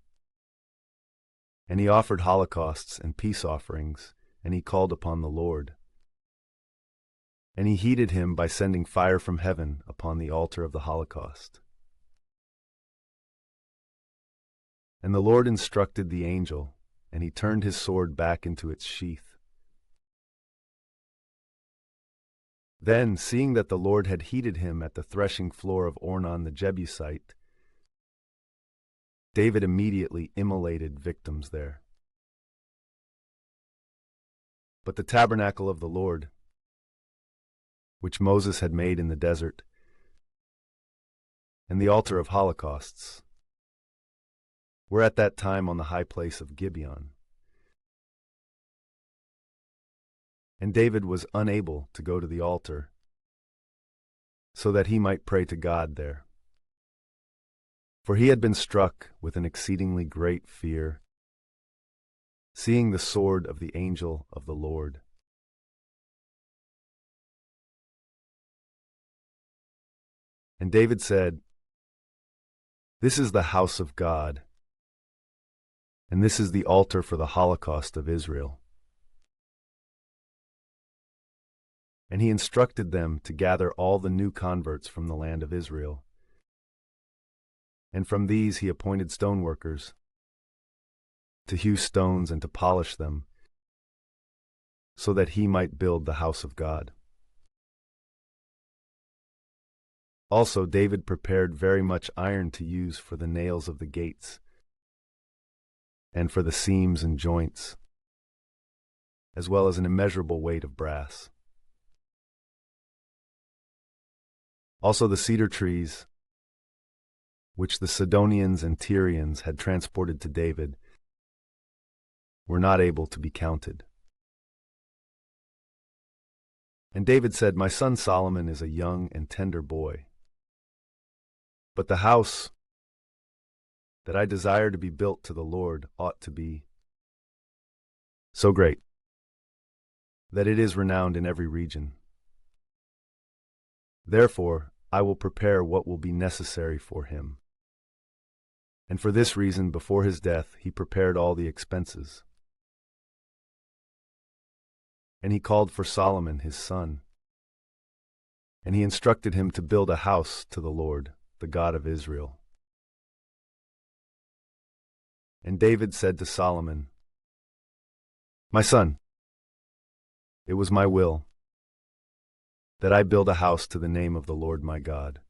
And he offered holocausts and peace offerings, and he called upon the Lord. And he heeded him by sending fire from heaven upon the altar of the holocaust. And the Lord instructed the angel, and he turned his sword back into its sheath. Then, seeing that the Lord had heeded him at the threshing floor of Ornan the Jebusite, David immediately immolated victims there. But the tabernacle of the Lord, which Moses had made in the desert, and the altar of holocausts, were at that time on the high place of Gibeon. And David was unable to go to the altar, so that he might pray to God there. For he had been struck with an exceedingly great fear, seeing the sword of the angel of the Lord. And David said, "This is the house of God, and this is the altar for the holocaust of Israel." And he instructed them to gather all the new converts from the land of Israel. And from these he appointed stoneworkers, to hew stones and to polish them, so that he might build the house of God. Also David prepared very much iron to use for the nails of the gates, and for the seams and joints, as well as an immeasurable weight of brass. Also the cedar trees, which the Sidonians and Tyrians had transported to David, were not able to be counted. And David said, "My son Solomon is a young and tender boy, but the house that I desire to be built to the Lord ought to be so great that it is renowned in every region. Therefore, I will prepare what will be necessary for him." And for this reason, before his death, he prepared all the expenses. And he called for Solomon his son, and he instructed him to build a house to the Lord, the God of Israel. And David said to Solomon, "My son, it was my will that I build a house to the name of the Lord my God.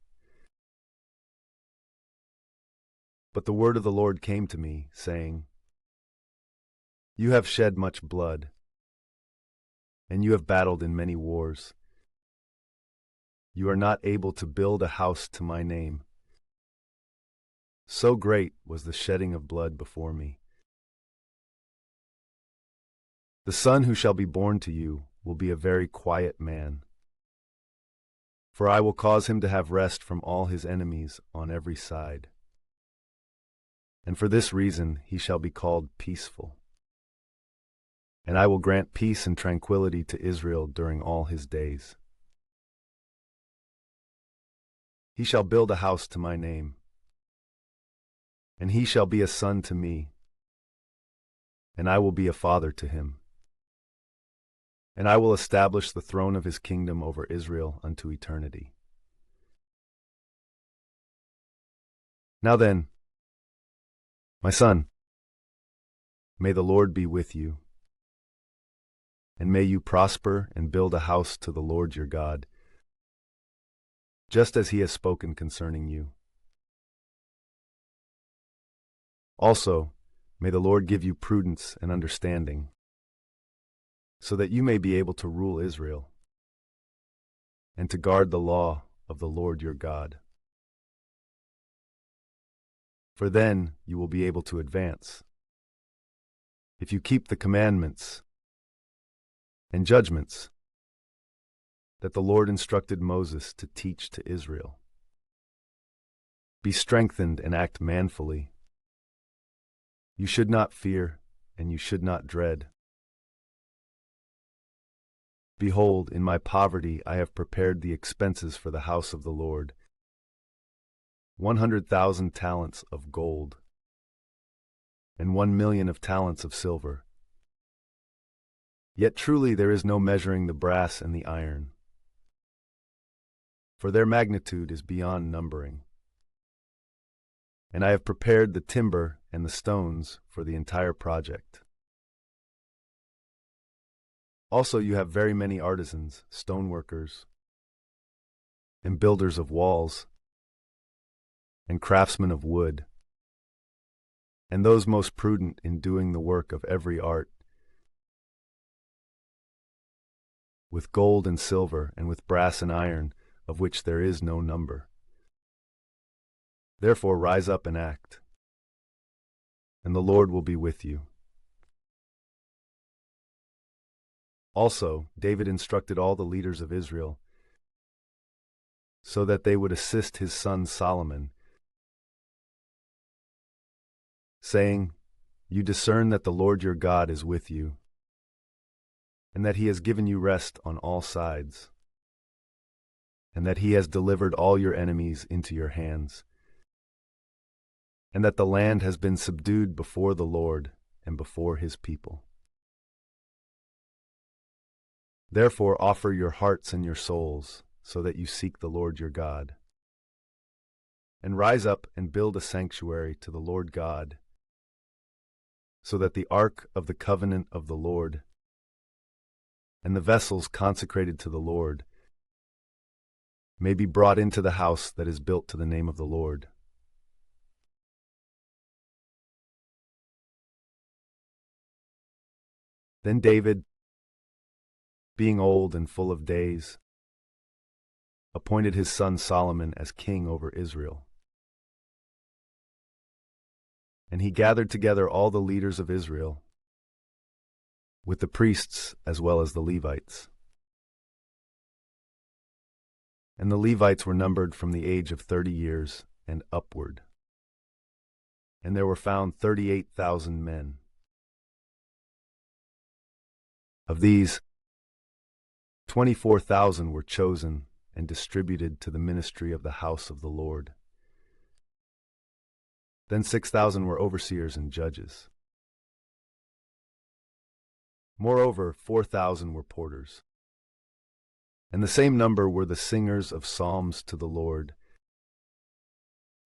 But the word of the Lord came to me, saying, You have shed much blood, and you have battled in many wars. You are not able to build a house to my name. So great was the shedding of blood before me. The son who shall be born to you will be a very quiet man. For I will cause him to have rest from all his enemies on every side. And for this reason he shall be called Peaceful. And I will grant peace and tranquility to Israel during all his days. He shall build a house to my name, and he shall be a son to me, and I will be a father to him. And I will establish the throne of his kingdom over Israel unto eternity. Now then, my son, may the Lord be with you, and may you prosper and build a house to the Lord your God, just as he has spoken concerning you. Also, may the Lord give you prudence and understanding, so that you may be able to rule Israel and to guard the law of the Lord your God. For then you will be able to advance, if you keep the commandments and judgments that the Lord instructed Moses to teach to Israel. Be strengthened and act manfully. You should not fear, and you should not dread. Behold, in my poverty I have prepared the expenses for the house of the Lord, 100,000 talents of gold, and 1,000,000 of talents of silver. Yet truly there is no measuring the brass and the iron, for their magnitude is beyond numbering. And I have prepared the timber and the stones for the entire project. Also you have very many artisans, stoneworkers, and builders of walls, and craftsmen of wood, and those most prudent in doing the work of every art, with gold and silver, and with brass and iron, of which there is no number. Therefore rise up and act, and the Lord will be with you. Also, David instructed all the leaders of Israel, so that they would assist his son Solomon, saying, You discern that the Lord your God is with you, and that he has given you rest on all sides, and that he has delivered all your enemies into your hands, and that the land has been subdued before the Lord and before his people. Therefore offer your hearts and your souls, so that you seek the Lord your God. And rise up and build a sanctuary to the Lord God, so that the ark of the covenant of the Lord and the vessels consecrated to the Lord may be brought into the house that is built to the name of the Lord. Then David, being old and full of days, appointed his son Solomon as king over Israel. And he gathered together all the leaders of Israel, with the priests as well as the Levites. And the Levites were numbered from the age of 30 years and upward. And there were found 38,000 men. Of these, 24,000 were chosen and distributed to the ministry of the house of the Lord. Then 6,000 were overseers and judges. Moreover, 4,000 were porters. And the same number were the singers of psalms to the Lord,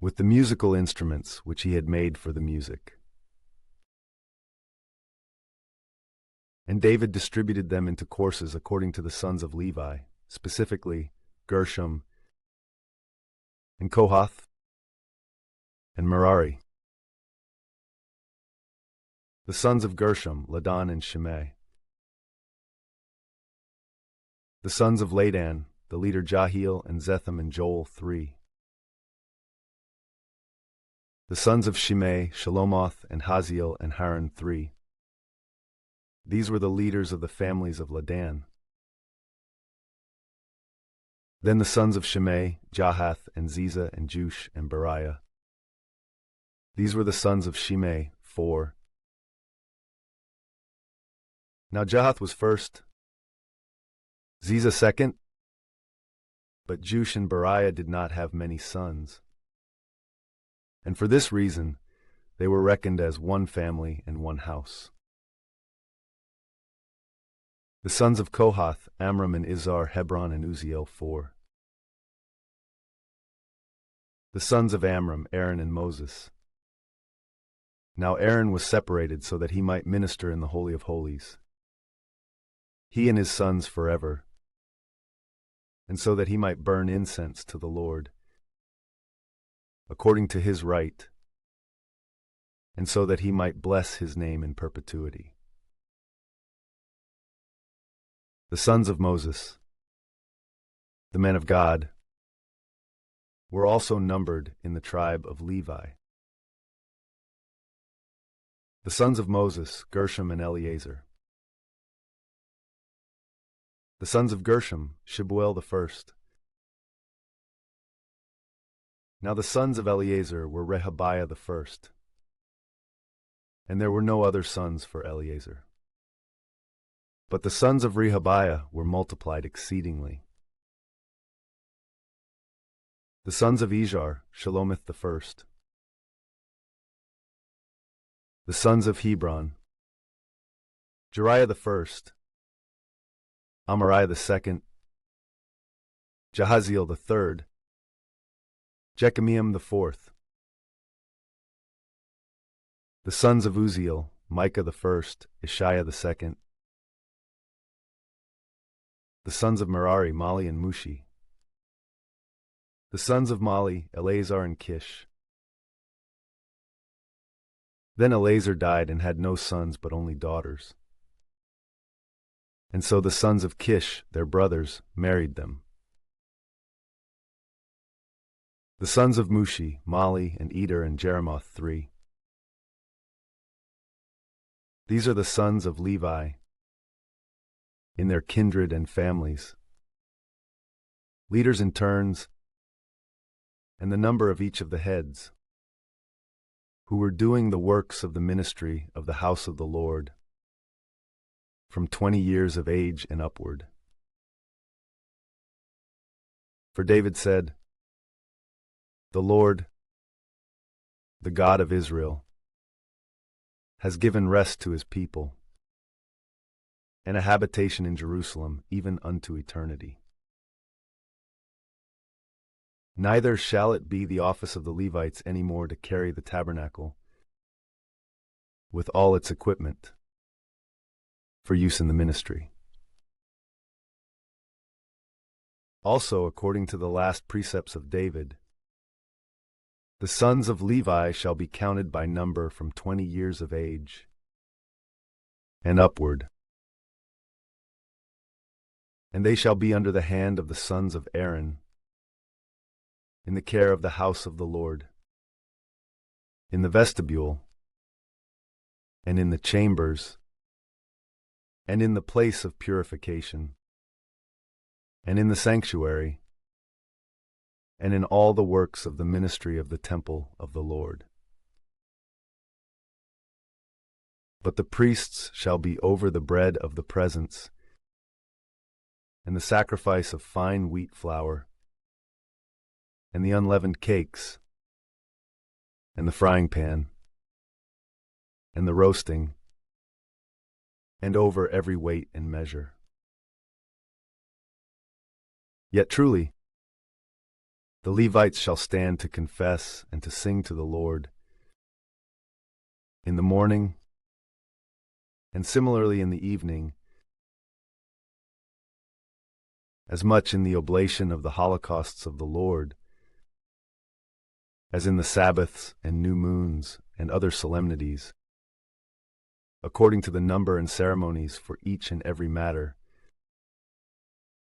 with the musical instruments which he had made for the music. And David distributed them into courses according to the sons of Levi, specifically Gershom and Kohath and Merari. The sons of Gershom, Ladan and Shimei. The sons of Ladan, the leader Jahiel and Zetham and Joel, 3. The sons of Shimei, Shalomoth and Haziel and Haran, 3. These were the leaders of the families of Ladan. Then the sons of Shimei, Jahath and Ziza and Jush and Beriah. These were the sons of Shimei, 4. Now Jahath was first, Ziza second, but Jush and Beriah did not have many sons. And for this reason, they were reckoned as one family and one house. The sons of Kohath, Amram and Izhar, Hebron and Uzziel, 4. The sons of Amram, Aaron and Moses. Now Aaron was separated so that he might minister in the Holy of Holies, he and his sons forever, and so that he might burn incense to the Lord, according to his right, and so that he might bless his name in perpetuity. The sons of Moses, the men of God, were also numbered in the tribe of Levi. The sons of Moses, Gershom and Eleazar. The sons of Gershom, Shebuel the first. Now the sons of Eleazar were Rehabiah the first, and there were no other sons for Eleazar. But the sons of Rehabiah were multiplied exceedingly. The sons of Izhar, Shelomith the first. The sons of Hebron, Jeriah the first, Amariah the second, Jahaziel the third, Jekameam the fourth. The sons of Uzziel, Micah the first, Ishiah the second. The sons of Merari, Mali and Mushi. The sons of Mali, Eleazar and Kish. Then Eleazar died and had no sons but only daughters. And so the sons of Kish, their brothers, married them. The sons of Mushi, Mali and Eder and Jeremoth 3. These are the sons of Levi, in their kindred and families, leaders in turns, and the number of each of the heads, who were doing the works of the ministry of the house of the Lord, from 20 years of age and upward. For David said, "The Lord, the God of Israel, has given rest to his people, and a habitation in Jerusalem, even unto eternity. Neither shall it be the office of the Levites any more to carry the tabernacle with all its equipment for use in the ministry." Also, according to the last precepts of David, the sons of Levi shall be counted by number from 20 years of age and upward, and they shall be under the hand of the sons of Aaron, in the care of the house of the Lord, in the vestibule, and in the chambers, and in the place of purification, and in the sanctuary, and in all the works of the ministry of the temple of the Lord. But the priests shall be over the bread of the presence, and the sacrifice of fine wheat flour, and the unleavened cakes, and the frying pan, and the roasting, and over every weight and measure. Yet truly, the Levites shall stand to confess and to sing to the Lord in the morning, and similarly in the evening, as much in the oblation of the holocausts of the Lord as in the Sabbaths and new moons and other solemnities, according to the number and ceremonies for each and every matter,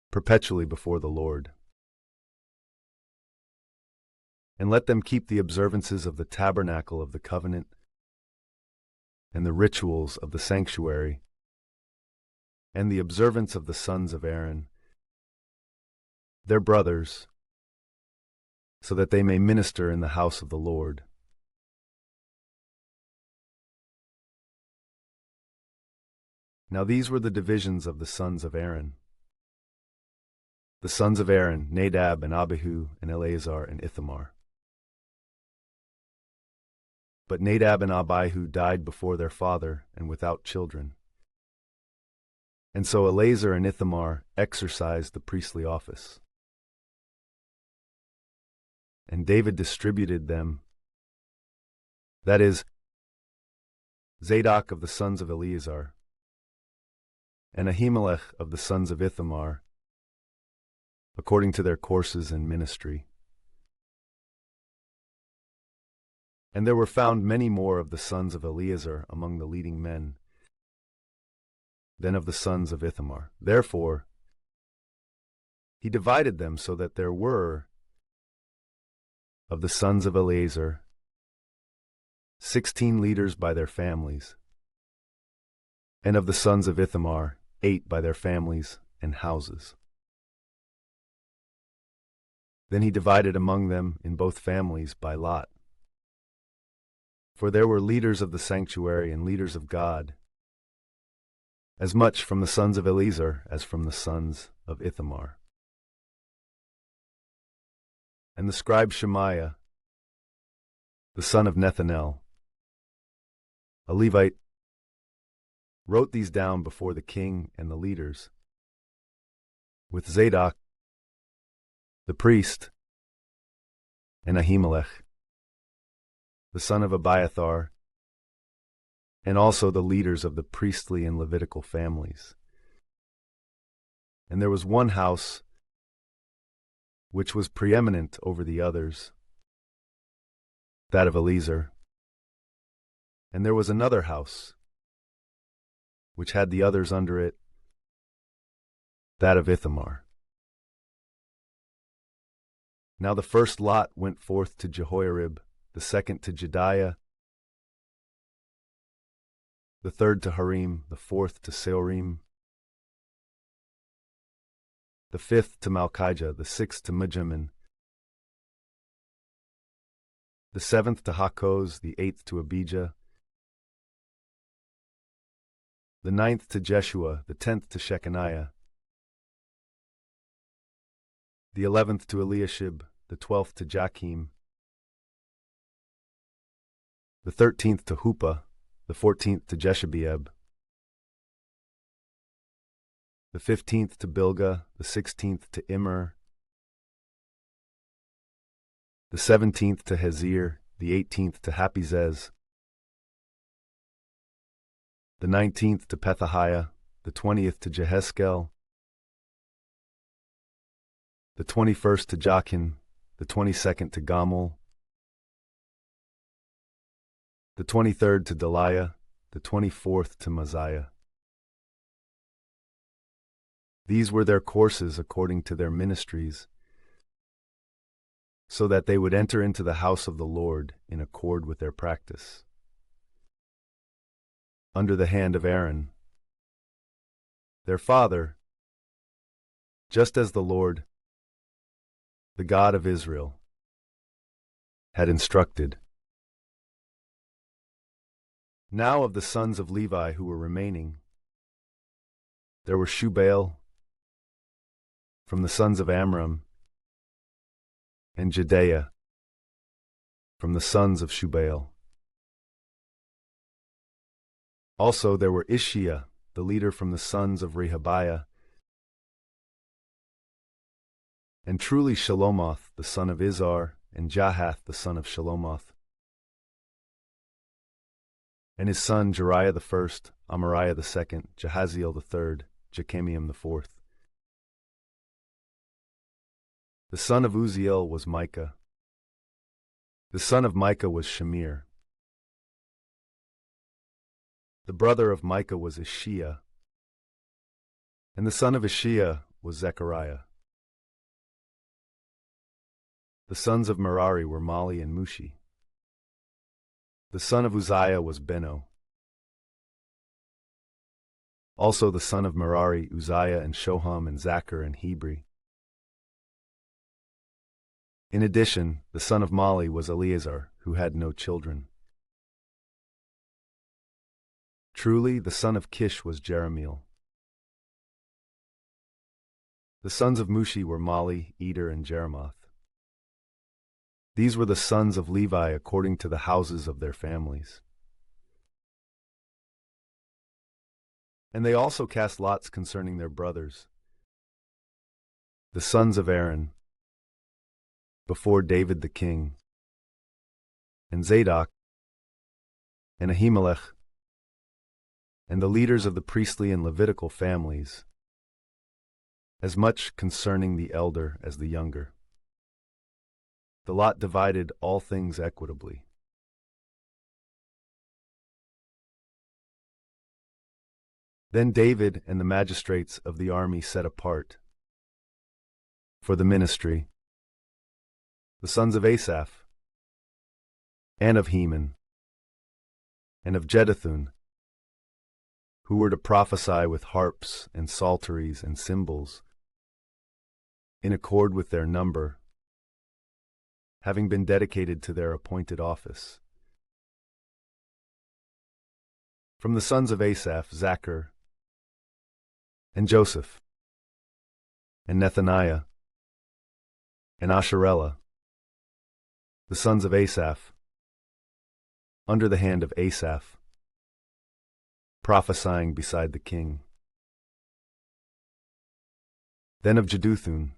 perpetually before the Lord. And let them keep the observances of the tabernacle of the covenant and the rituals of the sanctuary, and the observance of the sons of Aaron, their brothers, so that they may minister in the house of the Lord. Now these were the divisions of the sons of Aaron. The sons of Aaron, Nadab and Abihu and Eleazar and Ithamar. But Nadab and Abihu died before their father and without children. And so Eleazar and Ithamar exercised the priestly office. And David distributed them, that is, Zadok of the sons of Eleazar, and Ahimelech of the sons of Ithamar, according to their courses and ministry. And there were found many more of the sons of Eleazar among the leading men, than of the sons of Ithamar. Therefore, he divided them so that there were, of the sons of Eleazar, 16 leaders by their families, and of the sons of Ithamar, 8 by their families and houses. Then he divided among them in both families by lot. For there were leaders of the sanctuary and leaders of God, as much from the sons of Eleazar as from the sons of Ithamar. And the scribe Shemaiah, the son of Nethanel, a Levite, wrote these down before the king and the leaders, with Zadok, the priest, and Ahimelech, the son of Abiathar, and also the leaders of the priestly and Levitical families. And there was one house which was preeminent over the others, that of Eleazar. And there was another house which had the others under it, that of Ithamar. Now the first lot went forth to Jehoiarib, the second to Jediah, the third to Harim, the fourth to Seorim, the fifth to Malchijah, the sixth to Mijamin, the seventh to Hakkoz, the eighth to Abijah, the ninth to Jeshua, the 10th to Shechaniah, the 11th to Eliashib, the 12th to Jachim, the 13th to Huppah, the 14th to Jeshabeab, the 15th to Bilgah, the 16th to Immer, the 17th to Hezir, the 18th to Hapizez, the 19th to Pethahiah, the 20th to Jeheskel, the 21st to Jachin, the 22nd to Gamul, the 23rd to Deliah, the 24th to Mosiah. These were their courses according to their ministries, so that they would enter into the house of the Lord in accord with their practice, under the hand of Aaron, their father, just as the Lord, the God of Israel, had instructed. Now of the sons of Levi who were remaining, there were Shubael, from the sons of Amram, and Jedaiah, from the sons of Shubael. Also there were Ishiah, the leader from the sons of Rehabiah, and truly Shelomoth, the son of Izhar, and Jahath, the son of Shelomoth, and his son Jeriah the first, Amariah the second, Jahaziel the third, Jechemiam the fourth. The son of Uzziel was Micah. The son of Micah was Shemir. The brother of Micah was Ishiah, and the son of Ishiah was Zechariah. The sons of Merari were Mali and Mushi. The son of Uzziah was Beno. Also the son of Merari, Uzziah and Shoham and Zachar and Hebri. In addition, the son of Mali was Eleazar, who had no children. Truly, the son of Kish was Jeremiel. The sons of Mushi were Mali, Eder, and Jeremoth. These were the sons of Levi according to the houses of their families. And they also cast lots concerning their brothers, the sons of Aaron, before David the king, and Zadok, and Ahimelech, and the leaders of the priestly and Levitical families, as much concerning the elder as the younger. The lot divided all things equitably. . Then David and the magistrates of the army set apart for the ministry the sons of Asaph, and of Heman, and of Jeduthun, who were to prophesy with harps and psalteries and cymbals, in accord with their number, having been dedicated to their appointed office. From the sons of Asaph, Zachar, and Joseph, and Nethaniah, and Asherellah, the sons of Asaph, under the hand of Asaph, prophesying beside the king. Then of Jeduthun,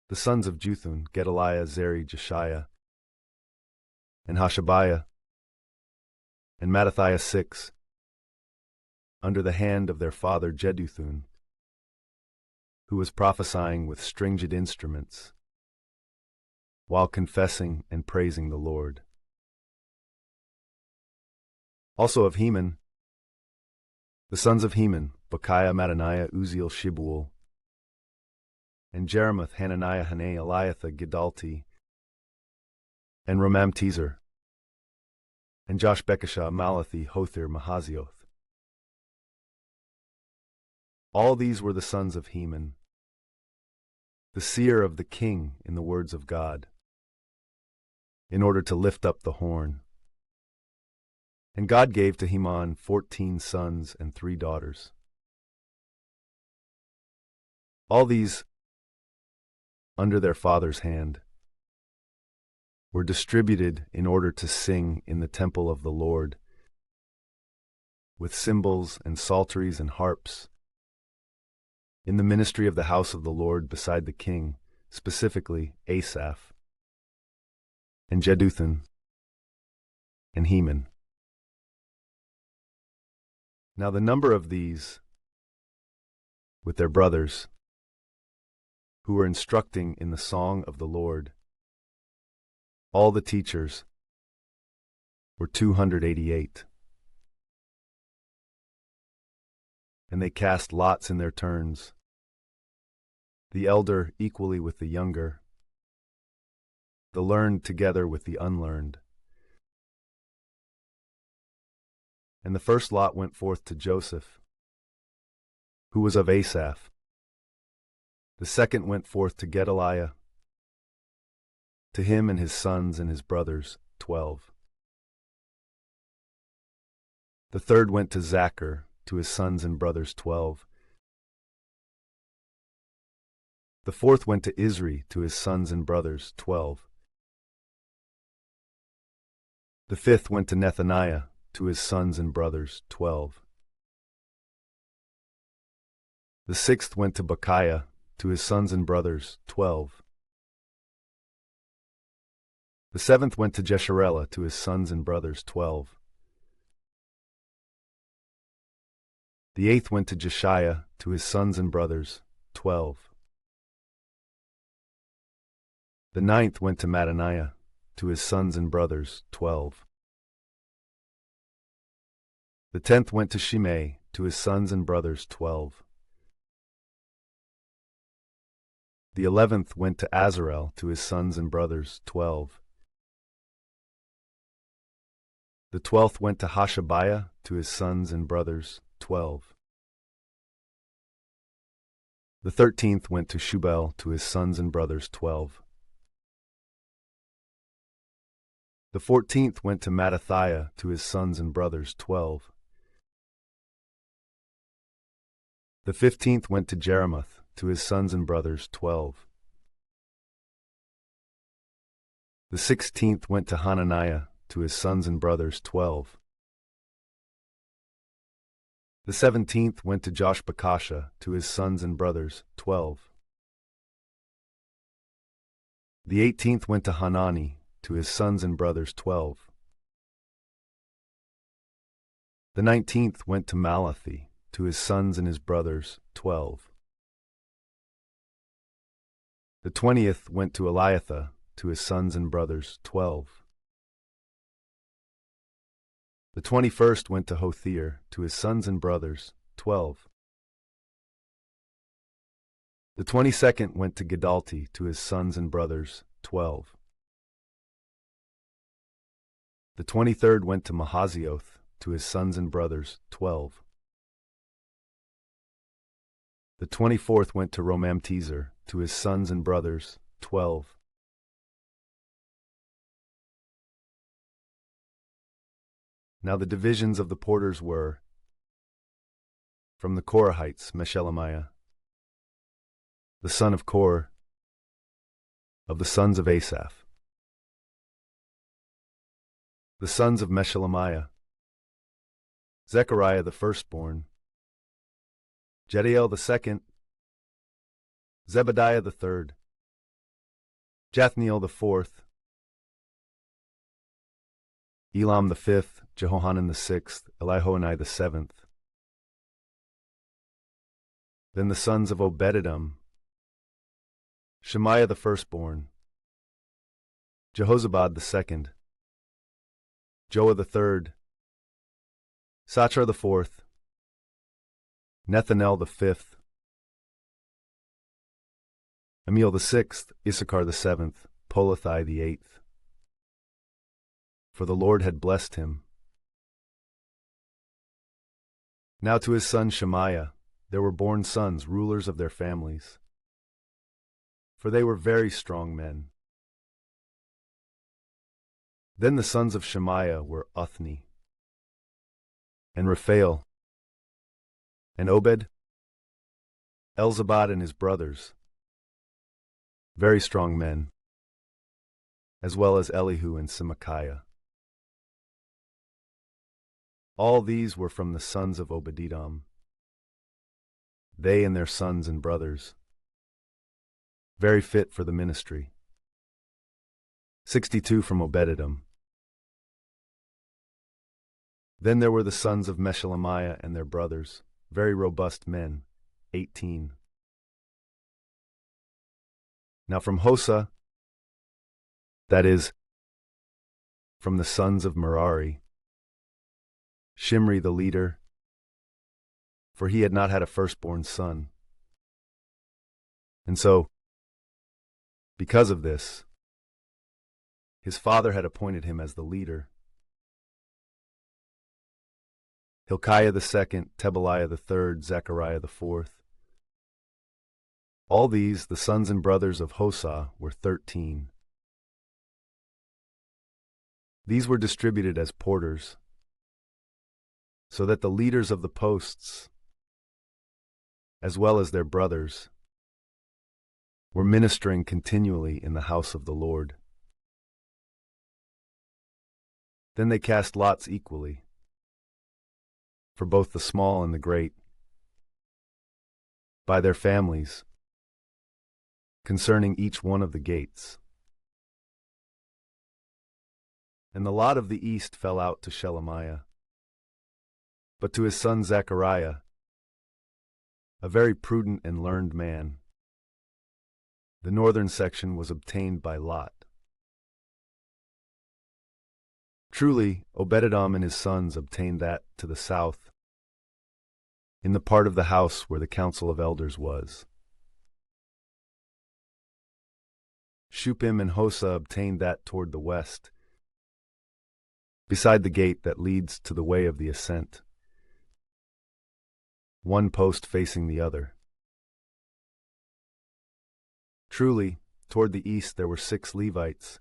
the sons of Jeduthun, Gedaliah, Zeri, Jeshiah, and Hashabiah, and Mattathiah 6, under the hand of their father Jeduthun, who was prophesying with stringed instruments, while confessing and praising the Lord. Also of Heman, the sons of Heman, Bechiah, Mattaniah, Uzziel, Shibuel, and Jeremoth, Hananiah, Hanai, Eliathah, Gidalti, and Romamtezer, and Joshbekashah, Malathi, Hothir, Mahazioth. All these were the sons of Heman, the seer of the king in the words of God, in order to lift up the horn. And God gave to Heman 14 sons and 3 daughters. All these, under their father's hand, were distributed in order to sing in the temple of the Lord, with cymbals and psalteries and harps, in the ministry of the house of the Lord beside the king, specifically Asaph, and Jeduthun, and Heman. Now the number of these, with their brothers, who were instructing in the song of the Lord, all the teachers, were 288. And they cast lots in their turns, the elder equally with the younger, the learned together with the unlearned. And the first lot went forth to Joseph, who was of Asaph. The second went forth to Gedaliah, to him and his sons and his brothers, 12. The third went to Zachar, to his sons and brothers, 12. The fourth went to Isri, to his sons and brothers, 12. The fifth went to Nethaniah, to his sons and brothers, 12. The sixth went to Bechiah, to his sons and brothers, 12. The seventh went to Jesharellah, to his sons and brothers, 12. The eighth went to Jeshiah, to his sons and brothers, 12. The ninth went to Mattaniah, to his sons and brothers, 12. The 10th went to Shimei, to his sons and brothers, 12. The 11th went to Azarel, to his sons and brothers, 12. The 12th went to Hashabiah, to his sons and brothers, 12. The 13th went to Shubel, to his sons and brothers, 12. The 14th went to Mattathiah, to his sons and brothers, 12. The 15th went to Jeremoth, to his sons and brothers, 12. The 16th went to Hananiah, to his sons and brothers, 12. The 17th went to Joshbekashah, to his sons and brothers, 12. The 18th went to Hanani, to his sons and brothers, 12. The 19th went to Malathi, to his sons and his brothers, 12. The 20th went to Eliathah, to his sons and brothers, 12. The 21st went to Hothir, to his sons and brothers, 12. The 22nd went to Gedalti, to his sons and brothers, 12. The 23rd went to Mahazioth, to his sons and brothers, 12. The 24th went to Romamtezer, to his sons and brothers, 12. Now the divisions of the porters were: from the Korahites, Meshelemiah, the son of Kor, of the sons of Asaph. The sons of Meshelemiah: Zechariah the firstborn, Jediel the second, Zebediah the third, Jathniel the fourth, Elam the fifth, Jehohanan the sixth, Elihoenai the seventh. Then the sons of Obed-Edom: Shemaiah the firstborn, Jehozabad the second, Joah the third, Sachar the fourth, Nethanel the fifth, Amiel the sixth, Issachar the seventh, Polathai the eighth. For the Lord had blessed him. Now to his son Shemaiah there were born sons, rulers of their families, for they were very strong men. Then the sons of Shemaiah were Othni, and Raphael, and Obed, Elzabad and his brothers, very strong men, as well as Elihu and Semachiah. All these were from the sons of Obed-Edom, they and their sons and brothers, very fit for the ministry. 62 from Obed-Edom. Then there were the sons of Meshelemiah and their brothers, very robust men, 18. Now from Hosa, that is, from the sons of Merari, Shimri the leader, for he had not had a firstborn son. And so, because of this, his father had appointed him as the leader. Hilkiah the second, Tebaliah the third, Zechariah the fourth. All these, the sons and brothers of Hosa, were 13. These were distributed as porters, so that the leaders of the posts, as well as their brothers, were ministering continually in the house of the Lord. Then they cast lots equally, for both the small and the great, by their families, concerning each one of the gates. And the lot of the east fell out to Shelemiah, but to his son Zechariah, a very prudent and learned man, the northern section was obtained by lot. Truly, Obed-Edom and his sons obtained that to the south, in the part of the house where the council of elders was. Shuppim and Hosa obtained that toward the west, beside the gate that leads to the way of the ascent, one post facing the other. Truly, toward the east there were 6 Levites,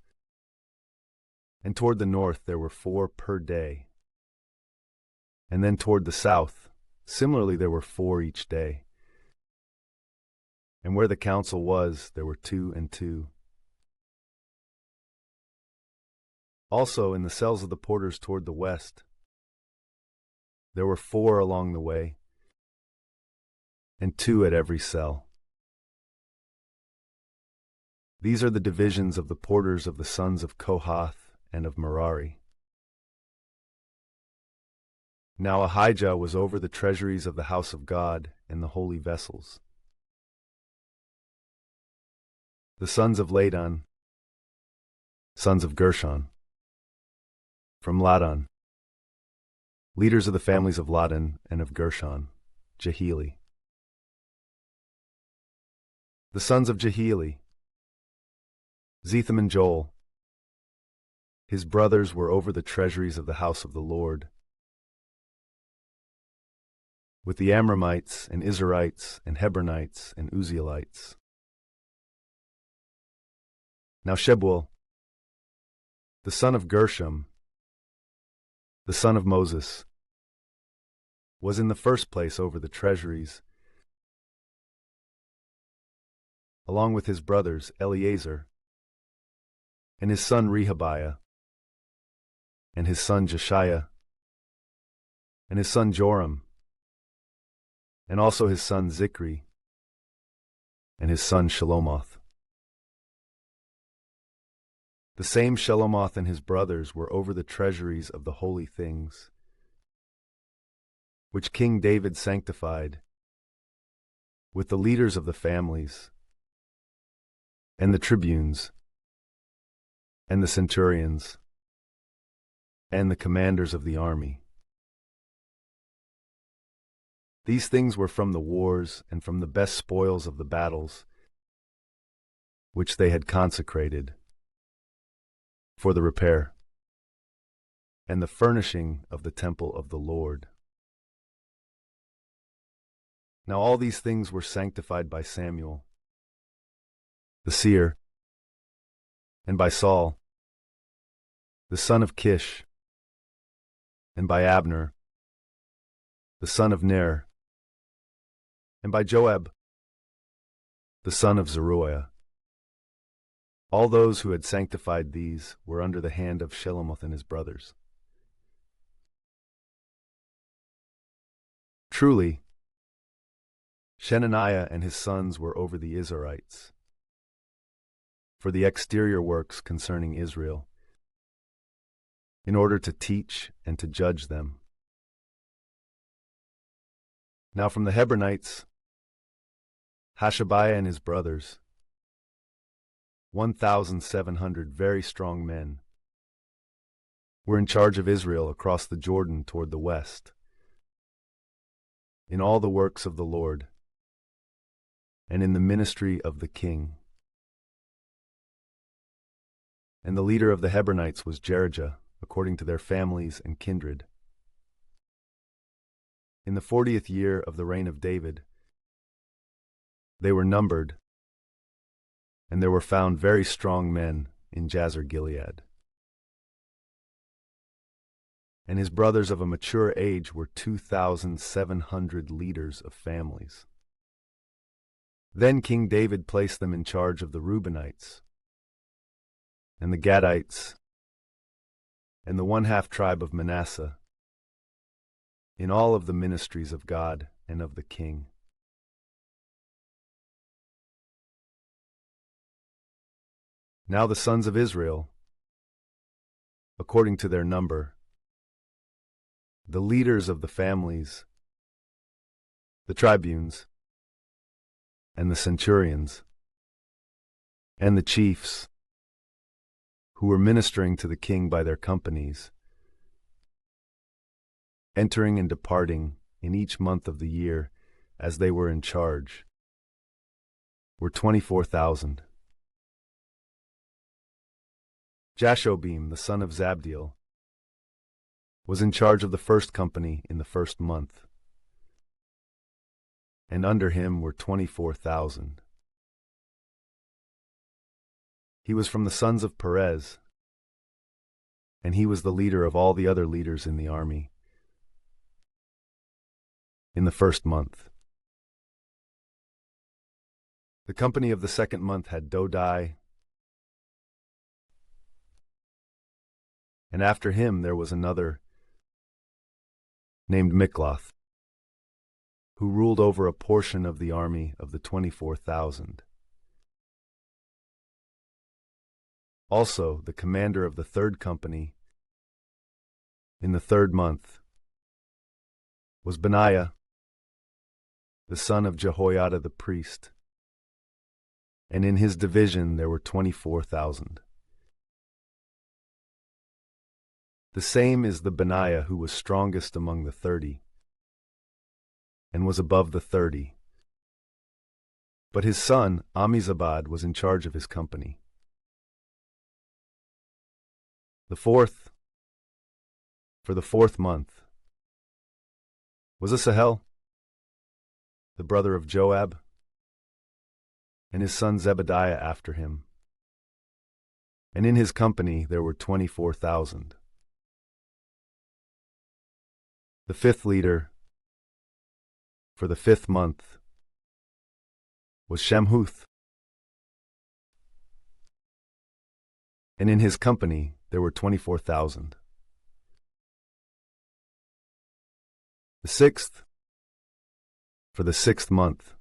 and toward the north there were 4 per day. And then toward the south, similarly there were 4 each day. And where the council was, there were 2 and 2. Also in the cells of the porters toward the west, there were 4 along the way, and 2 at every cell. These are the divisions of the porters of the sons of Kohath and of Merari. Now Ahijah was over the treasuries of the house of God and the holy vessels. The sons of Ladan, sons of Gershon, from Ladan, Leaders of the families of Ladan and of Gershon, Jehieli. The sons of Jehieli, Zetham and Joel. His brothers were over the treasuries of the house of the Lord, with the Amramites and Izharites and Hebronites and Uzzielites. Now Shebuel, the son of Gershom, the son of Moses, was in the first place over the treasuries, along with his brothers Eleazar, and his son Rehabiah, and his son Jeshiah, and his son Joram, and also his son Zichri, and his son Shelomoth. The same Shelomoth and his brothers were over the treasuries of the holy things, which King David sanctified, with the leaders of the families, and the tribunes, and the centurions, and the commanders of the army. These things were from the wars and from the best spoils of the battles, which they had consecrated for the repair and the furnishing of the temple of the Lord. Now all these things were sanctified by Samuel, the seer, and by Saul, the son of Kish, and by Abner, the son of Ner, and by Joab, the son of Zeruiah. All those who had sanctified these were under the hand of Shelomoth and his brothers. Truly, Shenaniah and his sons were over the Izharites, for the exterior works concerning Israel, in order to teach and to judge them. Now from the Hebronites, Hashabiah and his brothers, 1,700 very strong men, were in charge of Israel across the Jordan toward the west, in all the works of the Lord, and in the ministry of the king. And the leader of the Hebronites was Jerijah, according to their families and kindred. In the 40th year of the reign of David, they were numbered, and there were found very strong men in Jazer-Gilead. And his brothers of a mature age were 2,700 leaders of families. Then King David placed them in charge of the Reubenites, and the Gadites, and the 1/2 tribe of Manasseh, in all of the ministries of God and of the king. Now the sons of Israel, according to their number, the leaders of the families, the tribunes, and the centurions, and the chiefs, who were ministering to the king by their companies, entering and departing in each month of the year as they were in charge, were 24,000. Jashobeam, the son of Zabdiel, was in charge of the first company in the first month, and under him were 24,000. He was from the sons of Perez, and he was the leader of all the other leaders in the army in the first month. The company of the second month had Dodai, and after him there was another named Mikloth, who ruled over a portion of the army of the 24,000. Also, the commander of the third company in the third month was Benaiah, the son of Jehoiada the priest, and in his division there were 24,000. The same is the Benaiah who was strongest among the 30, and was above the 30. But his son, Ammizabad, was in charge of his company. The fourth, for the 4th month, was Asahel, the brother of Joab, and his son Zebediah after him. And in his company there were 24,000. The 5th leader, for the 5th month, was Shamhuth, and in his company there were 24,000. The 6th, for the 6th month,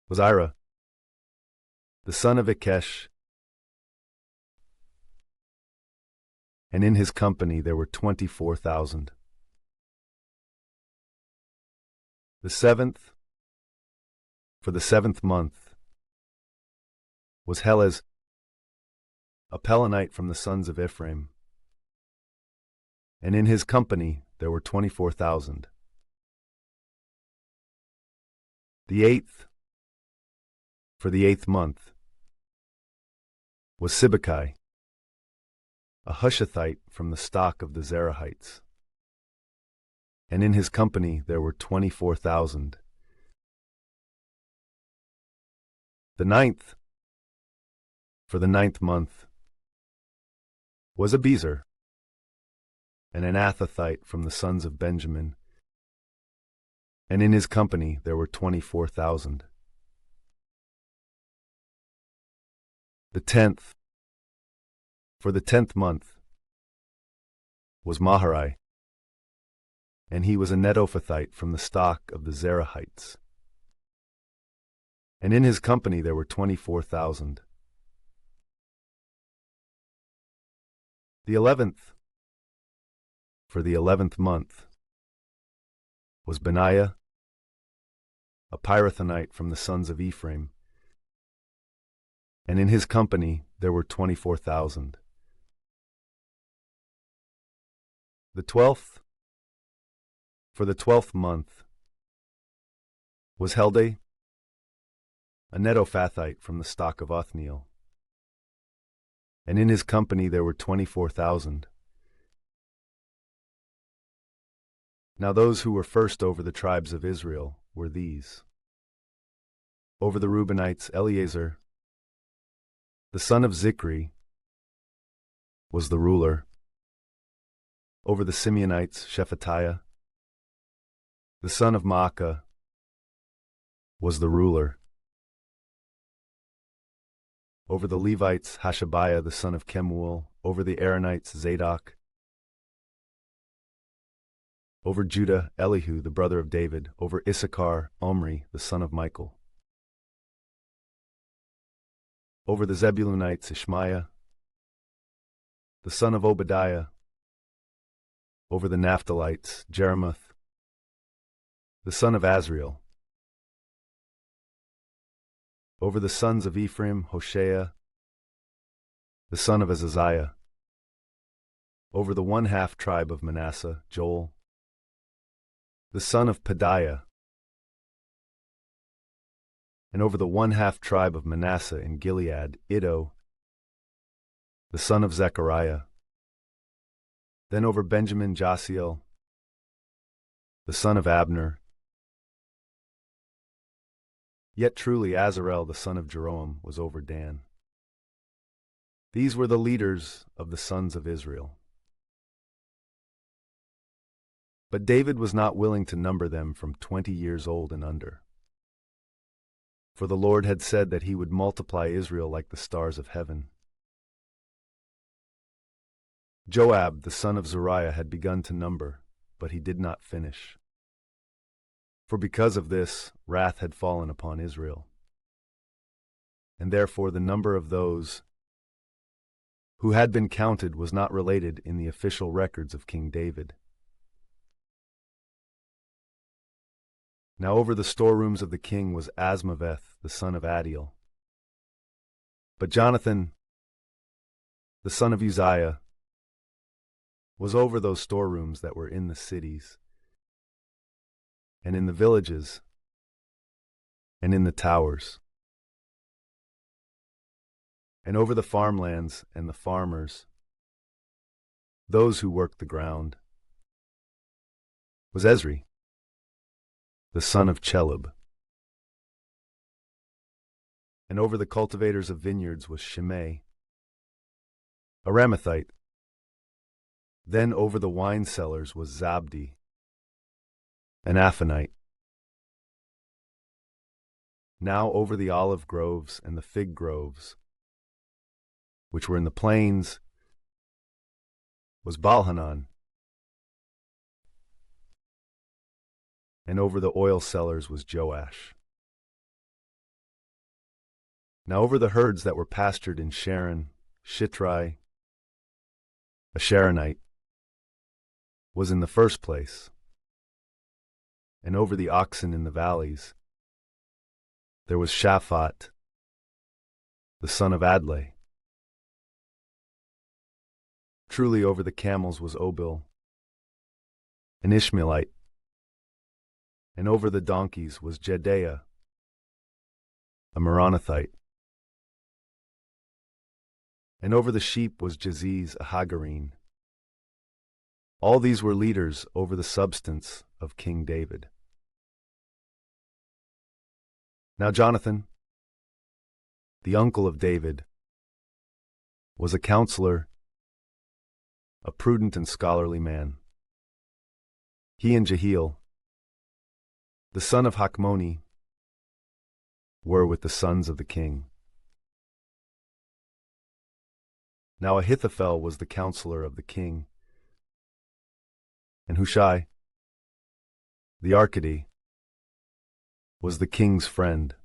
was Ira, the son of Ikesh, and in his company there were 24,000. The 7th, for the 7th month, was Helez, a Pelonite from the sons of Ephraim, and in his company there were 24,000. The 8th, for the 8th month, was Sibbecai, a Hushathite from the stock of the Zerahites, and in his company there were 24,000. The 9th, for the 9th month, was Abiezer, an Anathothite from the sons of Benjamin, and in his company there were 24,000. The 10th, for the 10th month, was Maharai, and he was a Netophathite from the stock of the Zerahites, and in his company there were 24,000. The 11th, for the 11th month, was Benaiah, a Pirathonite from the sons of Ephraim, and in his company there were 24,000. The 12th, for the 12th month, was Heldai, a Netophathite from the stock of Othniel, and in his company there were 24,000. Now those who were first over the tribes of Israel were these. Over the Reubenites, Eleazar, the son of Zichri, was the ruler. Over the Simeonites, Shephatiah, the son of Maacah, was the ruler. Over the Levites, Hashabiah, the son of Kemuel. Over the Aaronites, Zadok. Over Judah, Elihu, the brother of David. Over Issachar, Omri, the son of Michael. Over the Zebulunites, Ishmaiah, the son of Obadiah. Over the Naphtalites, Jeremoth, the son of Azriel. Over the sons of Ephraim, Hoshea, the son of Azaziah. Over the 1/2 tribe of Manasseh, Joel, the son of Pedaiah. And over the 1/2 tribe of Manasseh in Gilead, Iddo, the son of Zechariah. Then over Benjamin, Jasiel, the son of Abner. Yet truly Azarel, the son of Jeroham, was over Dan. These were the leaders of the sons of Israel. But David was not willing to number them from 20 years old and under. For the Lord had said that he would multiply Israel like the stars of heaven. Joab, the son of Zeruiah, had begun to number, but he did not finish. For because of this, wrath had fallen upon Israel. And therefore the number of those who had been counted was not related in the official records of King David. Now over the storerooms of the king was Asmaveth, the son of Adiel. But Jonathan, the son of Uzziah, was over those storerooms that were in the cities, and in the villages, and in the towers, and over the farmlands and the farmers, those who worked the ground, was Ezri, the son of Chelub. And over the cultivators of vineyards was Shimei, a Ramathite. Then over the wine cellars was Zabdi, an Aphonite. Now over the olive groves and the fig groves, which were in the plains, was Baalhanan. And over the oil cellars was Joash. Now over the herds that were pastured in Sharon, Shitrai, a Sharonite, was in the first place. And over the oxen in the valleys, there was Shaphat, the son of Adlai. Truly over the camels was Obil, an Ishmaelite. And over the donkeys was Jedaiah, a Meronothite. And over the sheep was Jaziz, a Hagarene. All these were leaders over the substance of King David. Now Jonathan, the uncle of David, was a counselor, a prudent and scholarly man. He and Jehiel, the son of Hakmoni, were with the sons of the king. Now Ahithophel was the counselor of the king, and Hushai, the Archite, was the king's friend.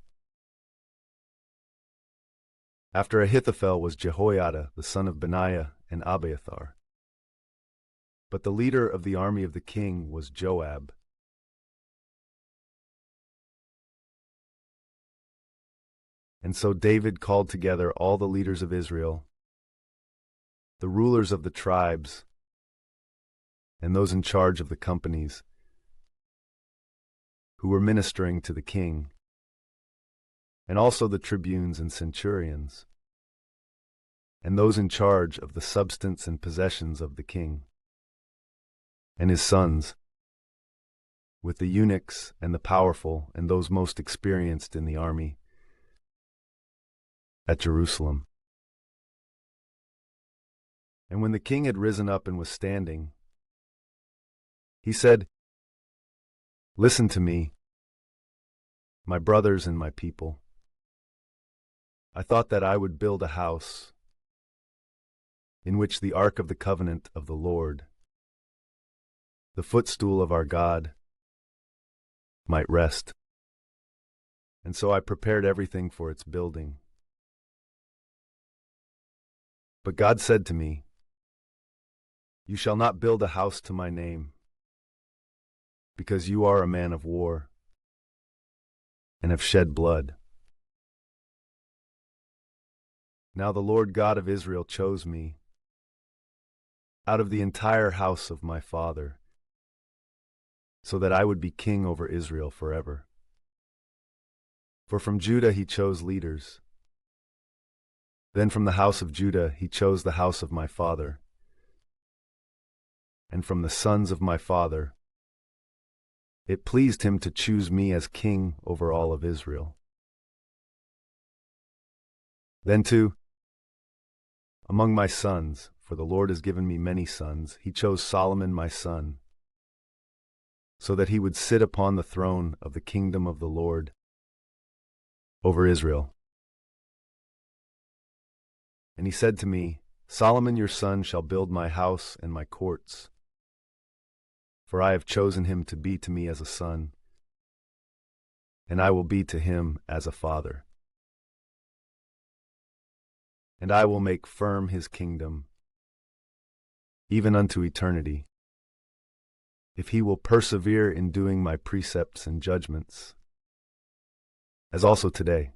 After Ahithophel was Jehoiada, the son of Benaiah, and Abiathar. But the leader of the army of the king was Joab. And so David called together all the leaders of Israel, the rulers of the tribes, and those in charge of the companies, who were ministering to the king, and also the tribunes and centurions, and those in charge of the substance and possessions of the king, and his sons, with the eunuchs and the powerful and those most experienced in the army, at Jerusalem. And when the king had risen up and was standing, he said, "Listen to me, my brothers and my people. I thought that I would build a house in which the ark of the covenant of the Lord, the footstool of our God, might rest. And so I prepared everything for its building. But God said to me, 'You shall not build a house to my name, because you are a man of war and have shed blood.' Now the Lord God of Israel chose me out of the entire house of my father, so that I would be king over Israel forever. For from Judah he chose leaders. Then from the house of Judah he chose the house of my father. And from the sons of my father it pleased him to choose me as king over all of Israel. Then too, among my sons, for the Lord has given me many sons, he chose Solomon my son, so that he would sit upon the throne of the kingdom of the Lord over Israel. And he said to me, 'Solomon your son shall build my house and my courts, for I have chosen him to be to me as a son, and I will be to him as a father. And I will make firm his kingdom, even unto eternity, if he will persevere in doing my precepts and judgments, as also today.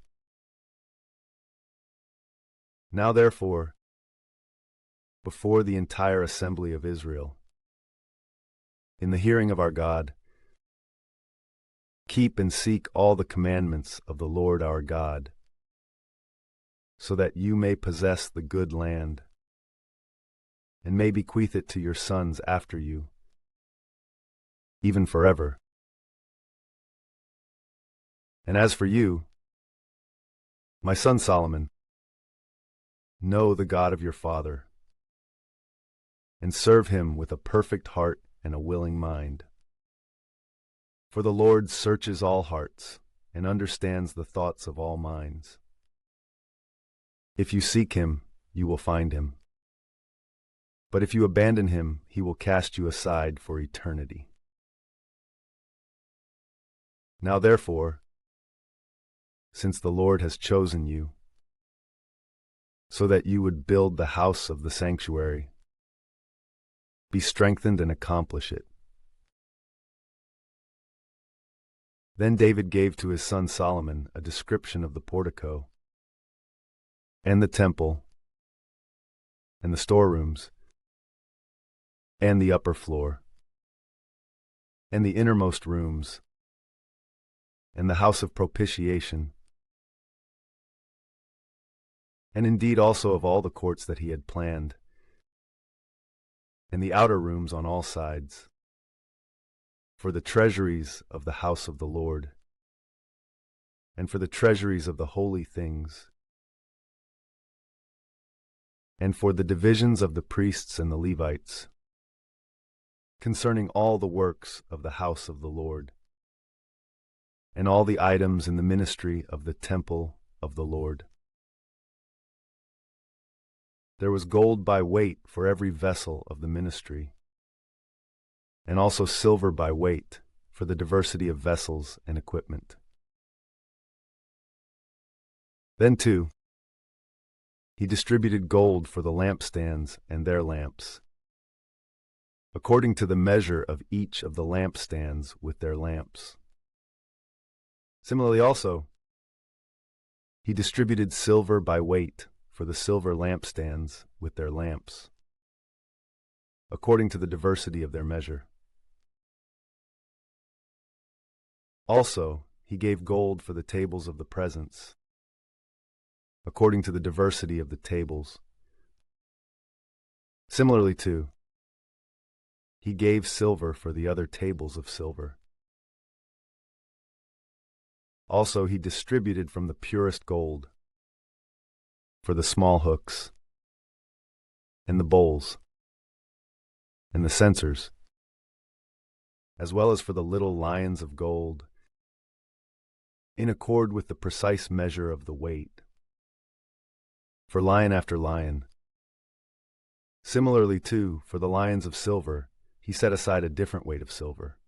Now therefore, before the entire assembly of Israel, in the hearing of our God, keep and seek all the commandments of the Lord our God, so that you may possess the good land, and may bequeath it to your sons after you, even forever. And as for you, my son Solomon, know the God of your father, and serve him with a perfect heart and a willing mind. For the Lord searches all hearts, and understands the thoughts of all minds. If you seek him, you will find him. But if you abandon him, he will cast you aside for eternity. Now therefore, since the Lord has chosen you, so that you would build the house of the sanctuary, be strengthened and accomplish it. Then David gave to his son Solomon a description of the portico, and the temple, and the storerooms, and the upper floor, and the innermost rooms, and the house of propitiation, and indeed also of all the courts that he had planned, and the outer rooms on all sides, for the treasuries of the house of the Lord, and for the treasuries of the holy things, and for the divisions of the priests and the Levites, concerning all the works of the house of the Lord, and all the items in the ministry of the temple of the Lord. There was gold by weight for every vessel of the ministry, and also silver by weight for the diversity of vessels and equipment. Then, too, he distributed gold for the lampstands and their lamps, according to the measure of each of the lampstands with their lamps. Similarly also, he distributed silver by weight for the silver lampstands with their lamps, according to the diversity of their measure. Also, he gave gold for the tables of the presence, according to the diversity of the tables. Similarly, too, he gave silver for the other tables of silver. Also, he distributed from the purest gold for the small hooks, and the bowls, and the censers, as well as for the little lions of gold, in accord with the precise measure of the weight, for lion after lion. Similarly, too, for the lions of silver, he set aside a different weight of silver.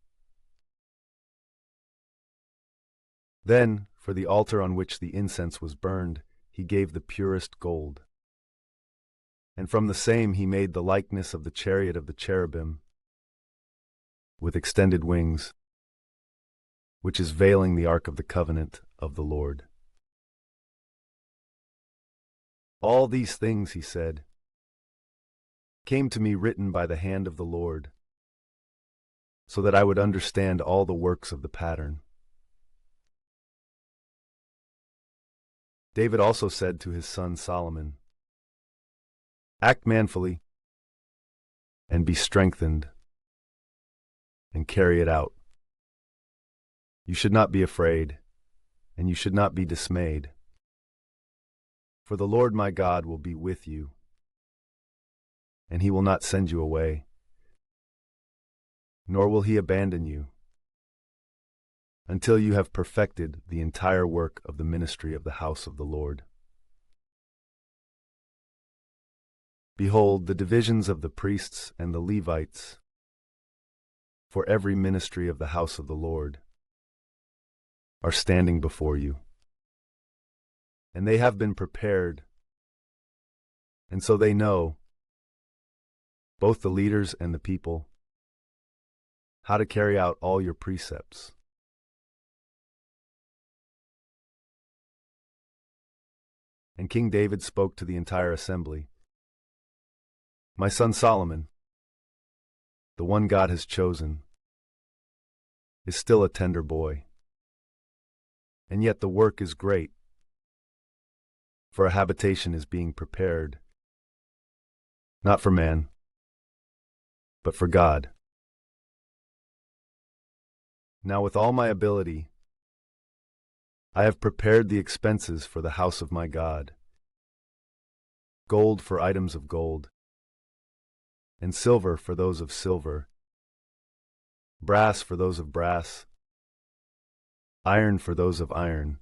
Then, for the altar on which the incense was burned, he gave the purest gold. And from the same he made the likeness of the chariot of the cherubim, with extended wings, which is veiling the ark of the covenant of the Lord. All these things, he said, came to me written by the hand of the Lord, so that I would understand all the works of the pattern. David also said to his son Solomon, act manfully, and be strengthened, and carry it out. You should not be afraid, and you should not be dismayed, for the Lord my God will be with you, and he will not send you away, nor will he abandon you, until you have perfected the entire work of the ministry of the house of the Lord. Behold, the divisions of the priests and the Levites for every ministry of the house of the Lord are standing before you. And they have been prepared, and so they know, both the leaders and the people, how to carry out all your precepts. And King David spoke to the entire assembly, My son Solomon, the one God has chosen, is still a tender boy. And yet the work is great, for a habitation is being prepared, not for man, but for God. Now with all my ability, I have prepared the expenses for the house of my God, gold for items of gold, and silver for those of silver, brass for those of brass, iron for those of iron,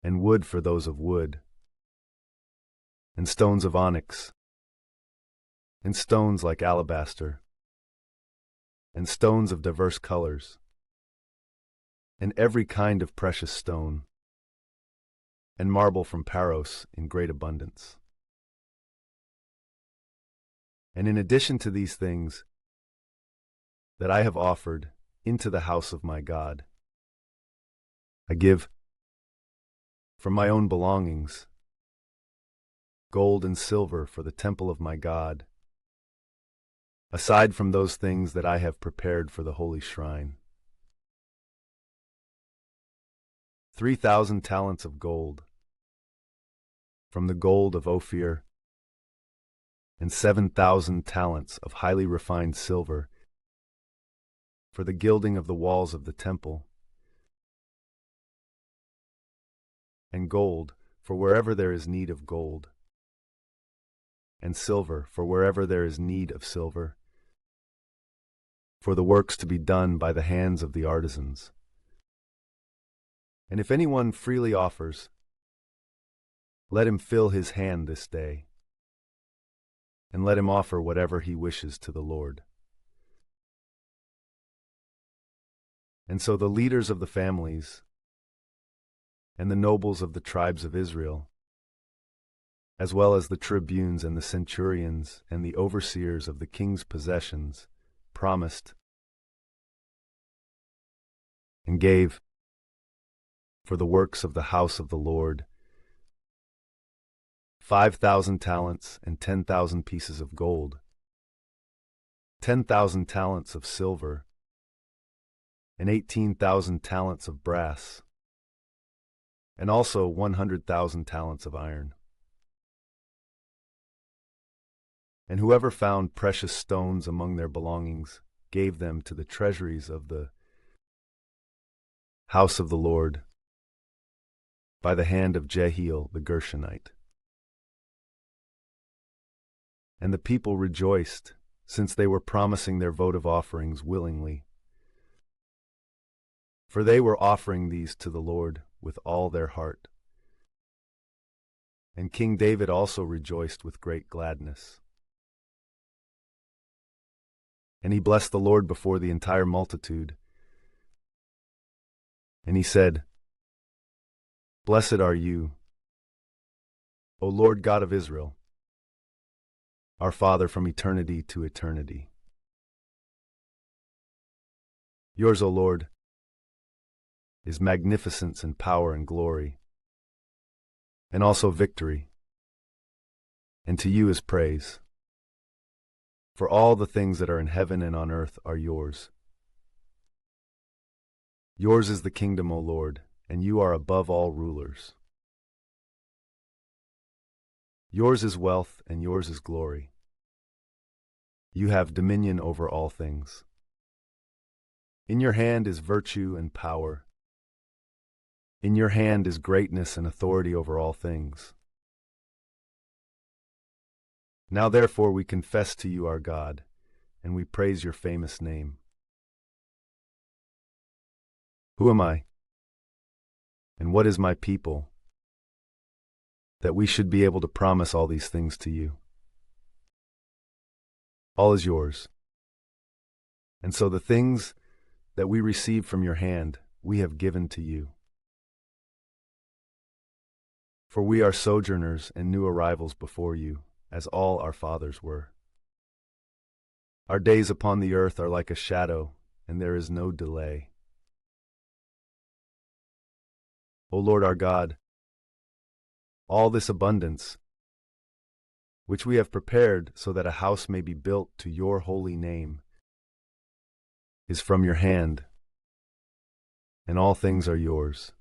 and wood for those of wood, and stones of onyx, and stones like alabaster, and stones of diverse colors, and every kind of precious stone, and marble from Paros in great abundance. And in addition to these things that I have offered into the house of my God, I give from my own belongings gold and silver for the temple of my God, aside from those things that I have prepared for the holy shrine. 3,000 talents of gold, from the gold of Ophir, and 7,000 talents of highly refined silver, for the gilding of the walls of the temple, and gold for wherever there is need of gold, and silver for wherever there is need of silver, for the works to be done by the hands of the artisans. And if anyone freely offers, let him fill his hand this day, and let him offer whatever he wishes to the Lord. And so the leaders of the families, and the nobles of the tribes of Israel, as well as the tribunes and the centurions and the overseers of the king's possessions, promised and gave for the works of the house of the Lord 5,000 talents and 10,000 pieces of gold, 10,000 talents of silver, and 18,000 talents of brass, and also 100,000 talents of iron. And whoever found precious stones among their belongings gave them to the treasuries of the house of the Lord by the hand of Jehiel the Gershonite. And the people rejoiced, since they were promising their votive offerings willingly. For they were offering these to the Lord with all their heart. And King David also rejoiced with great gladness. And he blessed the Lord before the entire multitude. And he said, Blessed are you, O Lord God of Israel, our Father from eternity to eternity. Yours, O Lord, is magnificence and power and glory, and also victory, and to you is praise. For all the things that are in heaven and on earth are yours. Yours is the kingdom, O Lord, and you are above all rulers. Yours is wealth, and yours is glory. You have dominion over all things. In your hand is virtue and power. In your hand is greatness and authority over all things. Now therefore we confess to you our God, and we praise your famous name. Who am I? And what is my people, that we should be able to promise all these things to you? All is yours. And so the things that we receive from your hand, we have given to you. For we are sojourners and new arrivals before you, as all our fathers were. Our days upon the earth are like a shadow, and there is no delay. O Lord our God, all this abundance which we have prepared so that a house may be built to your holy name, is from your hand, and all things are yours.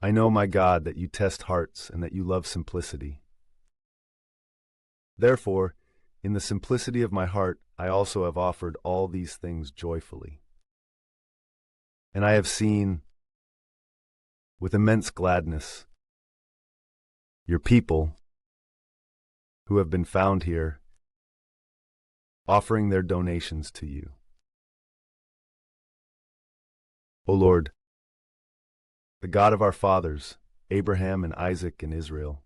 I know, my God, that you test hearts and that you love simplicity. Therefore, in the simplicity of my heart, I also have offered all these things joyfully. And I have seen, with immense gladness, your people, who have been found here, offering their donations to you. O Lord, the God of our fathers, Abraham and Isaac and Israel,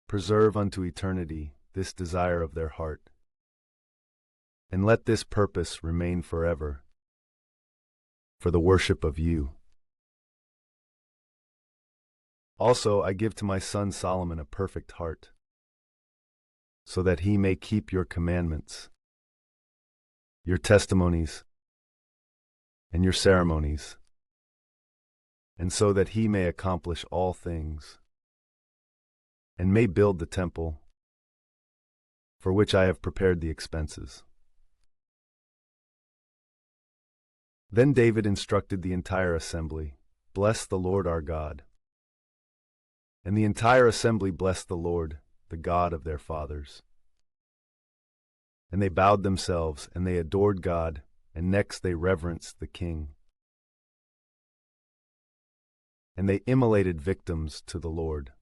preserve unto eternity this desire of their heart, and let this purpose remain forever, for the worship of you. Also I give to my son Solomon a perfect heart, so that he may keep your commandments, your testimonies, and your ceremonies, and so that he may accomplish all things, and may build the temple, for which I have prepared the expenses. Then David instructed the entire assembly, "Bless the Lord our God." And the entire assembly blessed the Lord, the God of their fathers. And they bowed themselves, and they adored God, and next they reverenced the king. And they immolated victims to the Lord.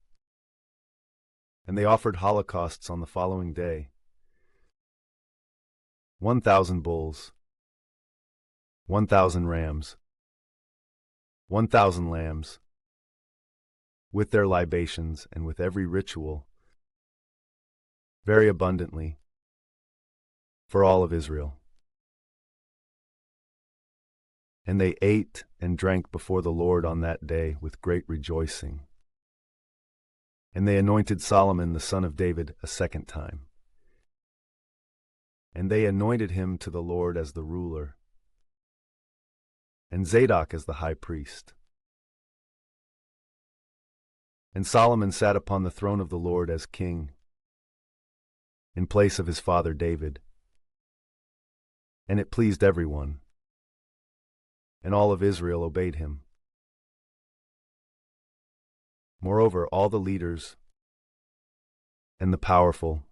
And they offered holocausts on the following day, 1,000 bulls, 1,000 rams, 1,000 lambs, with their libations and with every ritual, very abundantly, for all of Israel. And they ate and drank before the Lord on that day with great rejoicing. And they anointed Solomon the son of David a second time. And they anointed him to the Lord as the ruler, and Zadok as the high priest. And Solomon sat upon the throne of the Lord as king, in place of his father David. And it pleased everyone, and all of Israel obeyed him. Moreover, all the leaders, and the powerful,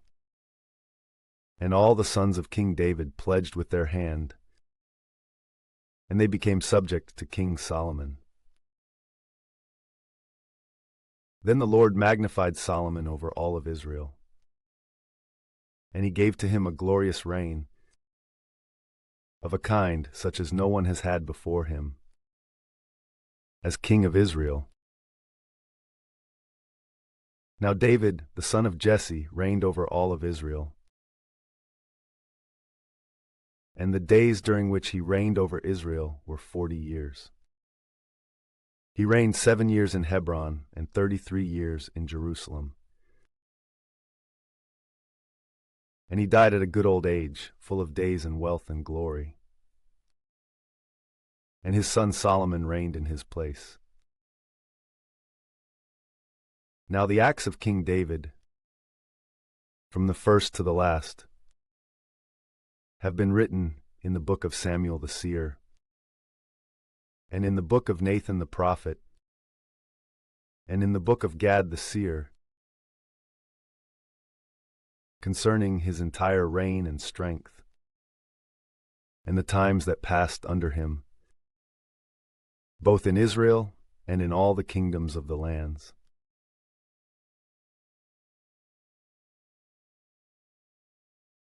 and all the sons of King David pledged with their hand, and they became subject to King Solomon. Then the Lord magnified Solomon over all of Israel, and he gave to him a glorious reign, of a kind such as no one has had before him, as king of Israel. Now David, the son of Jesse, reigned over all of Israel. And the days during which he reigned over Israel were 40 years. He reigned 7 years in Hebron and 33 years in Jerusalem. And he died at a good old age, full of days and wealth and glory. And his son Solomon reigned in his place. Now the acts of King David, from the first to the last, have been written in the book of Samuel the seer, and in the book of Nathan the prophet, and in the book of Gad the seer, concerning his entire reign and strength, and the times that passed under him, both in Israel and in all the kingdoms of the lands.